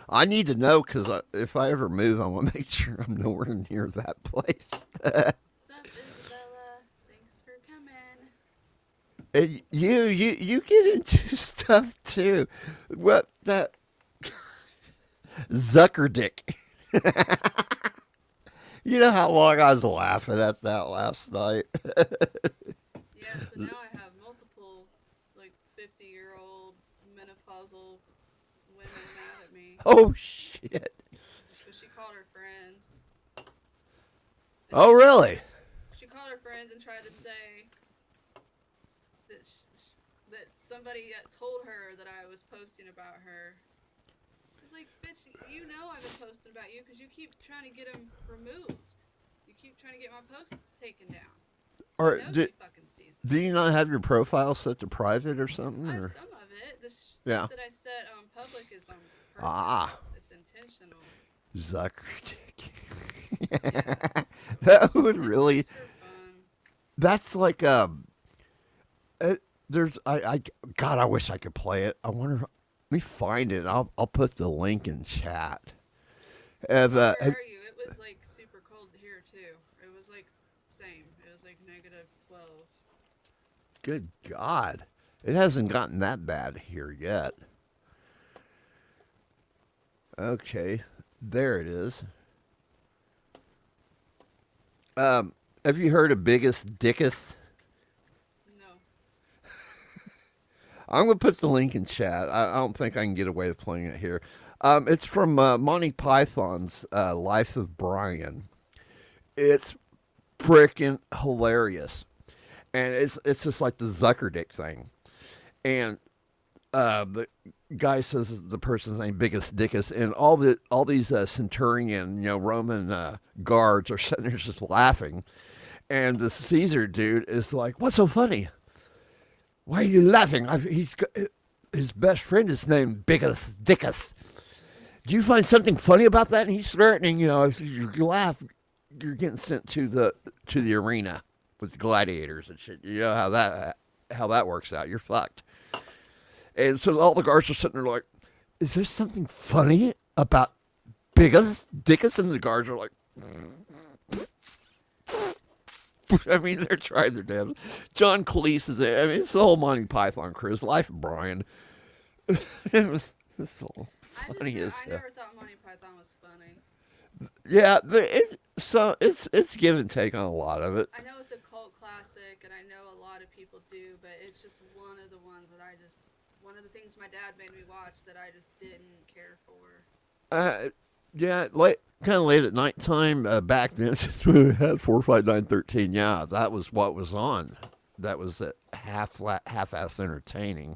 I need to know because if I ever move, I want to make sure I'm nowhere near that place. What's up, Isabella? Thanks for coming. And you get into stuff too. What that Zuckerdick? You know how long I was laughing at that last night. Yeah, so now I have multiple, like, 50-year-old menopausal women mad at me. Oh shit! Just 'cause she called her friends. Oh really? She called her friends and tried to say that that somebody told her that I was posting about her. Like, bitch, you know I've been posting about you because you keep trying to get them removed. You keep trying to get my posts taken down. So Or nobody fucking sees it. do you not have your profile set to private or something? I have Or? some of it. The stuff Yeah. that I set on public is on purpose. Ah. It's intentional. Zuckerdick. That would really. That's like there's God. I wish I could play it. I wonder. Let me find it. I'll put the link in chat. Where are you? It was like super cold here too. It was like same. It was like -12. Good God, it hasn't gotten that bad here yet. Okay, there it is. Have you heard of Biggest Dickus? No. I'm gonna put the link in chat. I don't think I can get away with playing it here. It's from Monty Python's Life of Brian. It's freaking hilarious, and it's just like the Zuckerdick thing, and the guy says the person's name Biggest Dickus, and all these Centurion, Roman guards are sitting there just laughing, and the Caesar dude is like, "What's so funny? Why are you laughing? His best friend is named Biggest Dickus. Do you find something funny about that?" And he's threatening, if you laugh, you're getting sent to the arena with gladiators and shit. You know how that works out. You're fucked. And so all the guards are sitting there like, "Is there something funny about Biggest Dickus?" And the guards are like, I mean, they're trying their damn. John Cleese is there. I mean, it's the whole Monty Python crew. It's Life of Brian. It's so funny as I never thought Monty Python was funny. Yeah, it's give and take on a lot of it. I know it's a cult classic, and I know a lot of people do, but it's just one of the ones that one of the things my dad made me watch that I just didn't care for. Yeah, kind of late at nighttime back then, since we had 4, 5, 9, 13. Yeah, that was what was on. That was half-ass entertaining.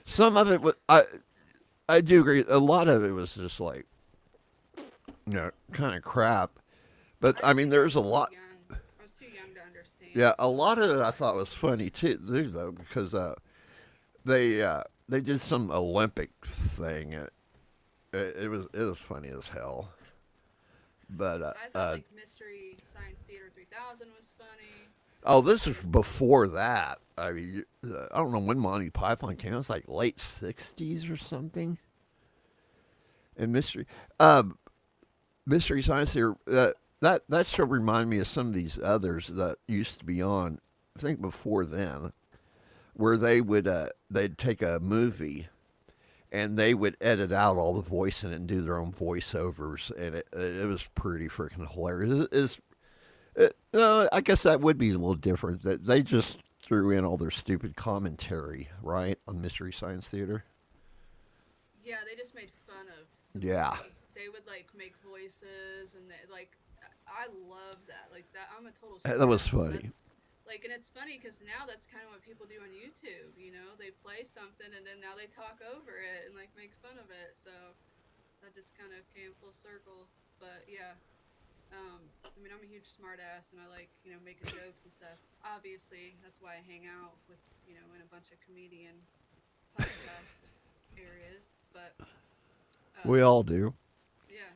Some of it was, I do agree. A lot of it was just like, kind of crap. But I mean, there's a lot. I was too young to understand. Yeah, a lot of it I thought was funny too, though, because they did some Olympic thing. It was funny as hell. But I thought like Mystery Science Theater 3000 was funny. Oh, this was before that. I mean, I don't know when Monty Python came out. It was like late 60s or something. And Mystery Science Theater, that show reminded me of some of these others that used to be on, I think before then, where they'd take a movie and they would edit out all the voice in it and do their own voiceovers, and it was pretty freaking hilarious. I guess that would be a little different. That they just threw in all their stupid commentary, right, on Mystery Science Theater. Yeah, they just made fun of. Yeah. They would like make voices, and I love that. Like that, I'm a total. That was fan. funny. And it's funny because now that's kind of what people do on YouTube. They play something and then now they talk over it and like make fun of it. So that just kind of came full circle. But yeah. I mean, I'm a huge smartass, and I like, you know, making jokes and stuff. Obviously, that's why I hang out with, you know, in a bunch of comedian podcast areas. But We all do. yeah,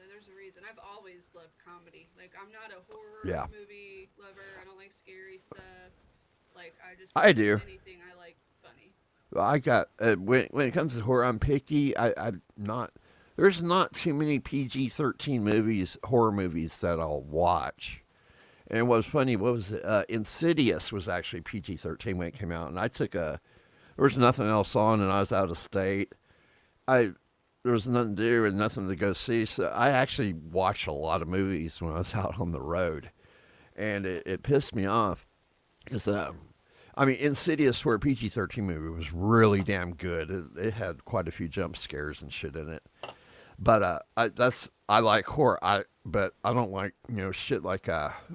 there's a reason. I've always loved comedy. Like, I'm not a horror Yeah. movie lover. I don't like scary stuff. Like, I do. Anything I like funny. I got when it comes to horror, I'm picky. I'm not. There's not too many PG-13 movies, horror movies that I'll watch. And what was funny, what was it? Insidious was actually PG-13 when it came out, and I took a. There was nothing else on, and I was out of state. There was nothing to do and nothing to go see, so I actually watched a lot of movies when I was out on the road, and it pissed me off because I mean, Insidious, for a PG-13 movie, was really damn good. It had quite a few jump scares and shit in it. But I like horror. But I don't like, you know, shit like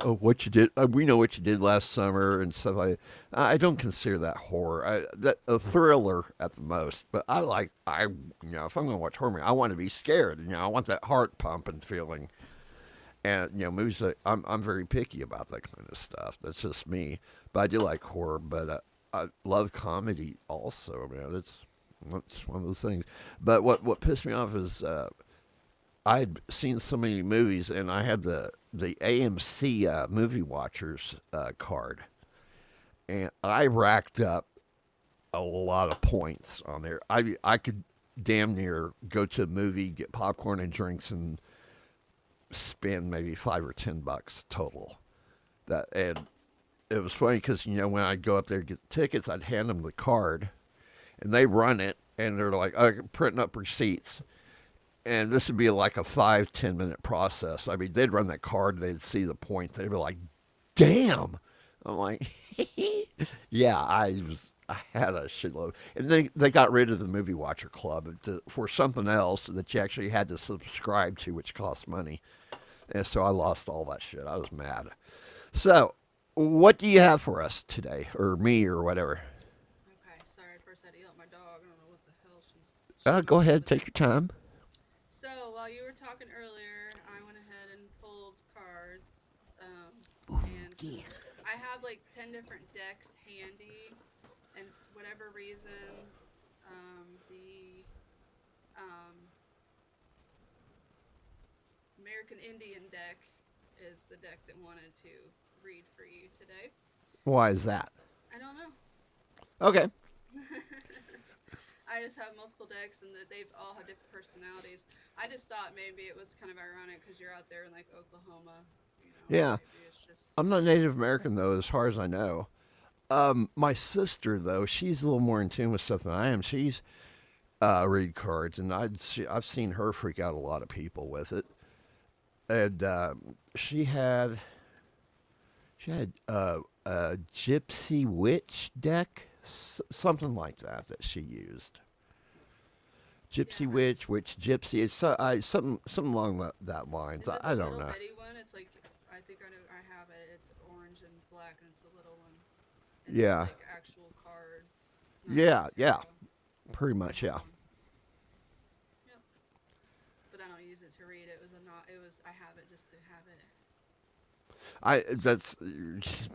what you did. We know what you did last summer and stuff like that. I don't consider that horror. A thriller at the most. But you know, if I'm gonna watch horror movie, I want to be scared. You know, I want that heart pumping feeling. And you know, movies like I'm very picky about that kind of stuff. That's just me. But I do like horror. But I love comedy also. Man, it's one of those things. But what pissed me off is I'd seen so many movies, and I had the AMC movie watchers card, and I racked up a lot of points on there. I could damn near go to a movie, get popcorn and drinks, and spend maybe $5 or $10 total. And it was funny because, you know, when I'd go up there to get the tickets, I'd hand them the card, and they run it, and they're like, printing up receipts. And this would be like a 5-10 minute process. I mean, they'd run that card, they'd see the points, they'd be like, damn. I'm like, yeah, I had a shitload. And they got rid of the Movie Watcher Club for something else that you actually had to subscribe to, which cost money. And so I lost all that shit. I was mad. So, what do you have for us today? Or me, or whatever? Okay, sorry. First I had to yell at my dog. I don't know what the hell she's Go ahead, take your time. So, while you were talking earlier, I went ahead and pulled cards. And I have like 10 different decks handy. And whatever reason, the American Indian deck is the deck that wanted to read for you today. Why is that? I don't know. Okay. I just have multiple decks, and that they've all have different personalities. I just thought maybe it was kind of ironic because you're out there in like Oklahoma. You know, Yeah. I'm not Native American, though, as far as I know. My sister, though, she's a little more in tune with stuff than I am. She's read cards, and I've seen her freak out a lot of people with it. And she had a gypsy witch deck, something like that she used. Gypsy witch gypsy. It's something along that lines. I don't know. Betty one? It's like, I think I know. I have it. It's orange and black, and it's a little one. And Yeah. It's like actual cards. It's not Yeah. Pretty much, yeah. Yep. But I don't use it to read. I have it just to have it.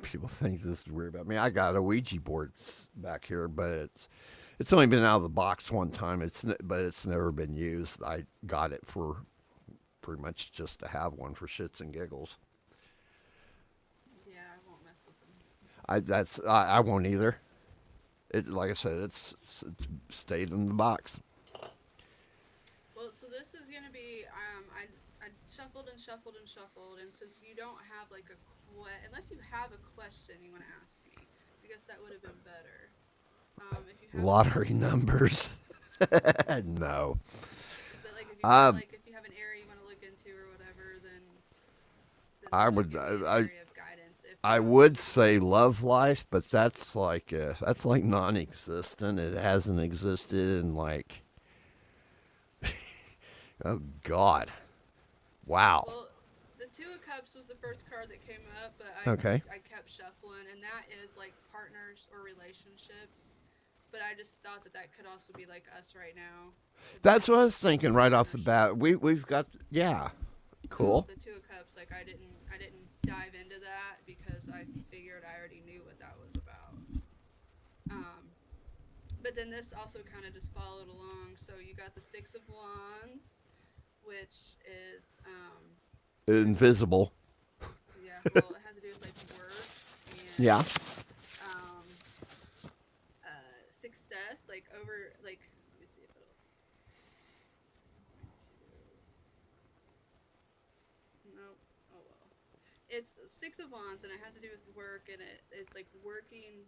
People think this is weird about me. I got a Ouija board back here, but it's only been out of the box one time. But it's never been used. I got it for pretty much just to have one for shits and giggles. Yeah, I won't mess with them. I won't either. Like I said, it's stayed in the box. Well, so this is gonna be. I shuffled and shuffled and shuffled, and since you don't have like unless you have a question you want to ask me, I guess that would have been better. If you have Lottery numbers. No. But like if you have an area you want to look into or whatever, then I would say love life, but that's like non-existent. It hasn't existed in like oh God, wow. Well, the Two of Cups was the first card that came up, but I kept shuffling, and that is like partners or relationships. But I just thought that could also be like us right now. That's what I was thinking right off the bat. We've got Cool. The Two of Cups, like I didn't dive into that because I figured I already knew what that was about. But then this also kind of just followed along. So you got the Six of Wands, which is Invisible. yeah, well, it has to do with like work and Yeah. success, like over like. Let me see if it'll. Nope. Oh well. It's Six of Wands, and it has to do with work, and it's like working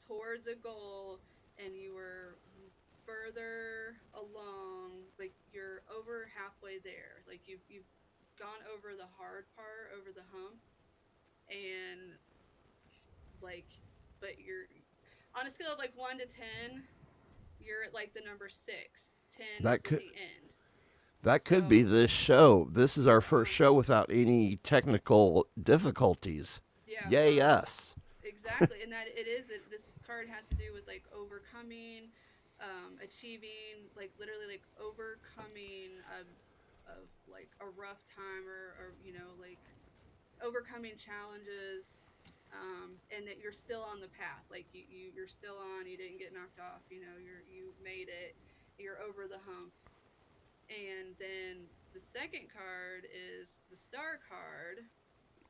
towards a goal, and you were further along, like you're over halfway there, like you've gone over the hard part, over the hump, and like, but you're on a scale of like 1 to 10, you're at like the number 6. 10 That is could- the end. That could be this show. This is our first show without any technical difficulties. Yeah, Yay well, us. Exactly, and that this card has to do with like overcoming, achieving, like literally like overcoming of like a rough time or you know, like overcoming challenges, and that you're still on the path, like you're still on, you didn't get knocked off, you know, you made it, you're over the hump. And then the second card is the Star card.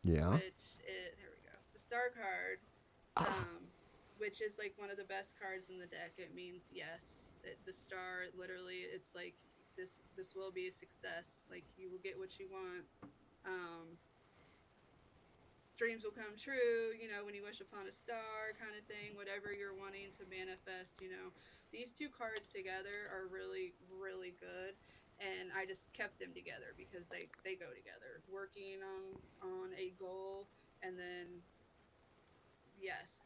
Yeah. Which is, there we go. The Star card, which is like one of the best cards in the deck. It means yes. The star, literally, it's like this will be a success. Like you will get what you want. Dreams will come true. You know, when you wish upon a star, kind of thing. Whatever you're wanting to manifest. You know, these two cards together are really, really good. And I just kept them together because they go together. Working on a goal, and then yes,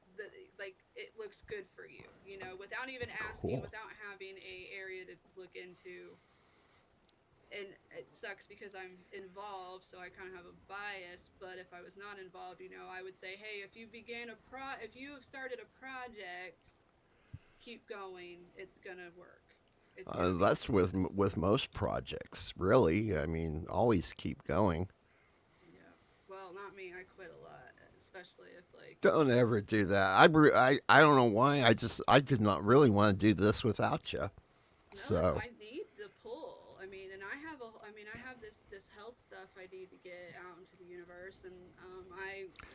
like it looks good for you, you know, without even asking, Cool. without having a area to look into. And it sucks because I'm involved, so I kind of have a bias. But if I was not involved, you know, I would say, hey, if you have started a project, keep going. It's gonna work. That's with most projects, really. I mean, always keep going. Yeah. Well, not me. I quit a lot, especially if like. Don't ever do that. I don't know why. I did not really want to do this without you. No, So I need the pull. I mean, and I have this health stuff I need to get out into the universe, and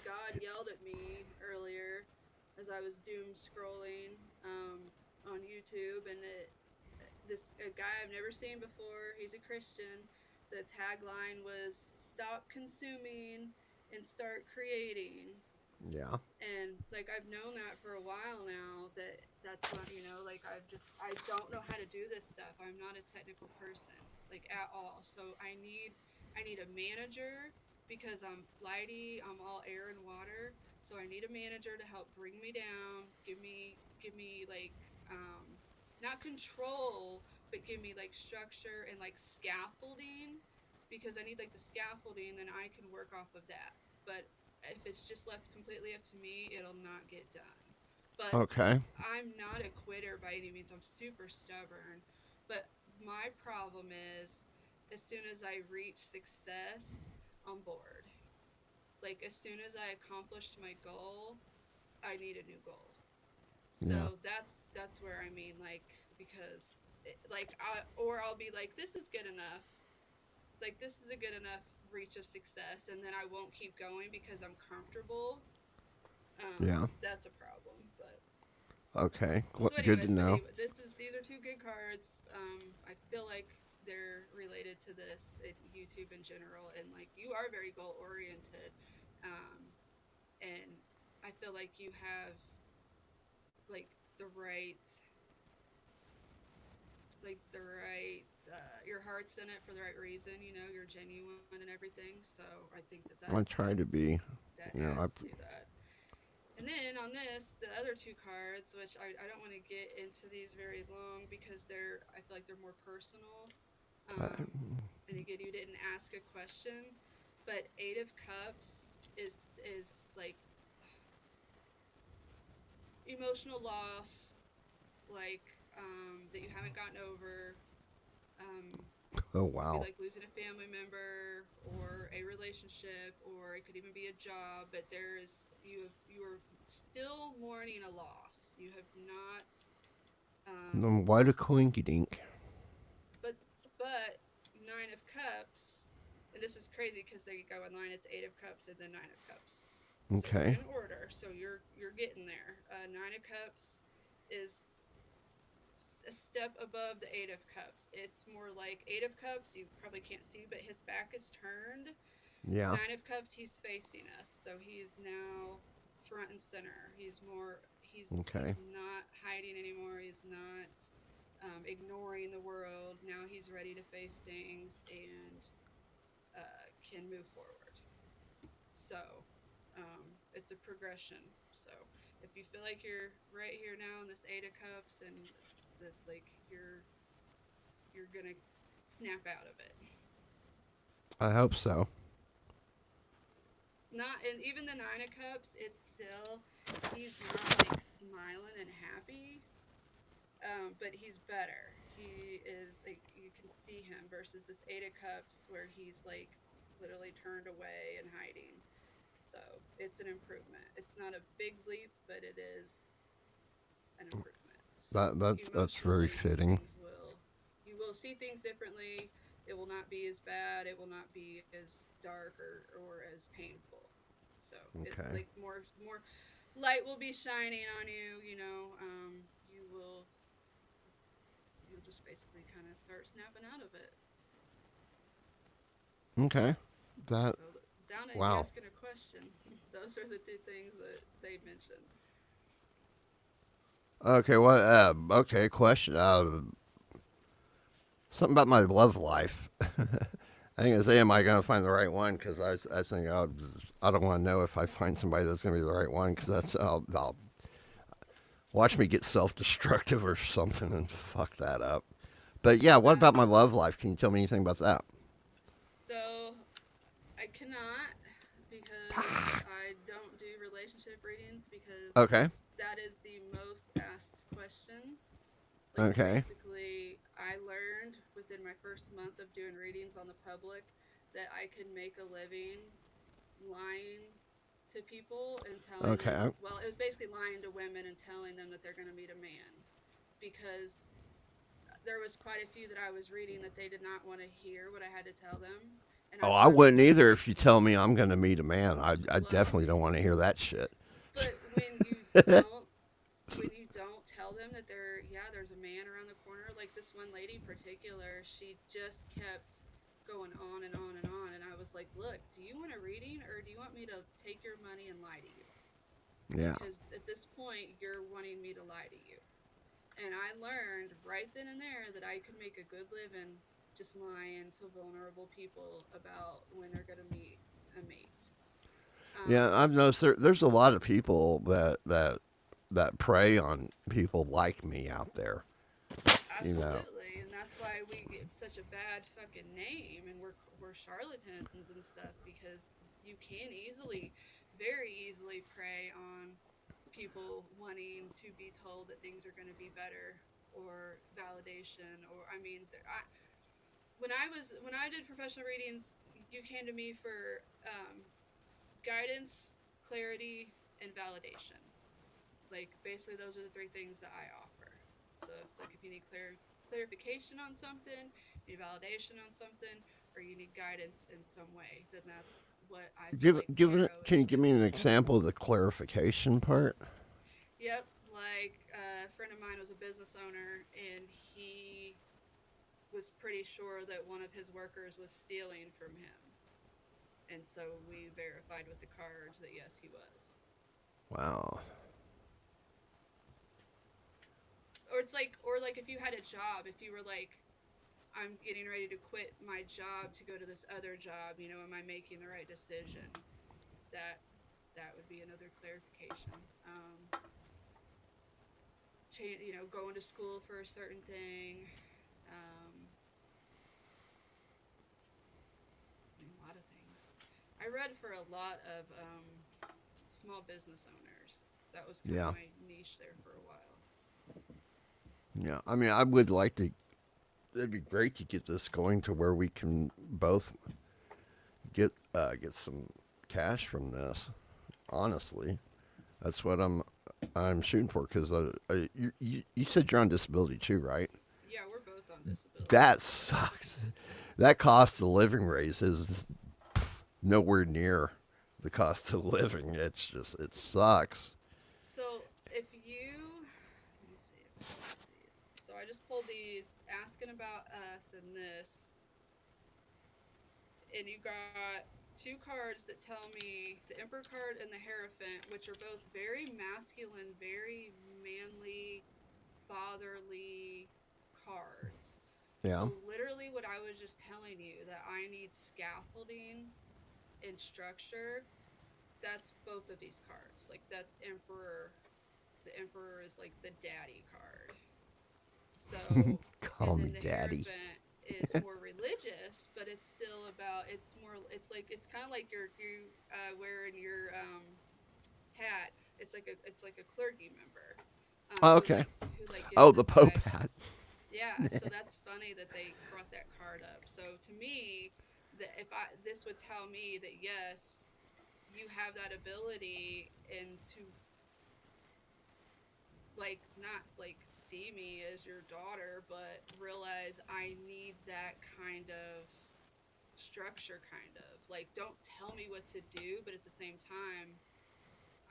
God yelled at me earlier as I was doom scrolling on YouTube, and a guy I've never seen before. He's a Christian. The tagline was "Stop consuming and start creating." yeah. And like I've known that for a while now. That's not, you know, like I don't know how to do this stuff. I'm not a technical person, like at all. So I need a manager because I'm flighty. I'm all air and water. So I need a manager to help bring me down, give me like not control, but give me like structure and like scaffolding, because I need like the scaffolding, then I can work off of that. But if it's just left completely up to me, it'll not get done. But Okay. I'm not a quitter by any means. I'm super stubborn. But my problem is, as soon as I reach success, I'm bored. Like as soon as I accomplished my goal, I need a new goal. So Yeah. that's where I mean, like, because I'll be like, this is good enough. Like this is a good enough reach of success, and then I won't keep going because I'm comfortable. Yeah. That's a problem. But Okay. so Good to anyways, know. these are two good cards. I feel like they're related to this YouTube in general, and like you are very goal oriented, and I feel like you have like the right your heart's in it for the right reason, you know, you're genuine and everything, so I think that I try to be. that You know, adds to that. And then on this, the other two cards, which I don't want to get into these very long because I feel like they're more personal. And again, you didn't ask a question, but Eight of Cups is like emotional loss, like that you haven't gotten over. Oh, It could wow. be like losing a family member or a relationship, or it could even be a job. But you are still mourning a loss. You have not. Then why the coinky dink? But Nine of Cups, and this is crazy because they go in line. It's Eight of Cups and then Nine of Cups. Okay. So in order, so you're getting there. Nine of Cups is a step above the Eight of Cups. It's more like Eight of Cups. You probably can't see, but his back is turned. Yeah. Nine of Cups, he's facing us, so he's now front and center. He's Okay. he's not hiding anymore. He's not ignoring the world. Now he's ready to face things and can move forward. So it's a progression. So if you feel like you're right here now in this Eight of Cups and you're gonna snap out of it. I hope so. Not, and even the Nine of Cups, it's still, he's not like smiling and happy, but he's better. He is like, you can see him versus this Eight of Cups where he's like literally turned away and hiding. So it's an improvement. It's not a big leap, but it is an improvement. So That's very fitting. You will see things differently. It will not be as bad. It will not be as dark or as painful. So it's Okay. like more light will be shining on you. You'll just basically kind of start snapping out of it. Okay. That. Down to Wow. asking a question. Those are the two things that they mentioned. Okay. What? Okay. Question. Something about my love life. I think I say, am I going to find the right one? Because I think I don't want to know if I find somebody that's going to be the right one. Because I'll watch me get self-destructive or something and fuck that up. But yeah, what about my love life? Can you tell me anything about that? So I cannot because I don't do relationship readings because Okay. that is the most asked question. Okay. Basically, I learned within my first month of doing readings on the public that I could make a living lying to people and telling them, well, it was basically lying to women and telling them that they're going to meet a man, because there was quite a few that I was reading that they did not want to hear what I had to tell them. And I wouldn't either if you tell me I'm going to meet a man. I definitely don't want to hear that shit. But when you don't tell them that there's a man around the corner, like this one lady in particular, she just kept going on and on and on, and I was like, look, do you want a reading or do you want me to take your money and lie to you? Yeah. Because at this point you're wanting me to lie to you. And I learned right then and there that I could make a good living just lying to vulnerable people about when they're going to meet a mate. Yeah, I've noticed there's a lot of people that prey on people like me out there. Absolutely, and that's why we get such a bad fucking name, and we're charlatans and stuff, because you can very easily prey on people wanting to be told that things are going to be better, or validation, or when I did professional readings, you came to me for guidance, clarity, and validation. Like, basically those are the three things that I offer. So it's like if you need clarification on something, you need validation on something, or you need guidance in some way, then that's what I feel Can you give me an example of the clarification part? Yep, like a friend of mine was a business owner, and he was pretty sure that one of his workers was stealing from him. And so we verified with the cards that yes, he was. Wow. Or like if you had a job, if you were like, I'm getting ready to quit my job to go to this other job, am I making the right decision? That would be another clarification. Going to school for a certain thing. A lot of things. I read for a lot of small business owners. That was kind of my niche there for a while. Yeah, I mean, I would like to it'd be great to get this going to where we can both get some cash from this. Honestly, that's what I'm shooting for. Because you said you're on disability too, right? Yeah, we're both on disability. That sucks. That cost of living raise is nowhere near the cost of living. It sucks. So if you, let me see. So I just pulled these, asking about us and this, and you got 2 cards that tell me the Emperor card and the Hierophant, which are both very masculine, very manly, fatherly cards. Yeah. So literally what I was just telling you, that I need scaffolding and structure, that's both of these cards. Like, that's Emperor. The Emperor is like the daddy card. So Call me the daddy. Hierophant is more religious, but it's still about, it's kind of like you wearing your hat. It's like a clergy member. Okay. Who gives The Pope advice. hat. Yeah, so that's funny that they brought that card up. So to me, this would tell me that yes, you have that ability, and to not see me as your daughter, but realize I need that kind of structure, don't tell me what to do, but at the same time,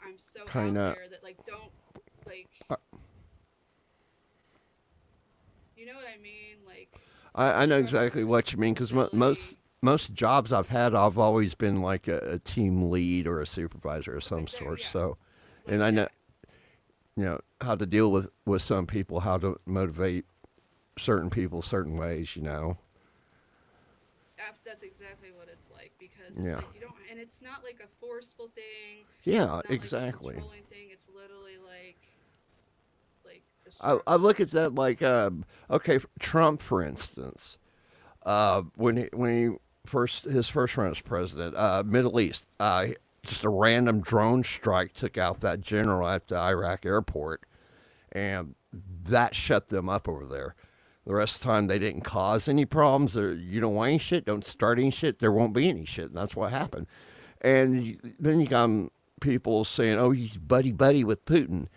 I'm so out there that don't you know what I mean? I know exactly what you mean, because most jobs I've had, I've always been like a team lead or a supervisor of some sort. Yeah. So, and I know, how to deal with some people, how to motivate certain people certain ways. That's exactly what it's like, because Yeah. you don't, and it's not like a forceful thing. Yeah, it's not exactly. Like a controlling thing. It's literally like I look at that like, okay, Trump, for instance, when he his first run as president, Middle East, just a random drone strike took out that general at the Iraq airport, and that shut them up over there. The rest of the time, they didn't cause any problems. You don't want any shit, don't start any shit, there won't be any shit, and that's what happened. And then you got people saying, oh, he's buddy with Putin.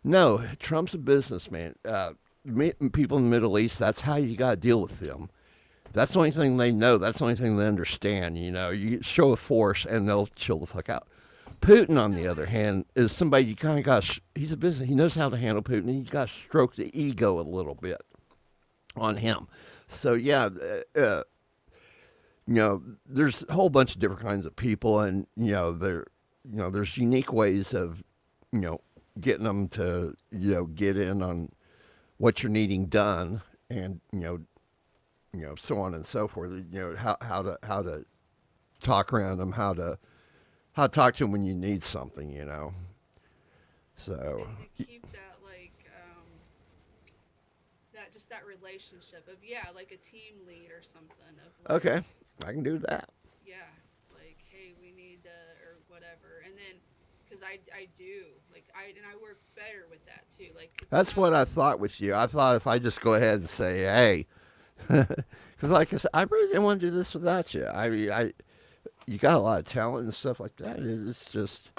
No, Trump's a businessman. People in the Middle East, that's how you got to deal with them. That's the only thing they know. That's the only thing they understand. You show a force and they'll chill the fuck out. Putin, on the other hand, is somebody you kind of got. He's a business. He knows how to handle Putin. And you got to stroke the ego a little bit on him. So yeah, there's a whole bunch of different kinds of people, and there's unique ways of getting them to get in on what you're needing done, and so on and so forth. How to talk around them, how to talk to them when you need something. So and to keep that that relationship of like a team lead or something of okay, I can do that. Yeah, hey, we need or whatever, and then because I do I work better with that too. That's what I thought with you. I thought if I just go ahead and say, hey, because like I said, I really didn't want to do this without you. I mean, you got a lot of talent and stuff like that. It's just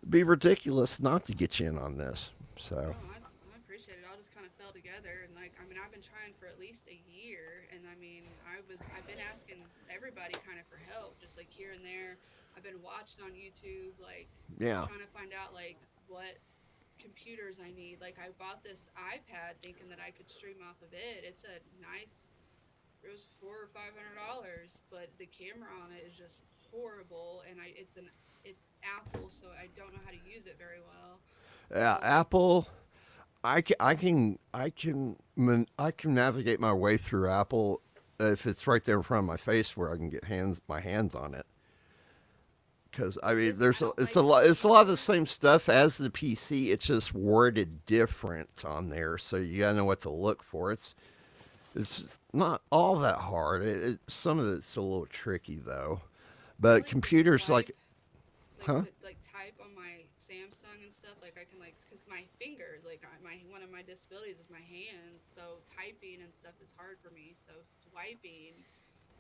be ridiculous not to get you in on this. So. I appreciate it. All just kind of fell together, and I've been trying for at least a year, and I've been asking everybody kind of for help, just here and there. I've been watching on YouTube, yeah, trying to find out what computers I need. I bought this iPad thinking that I could stream off of it. It was $400 or $500, but the camera on it is just horrible, and it's Apple, so I don't know how to use it very well. Yeah, Apple. I can navigate my way through Apple if it's right there in front of my face where I can get my hands on it. Because I mean, it's a lot of the same stuff as the PC. It's just worded different on there, so you gotta know what to look for. It's not all that hard. Some of it's a little tricky though, but computers type on my Samsung and stuff, like I can like, cause my fingers, like one of my disabilities is my hands, so typing and stuff is hard for me. So swiping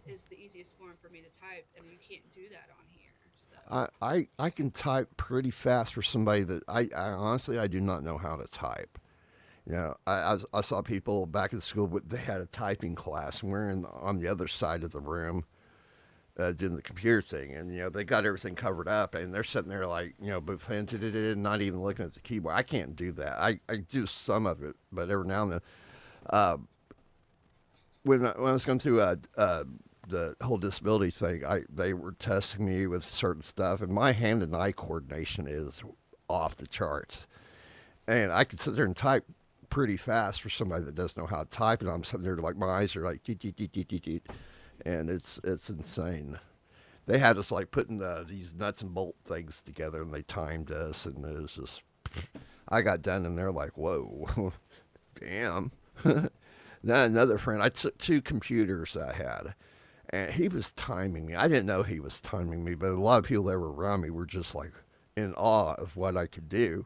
is the easiest form for me to type, and you can't do that on here. So I can type pretty fast for somebody that I honestly I do not know how to type. You know, I saw people back in school, but they had a typing class, and we're on the other side of the room doing the computer thing, and you know they got everything covered up, and they're sitting there like not even looking at the keyboard. I can't do that. I do some of it, but every now and then, when I was going through the whole disability thing, they were testing me with certain stuff, and my hand and eye coordination is off the charts, and I could sit there and type pretty fast for somebody that doesn't know how to type, and I'm sitting there like my eyes are like deet, and it's insane. They had us like putting these nuts and bolt things together, and they timed us, and it was just I got done, and they're like, "Whoa, damn." Then another friend, I took 2 computers I had, and he was timing me. I didn't know he was timing me, but a lot of people that were around me were just like in awe of what I could do.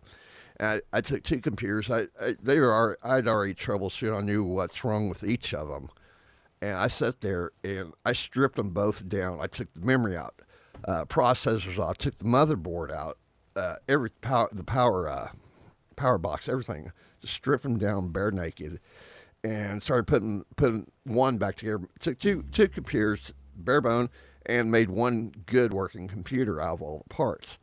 And I took 2 computers. I'd already troubleshooted. I knew what's wrong with each of them. And I sat there and I stripped them both down. I took the memory out, processors out, took the motherboard out, the power box, everything. Just stripped them down bare naked, and started putting one back together. Took two computers, bare bone, and made one good working computer out of all the parts.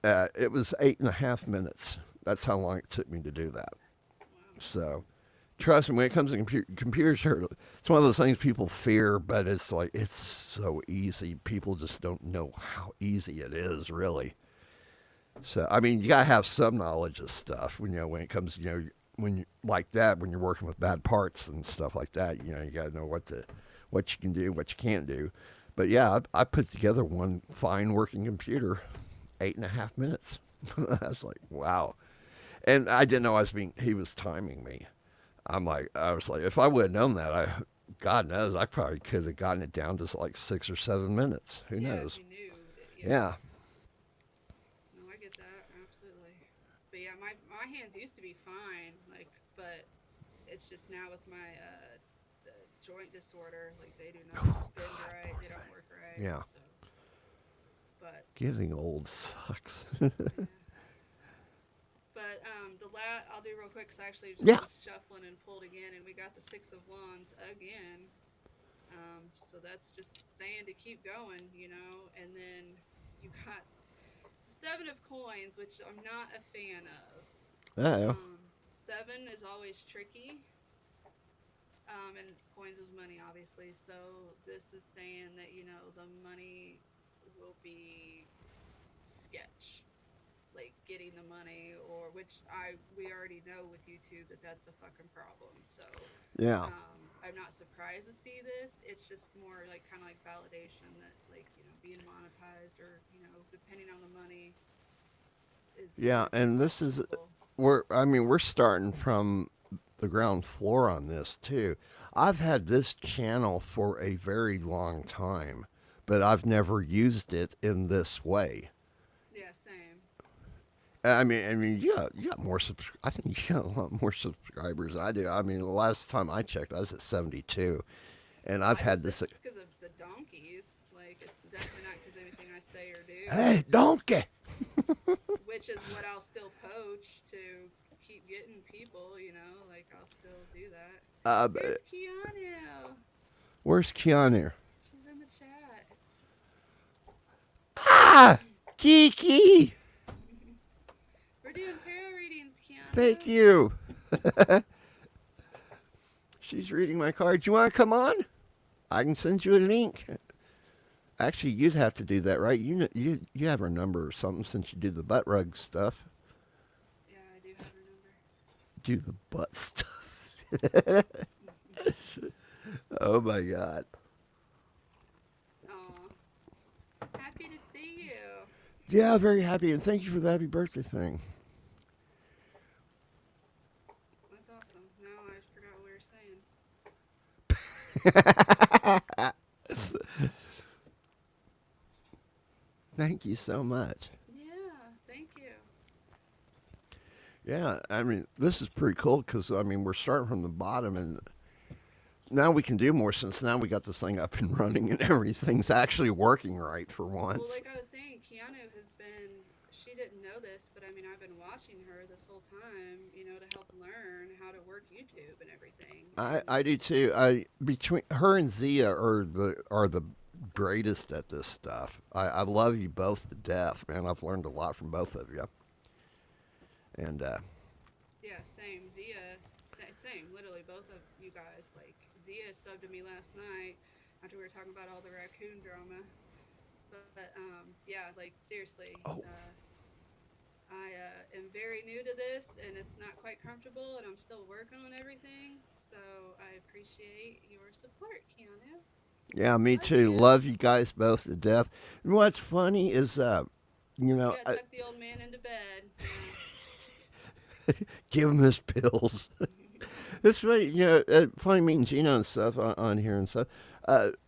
It was 8.5 minutes. That's how long it took me to do that. So, trust me, when it comes to computers, it's one of those things people fear, but it's like, it's so easy. People just don't know how easy it is, really. So, I mean, you gotta have some knowledge of stuff when it comes, when you like that, when you're working with bad parts and stuff like that, you gotta know what you can do, what you can't do. But yeah, I put together one fine working computer, 8.5 minutes. I was like, wow. And I didn't know he was timing me. I was like, if I would have known that, God knows, I probably could have gotten it down to like 6 or 7 minutes. Who knows? If you knew that, yeah. No, I get that, absolutely. But yeah, my hands used to be fine, but it's just now with my the joint disorder, they do not bend right, they don't work right. Yeah. So. But getting old sucks. Yeah. But I'll do real quick, because I actually just was shuffling and pulled again, and we got the 6 of Wands again. So that's just saying to keep going, and then you got 7 of Coins, which I'm not a fan of. 7 is always tricky. And coins is money, obviously. So this is saying that, the money will be sketch. Like getting the money, we already know with YouTube that's a fucking problem. So yeah, I'm not surprised to see this. It's just more kind of like validation that being monetized or depending on the money is and this is we're starting from the ground floor on this too. I've had this channel for a very long time, but I've never used it in this way. Yeah, same. I mean, you got more. I think you got a lot more subscribers than I do. I mean, the last time I checked, I was at 72, and I've had this. It's because of the donkeys. It's definitely not because anything I say or do. Hey, donkey! Which is what I'll still poach to keep getting people. I'll still do that. Where's Keanu? Where's Keanu? She's in the chat. Ah, Kiki. We're doing tarot readings, Keanu. Thank you. She's reading my cards. You want to come on? I can send you a link. Actually, you'd have to do that, right? You have her number or something since you do the butt rug stuff. Yeah, I do have her number. Do the butt stuff. Oh my God. Aw. Happy to see you. Yeah, very happy, and thank you for the happy birthday thing. That's awesome. Now I forgot what we were saying. Thank you so much. Yeah, thank you. Yeah, I mean, this is pretty cool because, I mean, we're starting from the bottom and now we can do more since now we got this thing up and running and everything's actually working right for once. Well, like I was saying, Keanu has been, she didn't know this, but I mean, I've been watching her this whole time, you know, to help learn how to work YouTube and everything. I do too. Between her and Zia are the greatest at this stuff. I love you both to death, man. I've learned a lot from both of you. And yeah, same. Zia, same. Literally, both of you guys. Like Zia subbed to me last night after we were talking about all the raccoon drama. But yeah, like seriously. Oh. I am very new to this, and it's not quite comfortable, and I'm still working on everything. So I appreciate your support, Keanu. yeah, me too. Love you guys both to death. And what's funny is, you know, Yeah, tuck the old man into bed. give him his pills. It's funny, you know, funny meeting Gino and stuff on here and stuff.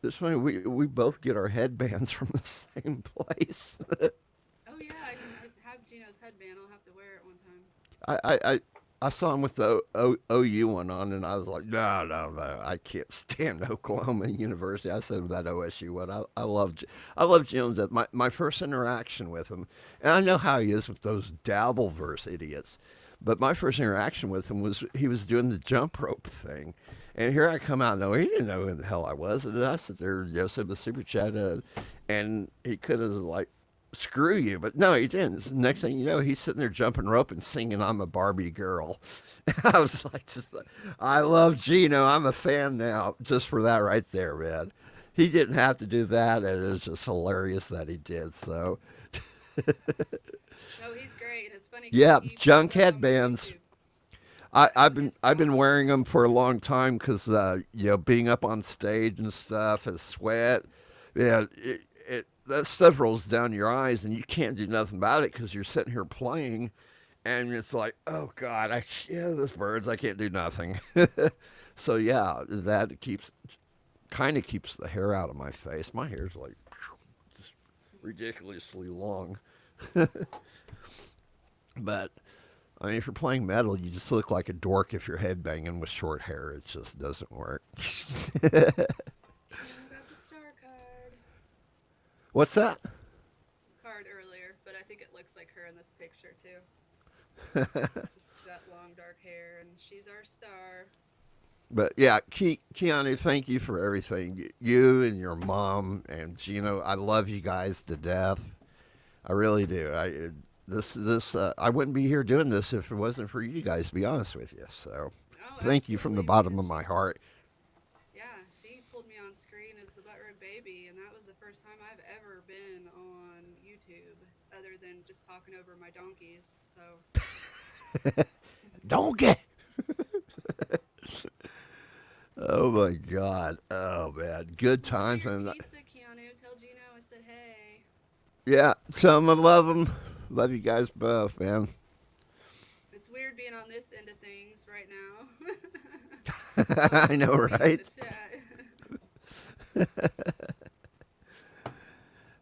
It's funny, we both get our headbands from the same place. Oh yeah, I have Gino's headband. I'll have to wear it one time. I saw him with the OU one on, and I was like, no, I can't stand Oklahoma University. I said that OSU one. I love Jones. My first interaction with him, and I know how he is with those Dabbleverse idiots, but my first interaction with him was he was doing the jump rope thing. And here I come out, no, he didn't know who the hell I was. And I sit there, said the super chat, and he could have, like, screw you, but no, he didn't. The next thing you know, he's sitting there jumping rope and singing "I'm a Barbie Girl." I was like, I love Gino. I'm a fan now, just for that right there, man. He didn't have to do that, and it was just hilarious that he did. So, no, he's great. It's funny. Yeah, junk headbands. I've been wearing them for a long time because you know, being up on stage and stuff, and sweat. Yeah, that stuff rolls down your eyes, and you can't do nothing about it because you're sitting here playing, and it's like, oh God, this birds, I can't do nothing. So yeah, that kind of keeps the hair out of my face. My hair's like just ridiculously long. But I mean, if you're playing metal, you just look like a dork if you're headbanging with short hair. It just doesn't work. What's that? Card earlier, but I think it looks like her in this picture too. Just that long dark hair, and she's our star. But yeah, Keanu, thank you for everything. You and your mom and Gino, I love you guys to death. I really do. I wouldn't be here doing this if it wasn't for you guys, to be honest with you. So, thank you from the bottom of my heart. Yeah, she pulled me on screen as the butt rug baby, and that was the first time I've ever been on YouTube, other than just talking over my donkeys. So. Donkey. Oh my God! Oh man, good times. Pizza, Keanu. Tell Gino I said hey. Yeah, some I love them. Love you guys both, man. It's weird being on this end of things right now. I know, right?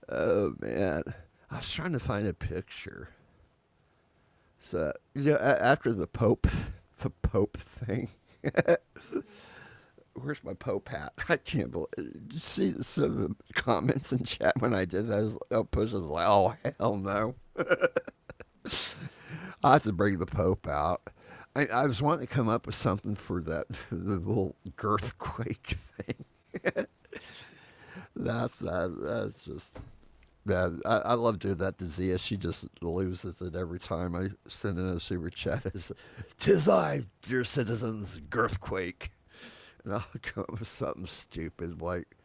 Oh man, I was trying to find a picture. So yeah, after the Pope thing. Where's my Pope hat? I can't believe. Did you see some of the comments in chat when I did that? Push was like, oh hell no. I have to bring the Pope out. I was wanting to come up with something for that the little girthquake thing. That's just that. I love doing that to Zia. She just loses it every time I send in a super chat. "'Tis I, dear citizens, girthquake," and I'll come up with something stupid like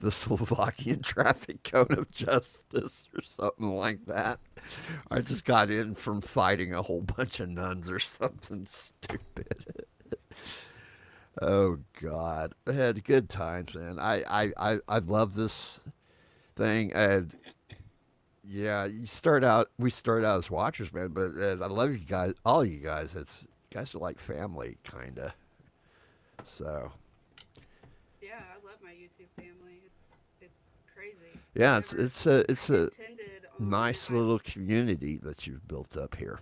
the Slovakian traffic cone of justice or something like that. I just got in from fighting a whole bunch of nuns or something stupid. Oh God, I had good times, man. I love this thing, and yeah, we start out as watchers, man. But I love you guys, all you guys. You guys are like family, kinda. So. Yeah, I love my YouTube family. It's crazy. Yeah, it's a nice little community that you've built up here.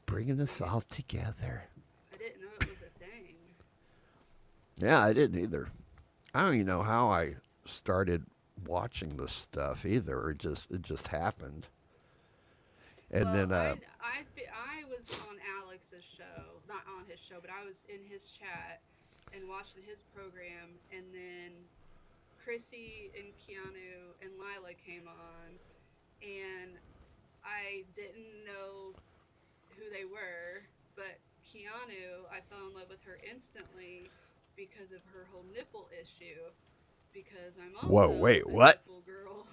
bringing us all together. I didn't know it was a thing. Yeah, I didn't either. I don't even know how I started watching this stuff either. It just happened. And then I was on Alex's show, not on his show, but I was in his chat and watching his program, and then Chrissy and Keanu and Lila came on, and I didn't know who they were, but Keanu, I fell in love with her instantly because of her whole nipple issue, because I'm also whoa, wait, a what? nipple girl.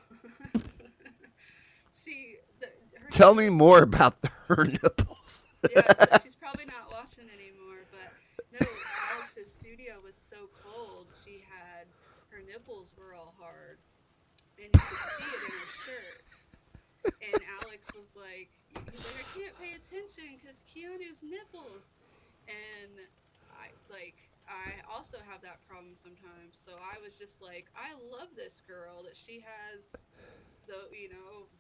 Her Tell me more about her nipples. Yeah, so she's probably not watching anymore, but no, Alex's studio was so cold, her nipples were all hard, and you could see it in her shirt. And Alex was like, he's like, I can't pay attention because Keanu's nipples. And I also have that problem sometimes, so I was just like, I love this girl that she has the,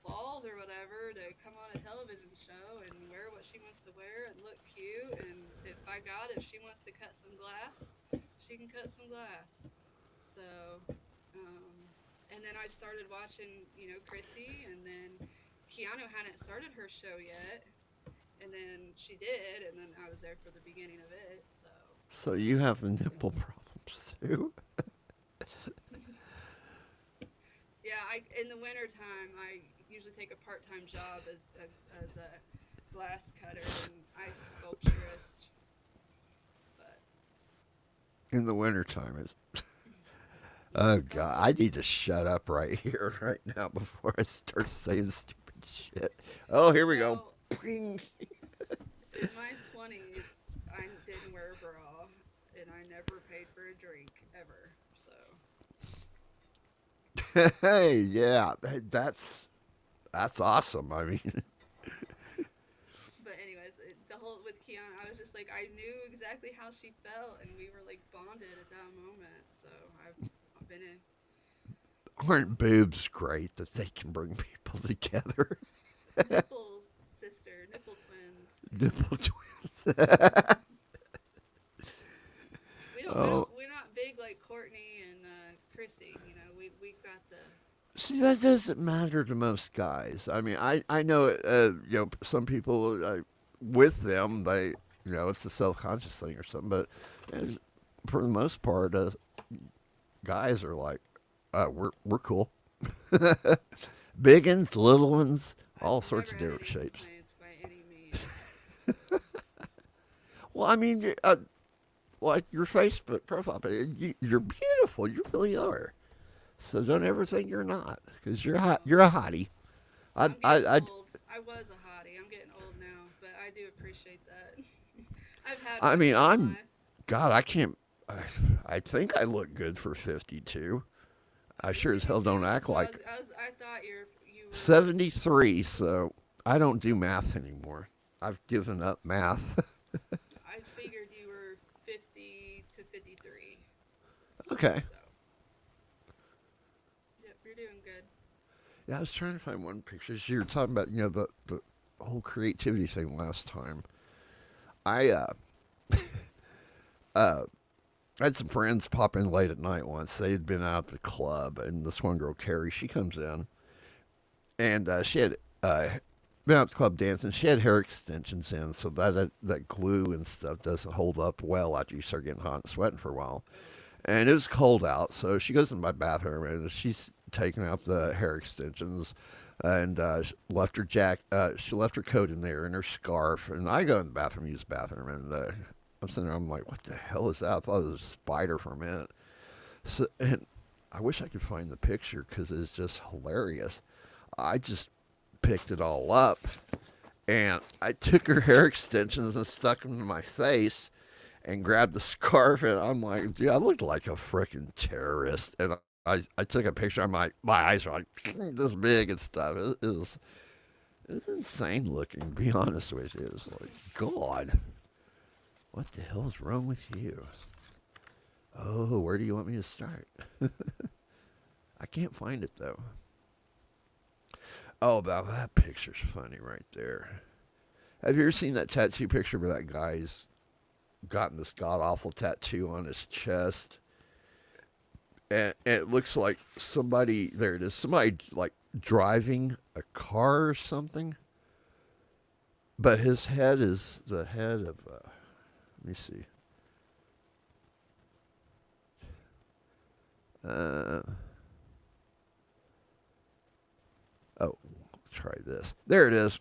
balls or whatever to come on a television show and wear what she wants to wear and look cute, and if she wants to cut some glass, she can cut some glass. So and then I started watching Chrissy, and then Keanu hadn't started her show yet, and then she did, and then I was there for the beginning of it. So you have nipple problems too? Yeah, in the winter time, I usually take a part-time job as a glass cutter and ice sculpturist. But In the wintertime, oh God, I need to shut up right here, right now, before I start saying stupid shit. Oh, here we go. Ping. In my 20s, I didn't wear a bra, and I never paid for a drink ever. So. Hey, yeah, that's awesome. I mean. But anyways, the whole with Keanu, I was just like, I knew exactly how she felt, and we were like bonded at that moment. So I've been in. Aren't boobs great that they can bring people together? Nipple sister, nipple twins. Nipple twins. We're not big like Courtney and Chrissy. We've got the. See, that doesn't matter to most guys. I mean, I know, some people with them, they, it's a self-conscious thing or something, but for the most part, guys are like, we're cool. Big ones, little ones, all sorts of different shapes. By any means. Well, I mean, like your Facebook profile page, you're beautiful. You really are. So don't ever think you're not, because you're hot. You're a hottie. Old. I was a hottie. I'm getting old now, but I do appreciate that. I can't. I think I look good for 52. I sure as hell don't act like. I thought you were 73. So I don't do math anymore. I've given up math. I figured you were 50 to 53. Okay. So. Yep, you're doing good. Yeah, I was trying to find one picture. You were talking about, the whole creativity thing last time. I had some friends pop in late at night once. They had been out at the club, and this one girl, Carrie, she comes in, and she had been out at the club dancing. She had hair extensions in, so that glue and stuff doesn't hold up well after you start getting hot and sweating for a while. And it was cold out, so she goes in my bathroom, and she's taking out the hair extensions, and she left her coat in there and her scarf. And I go in the bathroom, use the bathroom, and I'm sitting there, I'm like, what the hell is that? I thought it was a spider for a minute. So, and I wish I could find the picture because it's just hilarious. I just picked it all up, and I took her hair extensions and stuck them to my face and grabbed the scarf, and I'm like, dude, I looked like a freaking terrorist. And I took a picture. I'm like, my eyes are like this big and stuff. It was insane looking, to be honest with you. It was like, God, what the hell is wrong with you? Oh, where do you want me to start? I can't find it, though. Oh, that picture's funny right there. Have you ever seen that tattoo picture where that guy's gotten this god awful tattoo on his chest? And it looks like somebody, there it is, somebody like driving a car or something. But his head is the head of, let me see. Oh, let's try this. There it is.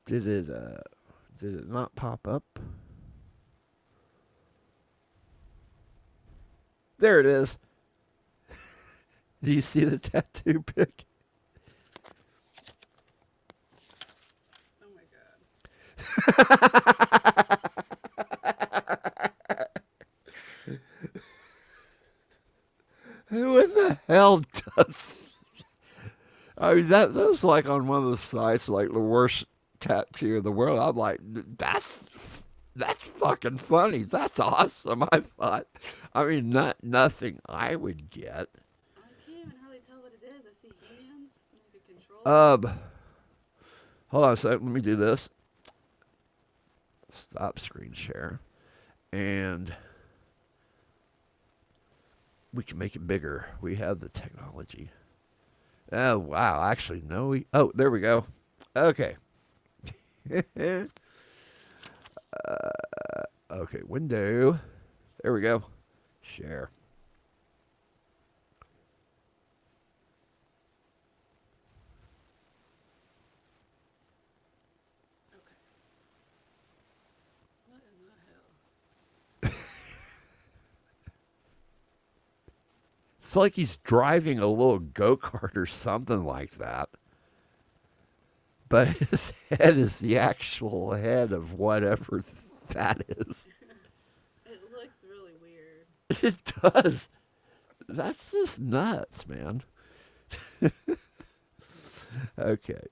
Did it not pop up? There it is. Do you see the tattoo pic? Oh my god. Who in the hell does? I mean, that was like on one of the sites, like the worst tattoo in the world. I'm like, that's fucking funny. That's awesome. I thought. I mean, nothing I would get. I can't even hardly tell what it is. I see hands. Like a control. Hold on a second. Let me do this. Stop screen share, and we can make it bigger. We have the technology. Oh wow! Actually, no. Oh, there we go. Okay. Okay, window. There we go. Share. Okay. What in the hell? It's like he's driving a little go-kart or something like that. But his head is the actual head of whatever that is. It looks really weird. It does. That's just nuts, man. Okay.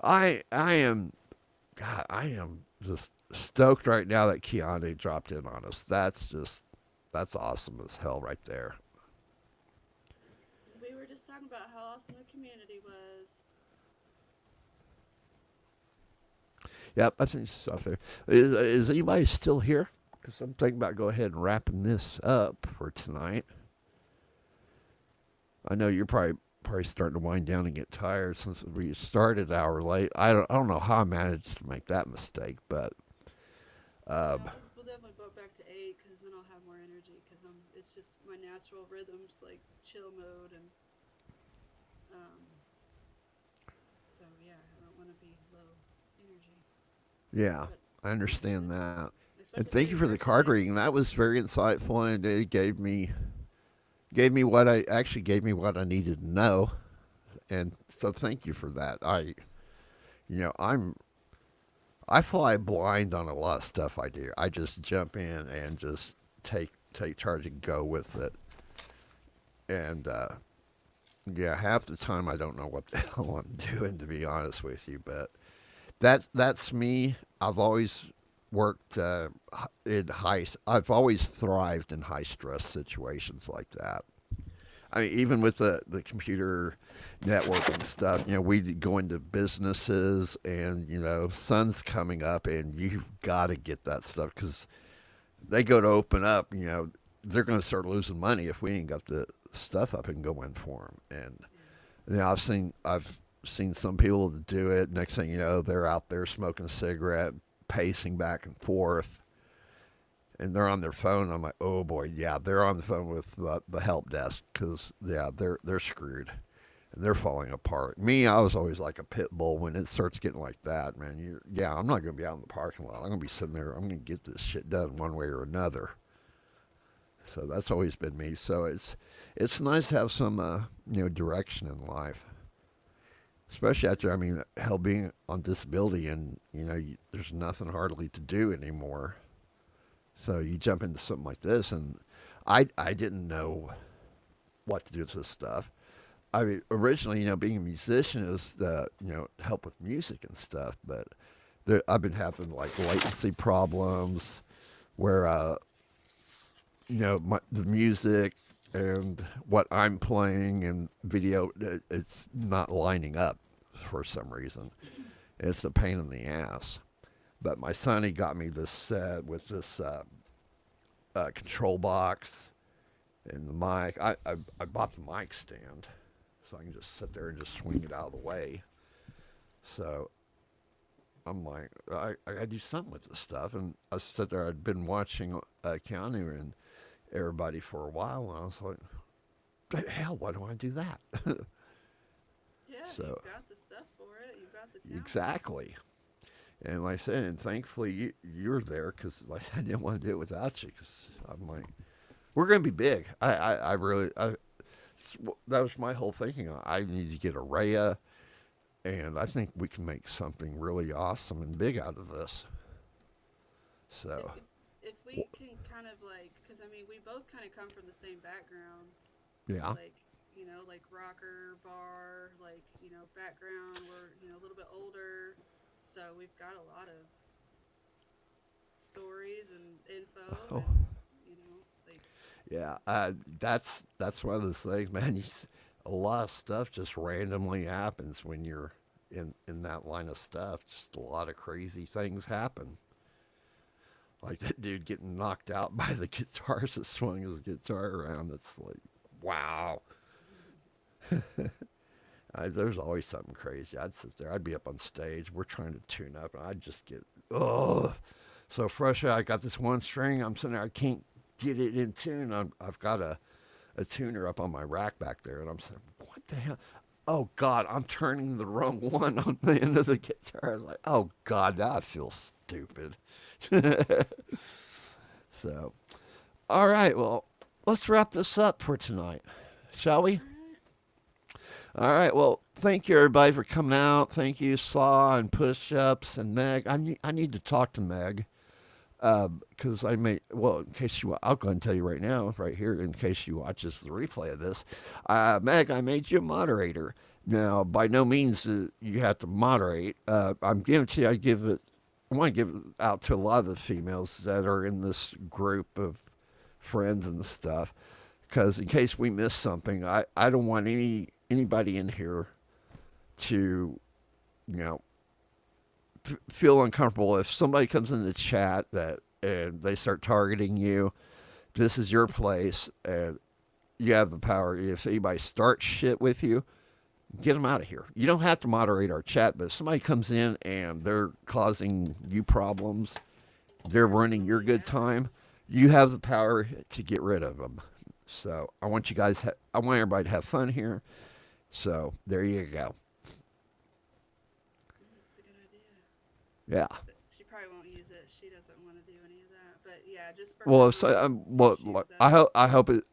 I am just stoked right now that Keanu dropped in on us. That's awesome as hell right there. We were just talking about how awesome the community was. Yep, I think it's up there. Is anybody still here? Because I'm thinking about go ahead and wrapping this up for tonight. I know you're probably starting to wind down and get tired since we started an hour late. I don't know how I managed to make that mistake, but We'll definitely go back to 8 because then I'll have more energy because it's just my natural rhythms like chill mode and so yeah, I don't want to be low energy. yeah, I understand that. And thank you for the card reading. That was very insightful, and it gave me what I needed to know. And so thank you for that. I fly blind on a lot of stuff I do. I just jump in and just take charge and go with it. And yeah, half the time I don't know what the hell I'm doing, to be honest with you. But that's me. I've always worked I've always thrived in high stress situations like that. I mean, even with the computer networking stuff, we go into businesses and, sun's coming up and you've got to get that stuff because they go to open up, they're going to start losing money if we ain't got the stuff up and going for them. And, I've seen some people do it. Next thing you know, they're out there smoking a cigarette, pacing back and forth. And they're on their phone. I'm like, oh boy, yeah, they're on the phone with the help desk because yeah, they're screwed and they're falling apart. Me, I was always like a pit bull when it starts getting like that, man. I'm not going to be out in the parking lot. I'm going to be sitting there. I'm going to get this shit done one way or another. So that's always been me. So it's nice to have some direction in life, especially after hell being on disability and there's nothing hardly to do anymore. So you jump into something like this, and I didn't know what to do with this stuff. I mean, originally, being a musician is help with music and stuff, but I've been having like latency problems where the music and what I'm playing and video, it's not lining up for some reason. It's a pain in the ass. But my son, he got me this set with this control box and the mic. I bought the mic stand so I can just sit there and just swing it out of the way. So I'm like, I got to do something with this stuff. And I sat there, I'd been watching Keanu and everybody for a while, and I was like, the hell, why don't I do that? Yeah, so, you've got the stuff for it. You've got the talent. Exactly. And like I said, and thankfully you're there, because like I didn't want to do it without you, because I'm like, we're going to be big. I really, that was my whole thinking. I need to get ARAYA, and I think we can make something really awesome and big out of this. So. If we can kind of like, because I mean, we both kind of come from the same background. Yeah. Like, you know, like rocker, bar, like, you know, background. We're, you know, a little bit older. So we've got a lot of stories and info. Oh. And, you know, like. Yeah, that's one of those things, man. A lot of stuff just randomly happens when you're in that line of stuff. Just a lot of crazy things happen. Like that dude getting knocked out by the guitarist that swung his guitar around. It's like, wow. There's always something crazy. I'd sit there. I'd be up on stage. We're trying to tune up, and I'd just get, so frustrated. I got this one string. I'm sitting there. I can't get it in tune. I've got a tuner up on my rack back there, and I'm saying, what the hell? Oh, God, I'm turning the wrong one on the end of the guitar. I was like, oh, God, now I feel stupid. So, all right, well, let's wrap this up for tonight, shall we? All right, well, thank you, everybody, for coming out. Thank you, Saw and Push-Ups and Meg. I need to talk to Meg. Because in case I'll go ahead and tell you right now, right here, in case she watches the replay of this. Meg, I made you a moderator. Now, by no means you have to moderate. I'm giving it to you. I want to give it out to a lot of the females that are in this group of friends and stuff. Because in case we miss something, I don't want anybody in here to, feel uncomfortable. If somebody comes in the chat and they start targeting you, this is your place, and you have the power. If anybody starts shit with you, get them out of here. You don't have to moderate our chat, but if somebody comes in and they're causing you problems, they're ruining your good time, you have the power to get rid of them. So I want you guys, I want everybody to have fun here. So there you go. That's a good idea. Yeah. But she probably won't use it. She doesn't want to do any of that. But yeah, just for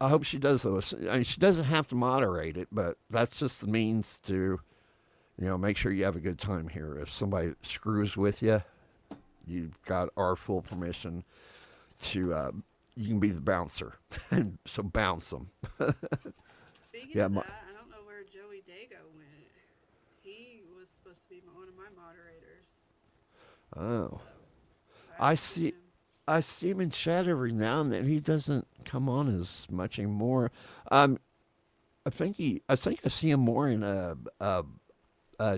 I hope she does though. I mean, she doesn't have to moderate it, but that's just the means to, make sure you have a good time here. If somebody screws with you, you've got our full permission to. You can be the bouncer, and so bounce them. Speaking of that, I don't know where Joey Dago went. He was supposed to be one of my moderators. Oh, so, I see him in chat every now and then. He doesn't come on as much anymore. I think I see him more in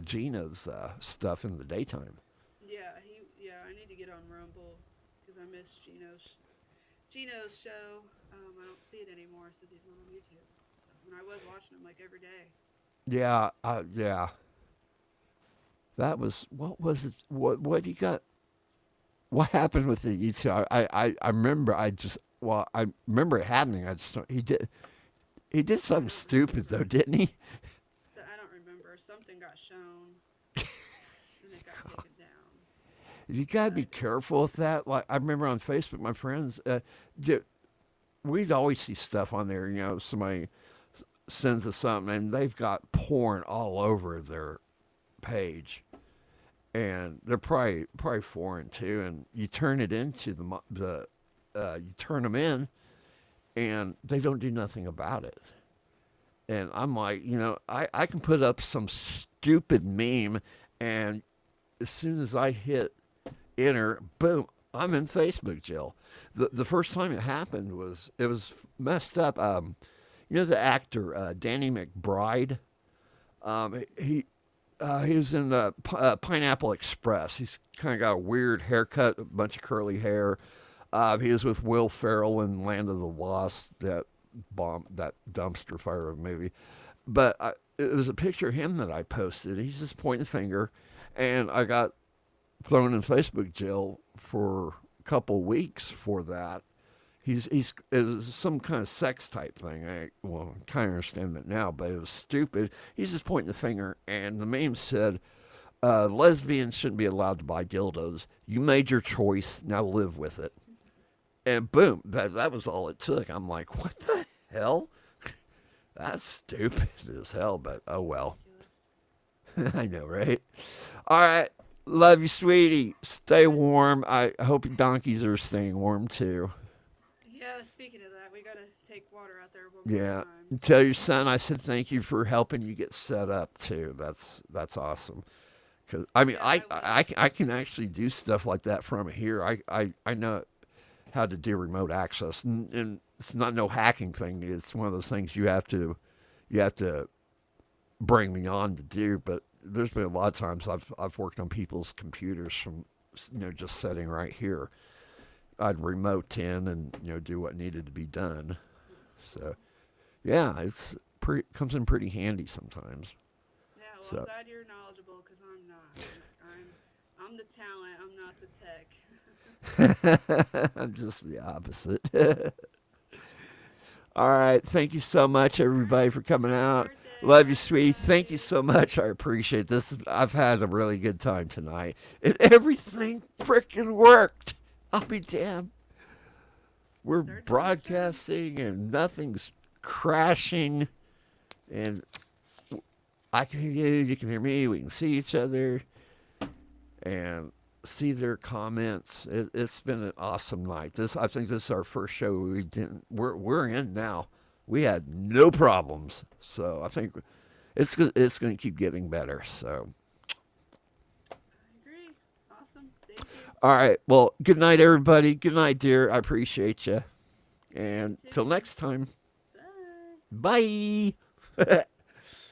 Gina's stuff in the daytime. Yeah, I need to get on Rumble because I miss Gino's show. I don't see it anymore since he's not on YouTube. So, and I was watching him like every day. Yeah, yeah. That was, what was it? What you got? What happened with the YouTube? I remember. I remember it happening. He did something stupid though, didn't he? So I don't remember. Something got shown, and it got taken down. You gotta be careful with that. Like I remember on Facebook, my friends, we'd always see stuff on there. Somebody sends us something, and they've got porn all over their page, and they're probably foreign too. And you turn it into you turn them in, and they don't do nothing about it. And I'm like, I can put up some stupid meme, and as soon as I hit enter, boom, I'm in Facebook jail. The first time it happened it was messed up. You know the actor Danny McBride. He was in Pineapple Express. He's kind of got a weird haircut, a bunch of curly hair. He was with Will Ferrell in Land of the Lost, that dumpster fire movie. But it was a picture of him that I posted. He's just pointing the finger, and I got thrown in Facebook jail for a couple weeks for that. It was some kind of sex type thing. I kind of understand it now, but it was stupid. He's just pointing the finger, and the meme said, lesbians shouldn't be allowed to buy dildos. You made your choice, now live with it. And boom, that was all it took. I'm like, what the hell? That's stupid as hell, but oh well. I know, right? All right. Love you, sweetie. Stay warm. I hope your donkeys are staying warm, too. Yeah, speaking of that, we got to take water out there. Yeah. Tell your son I said thank you for helping you get set up, too. That's awesome. Cause, I mean, I can actually do stuff like that from here. I know how to do remote access. And it's not no hacking thing. It's one of those things you have to bring me on to do. But there's been a lot of times I've worked on people's computers from just sitting right here. I'd remote in and do what needed to be done. So yeah, comes in pretty handy sometimes. Yeah, well, I'm glad you're knowledgeable because I'm not. I'm the talent. I'm not the tech. I'm just the opposite. All right. Thank you so much, everybody, for coming out. Love you, sweetie. Thank you so much. I appreciate this. I've had a really good time tonight. And everything freaking worked. I'll be damned. We're broadcasting and nothing's crashing. And I can hear you. You can hear me. We can see each other. And see their comments. It's been an awesome night. I think this is our first show we're in now. We had no problems, so I think it's going to keep getting better. So I agree. Awesome. Thank you. All right. Well, good night, everybody. Good night, dear. I appreciate you. And till next time. Bye. Bye.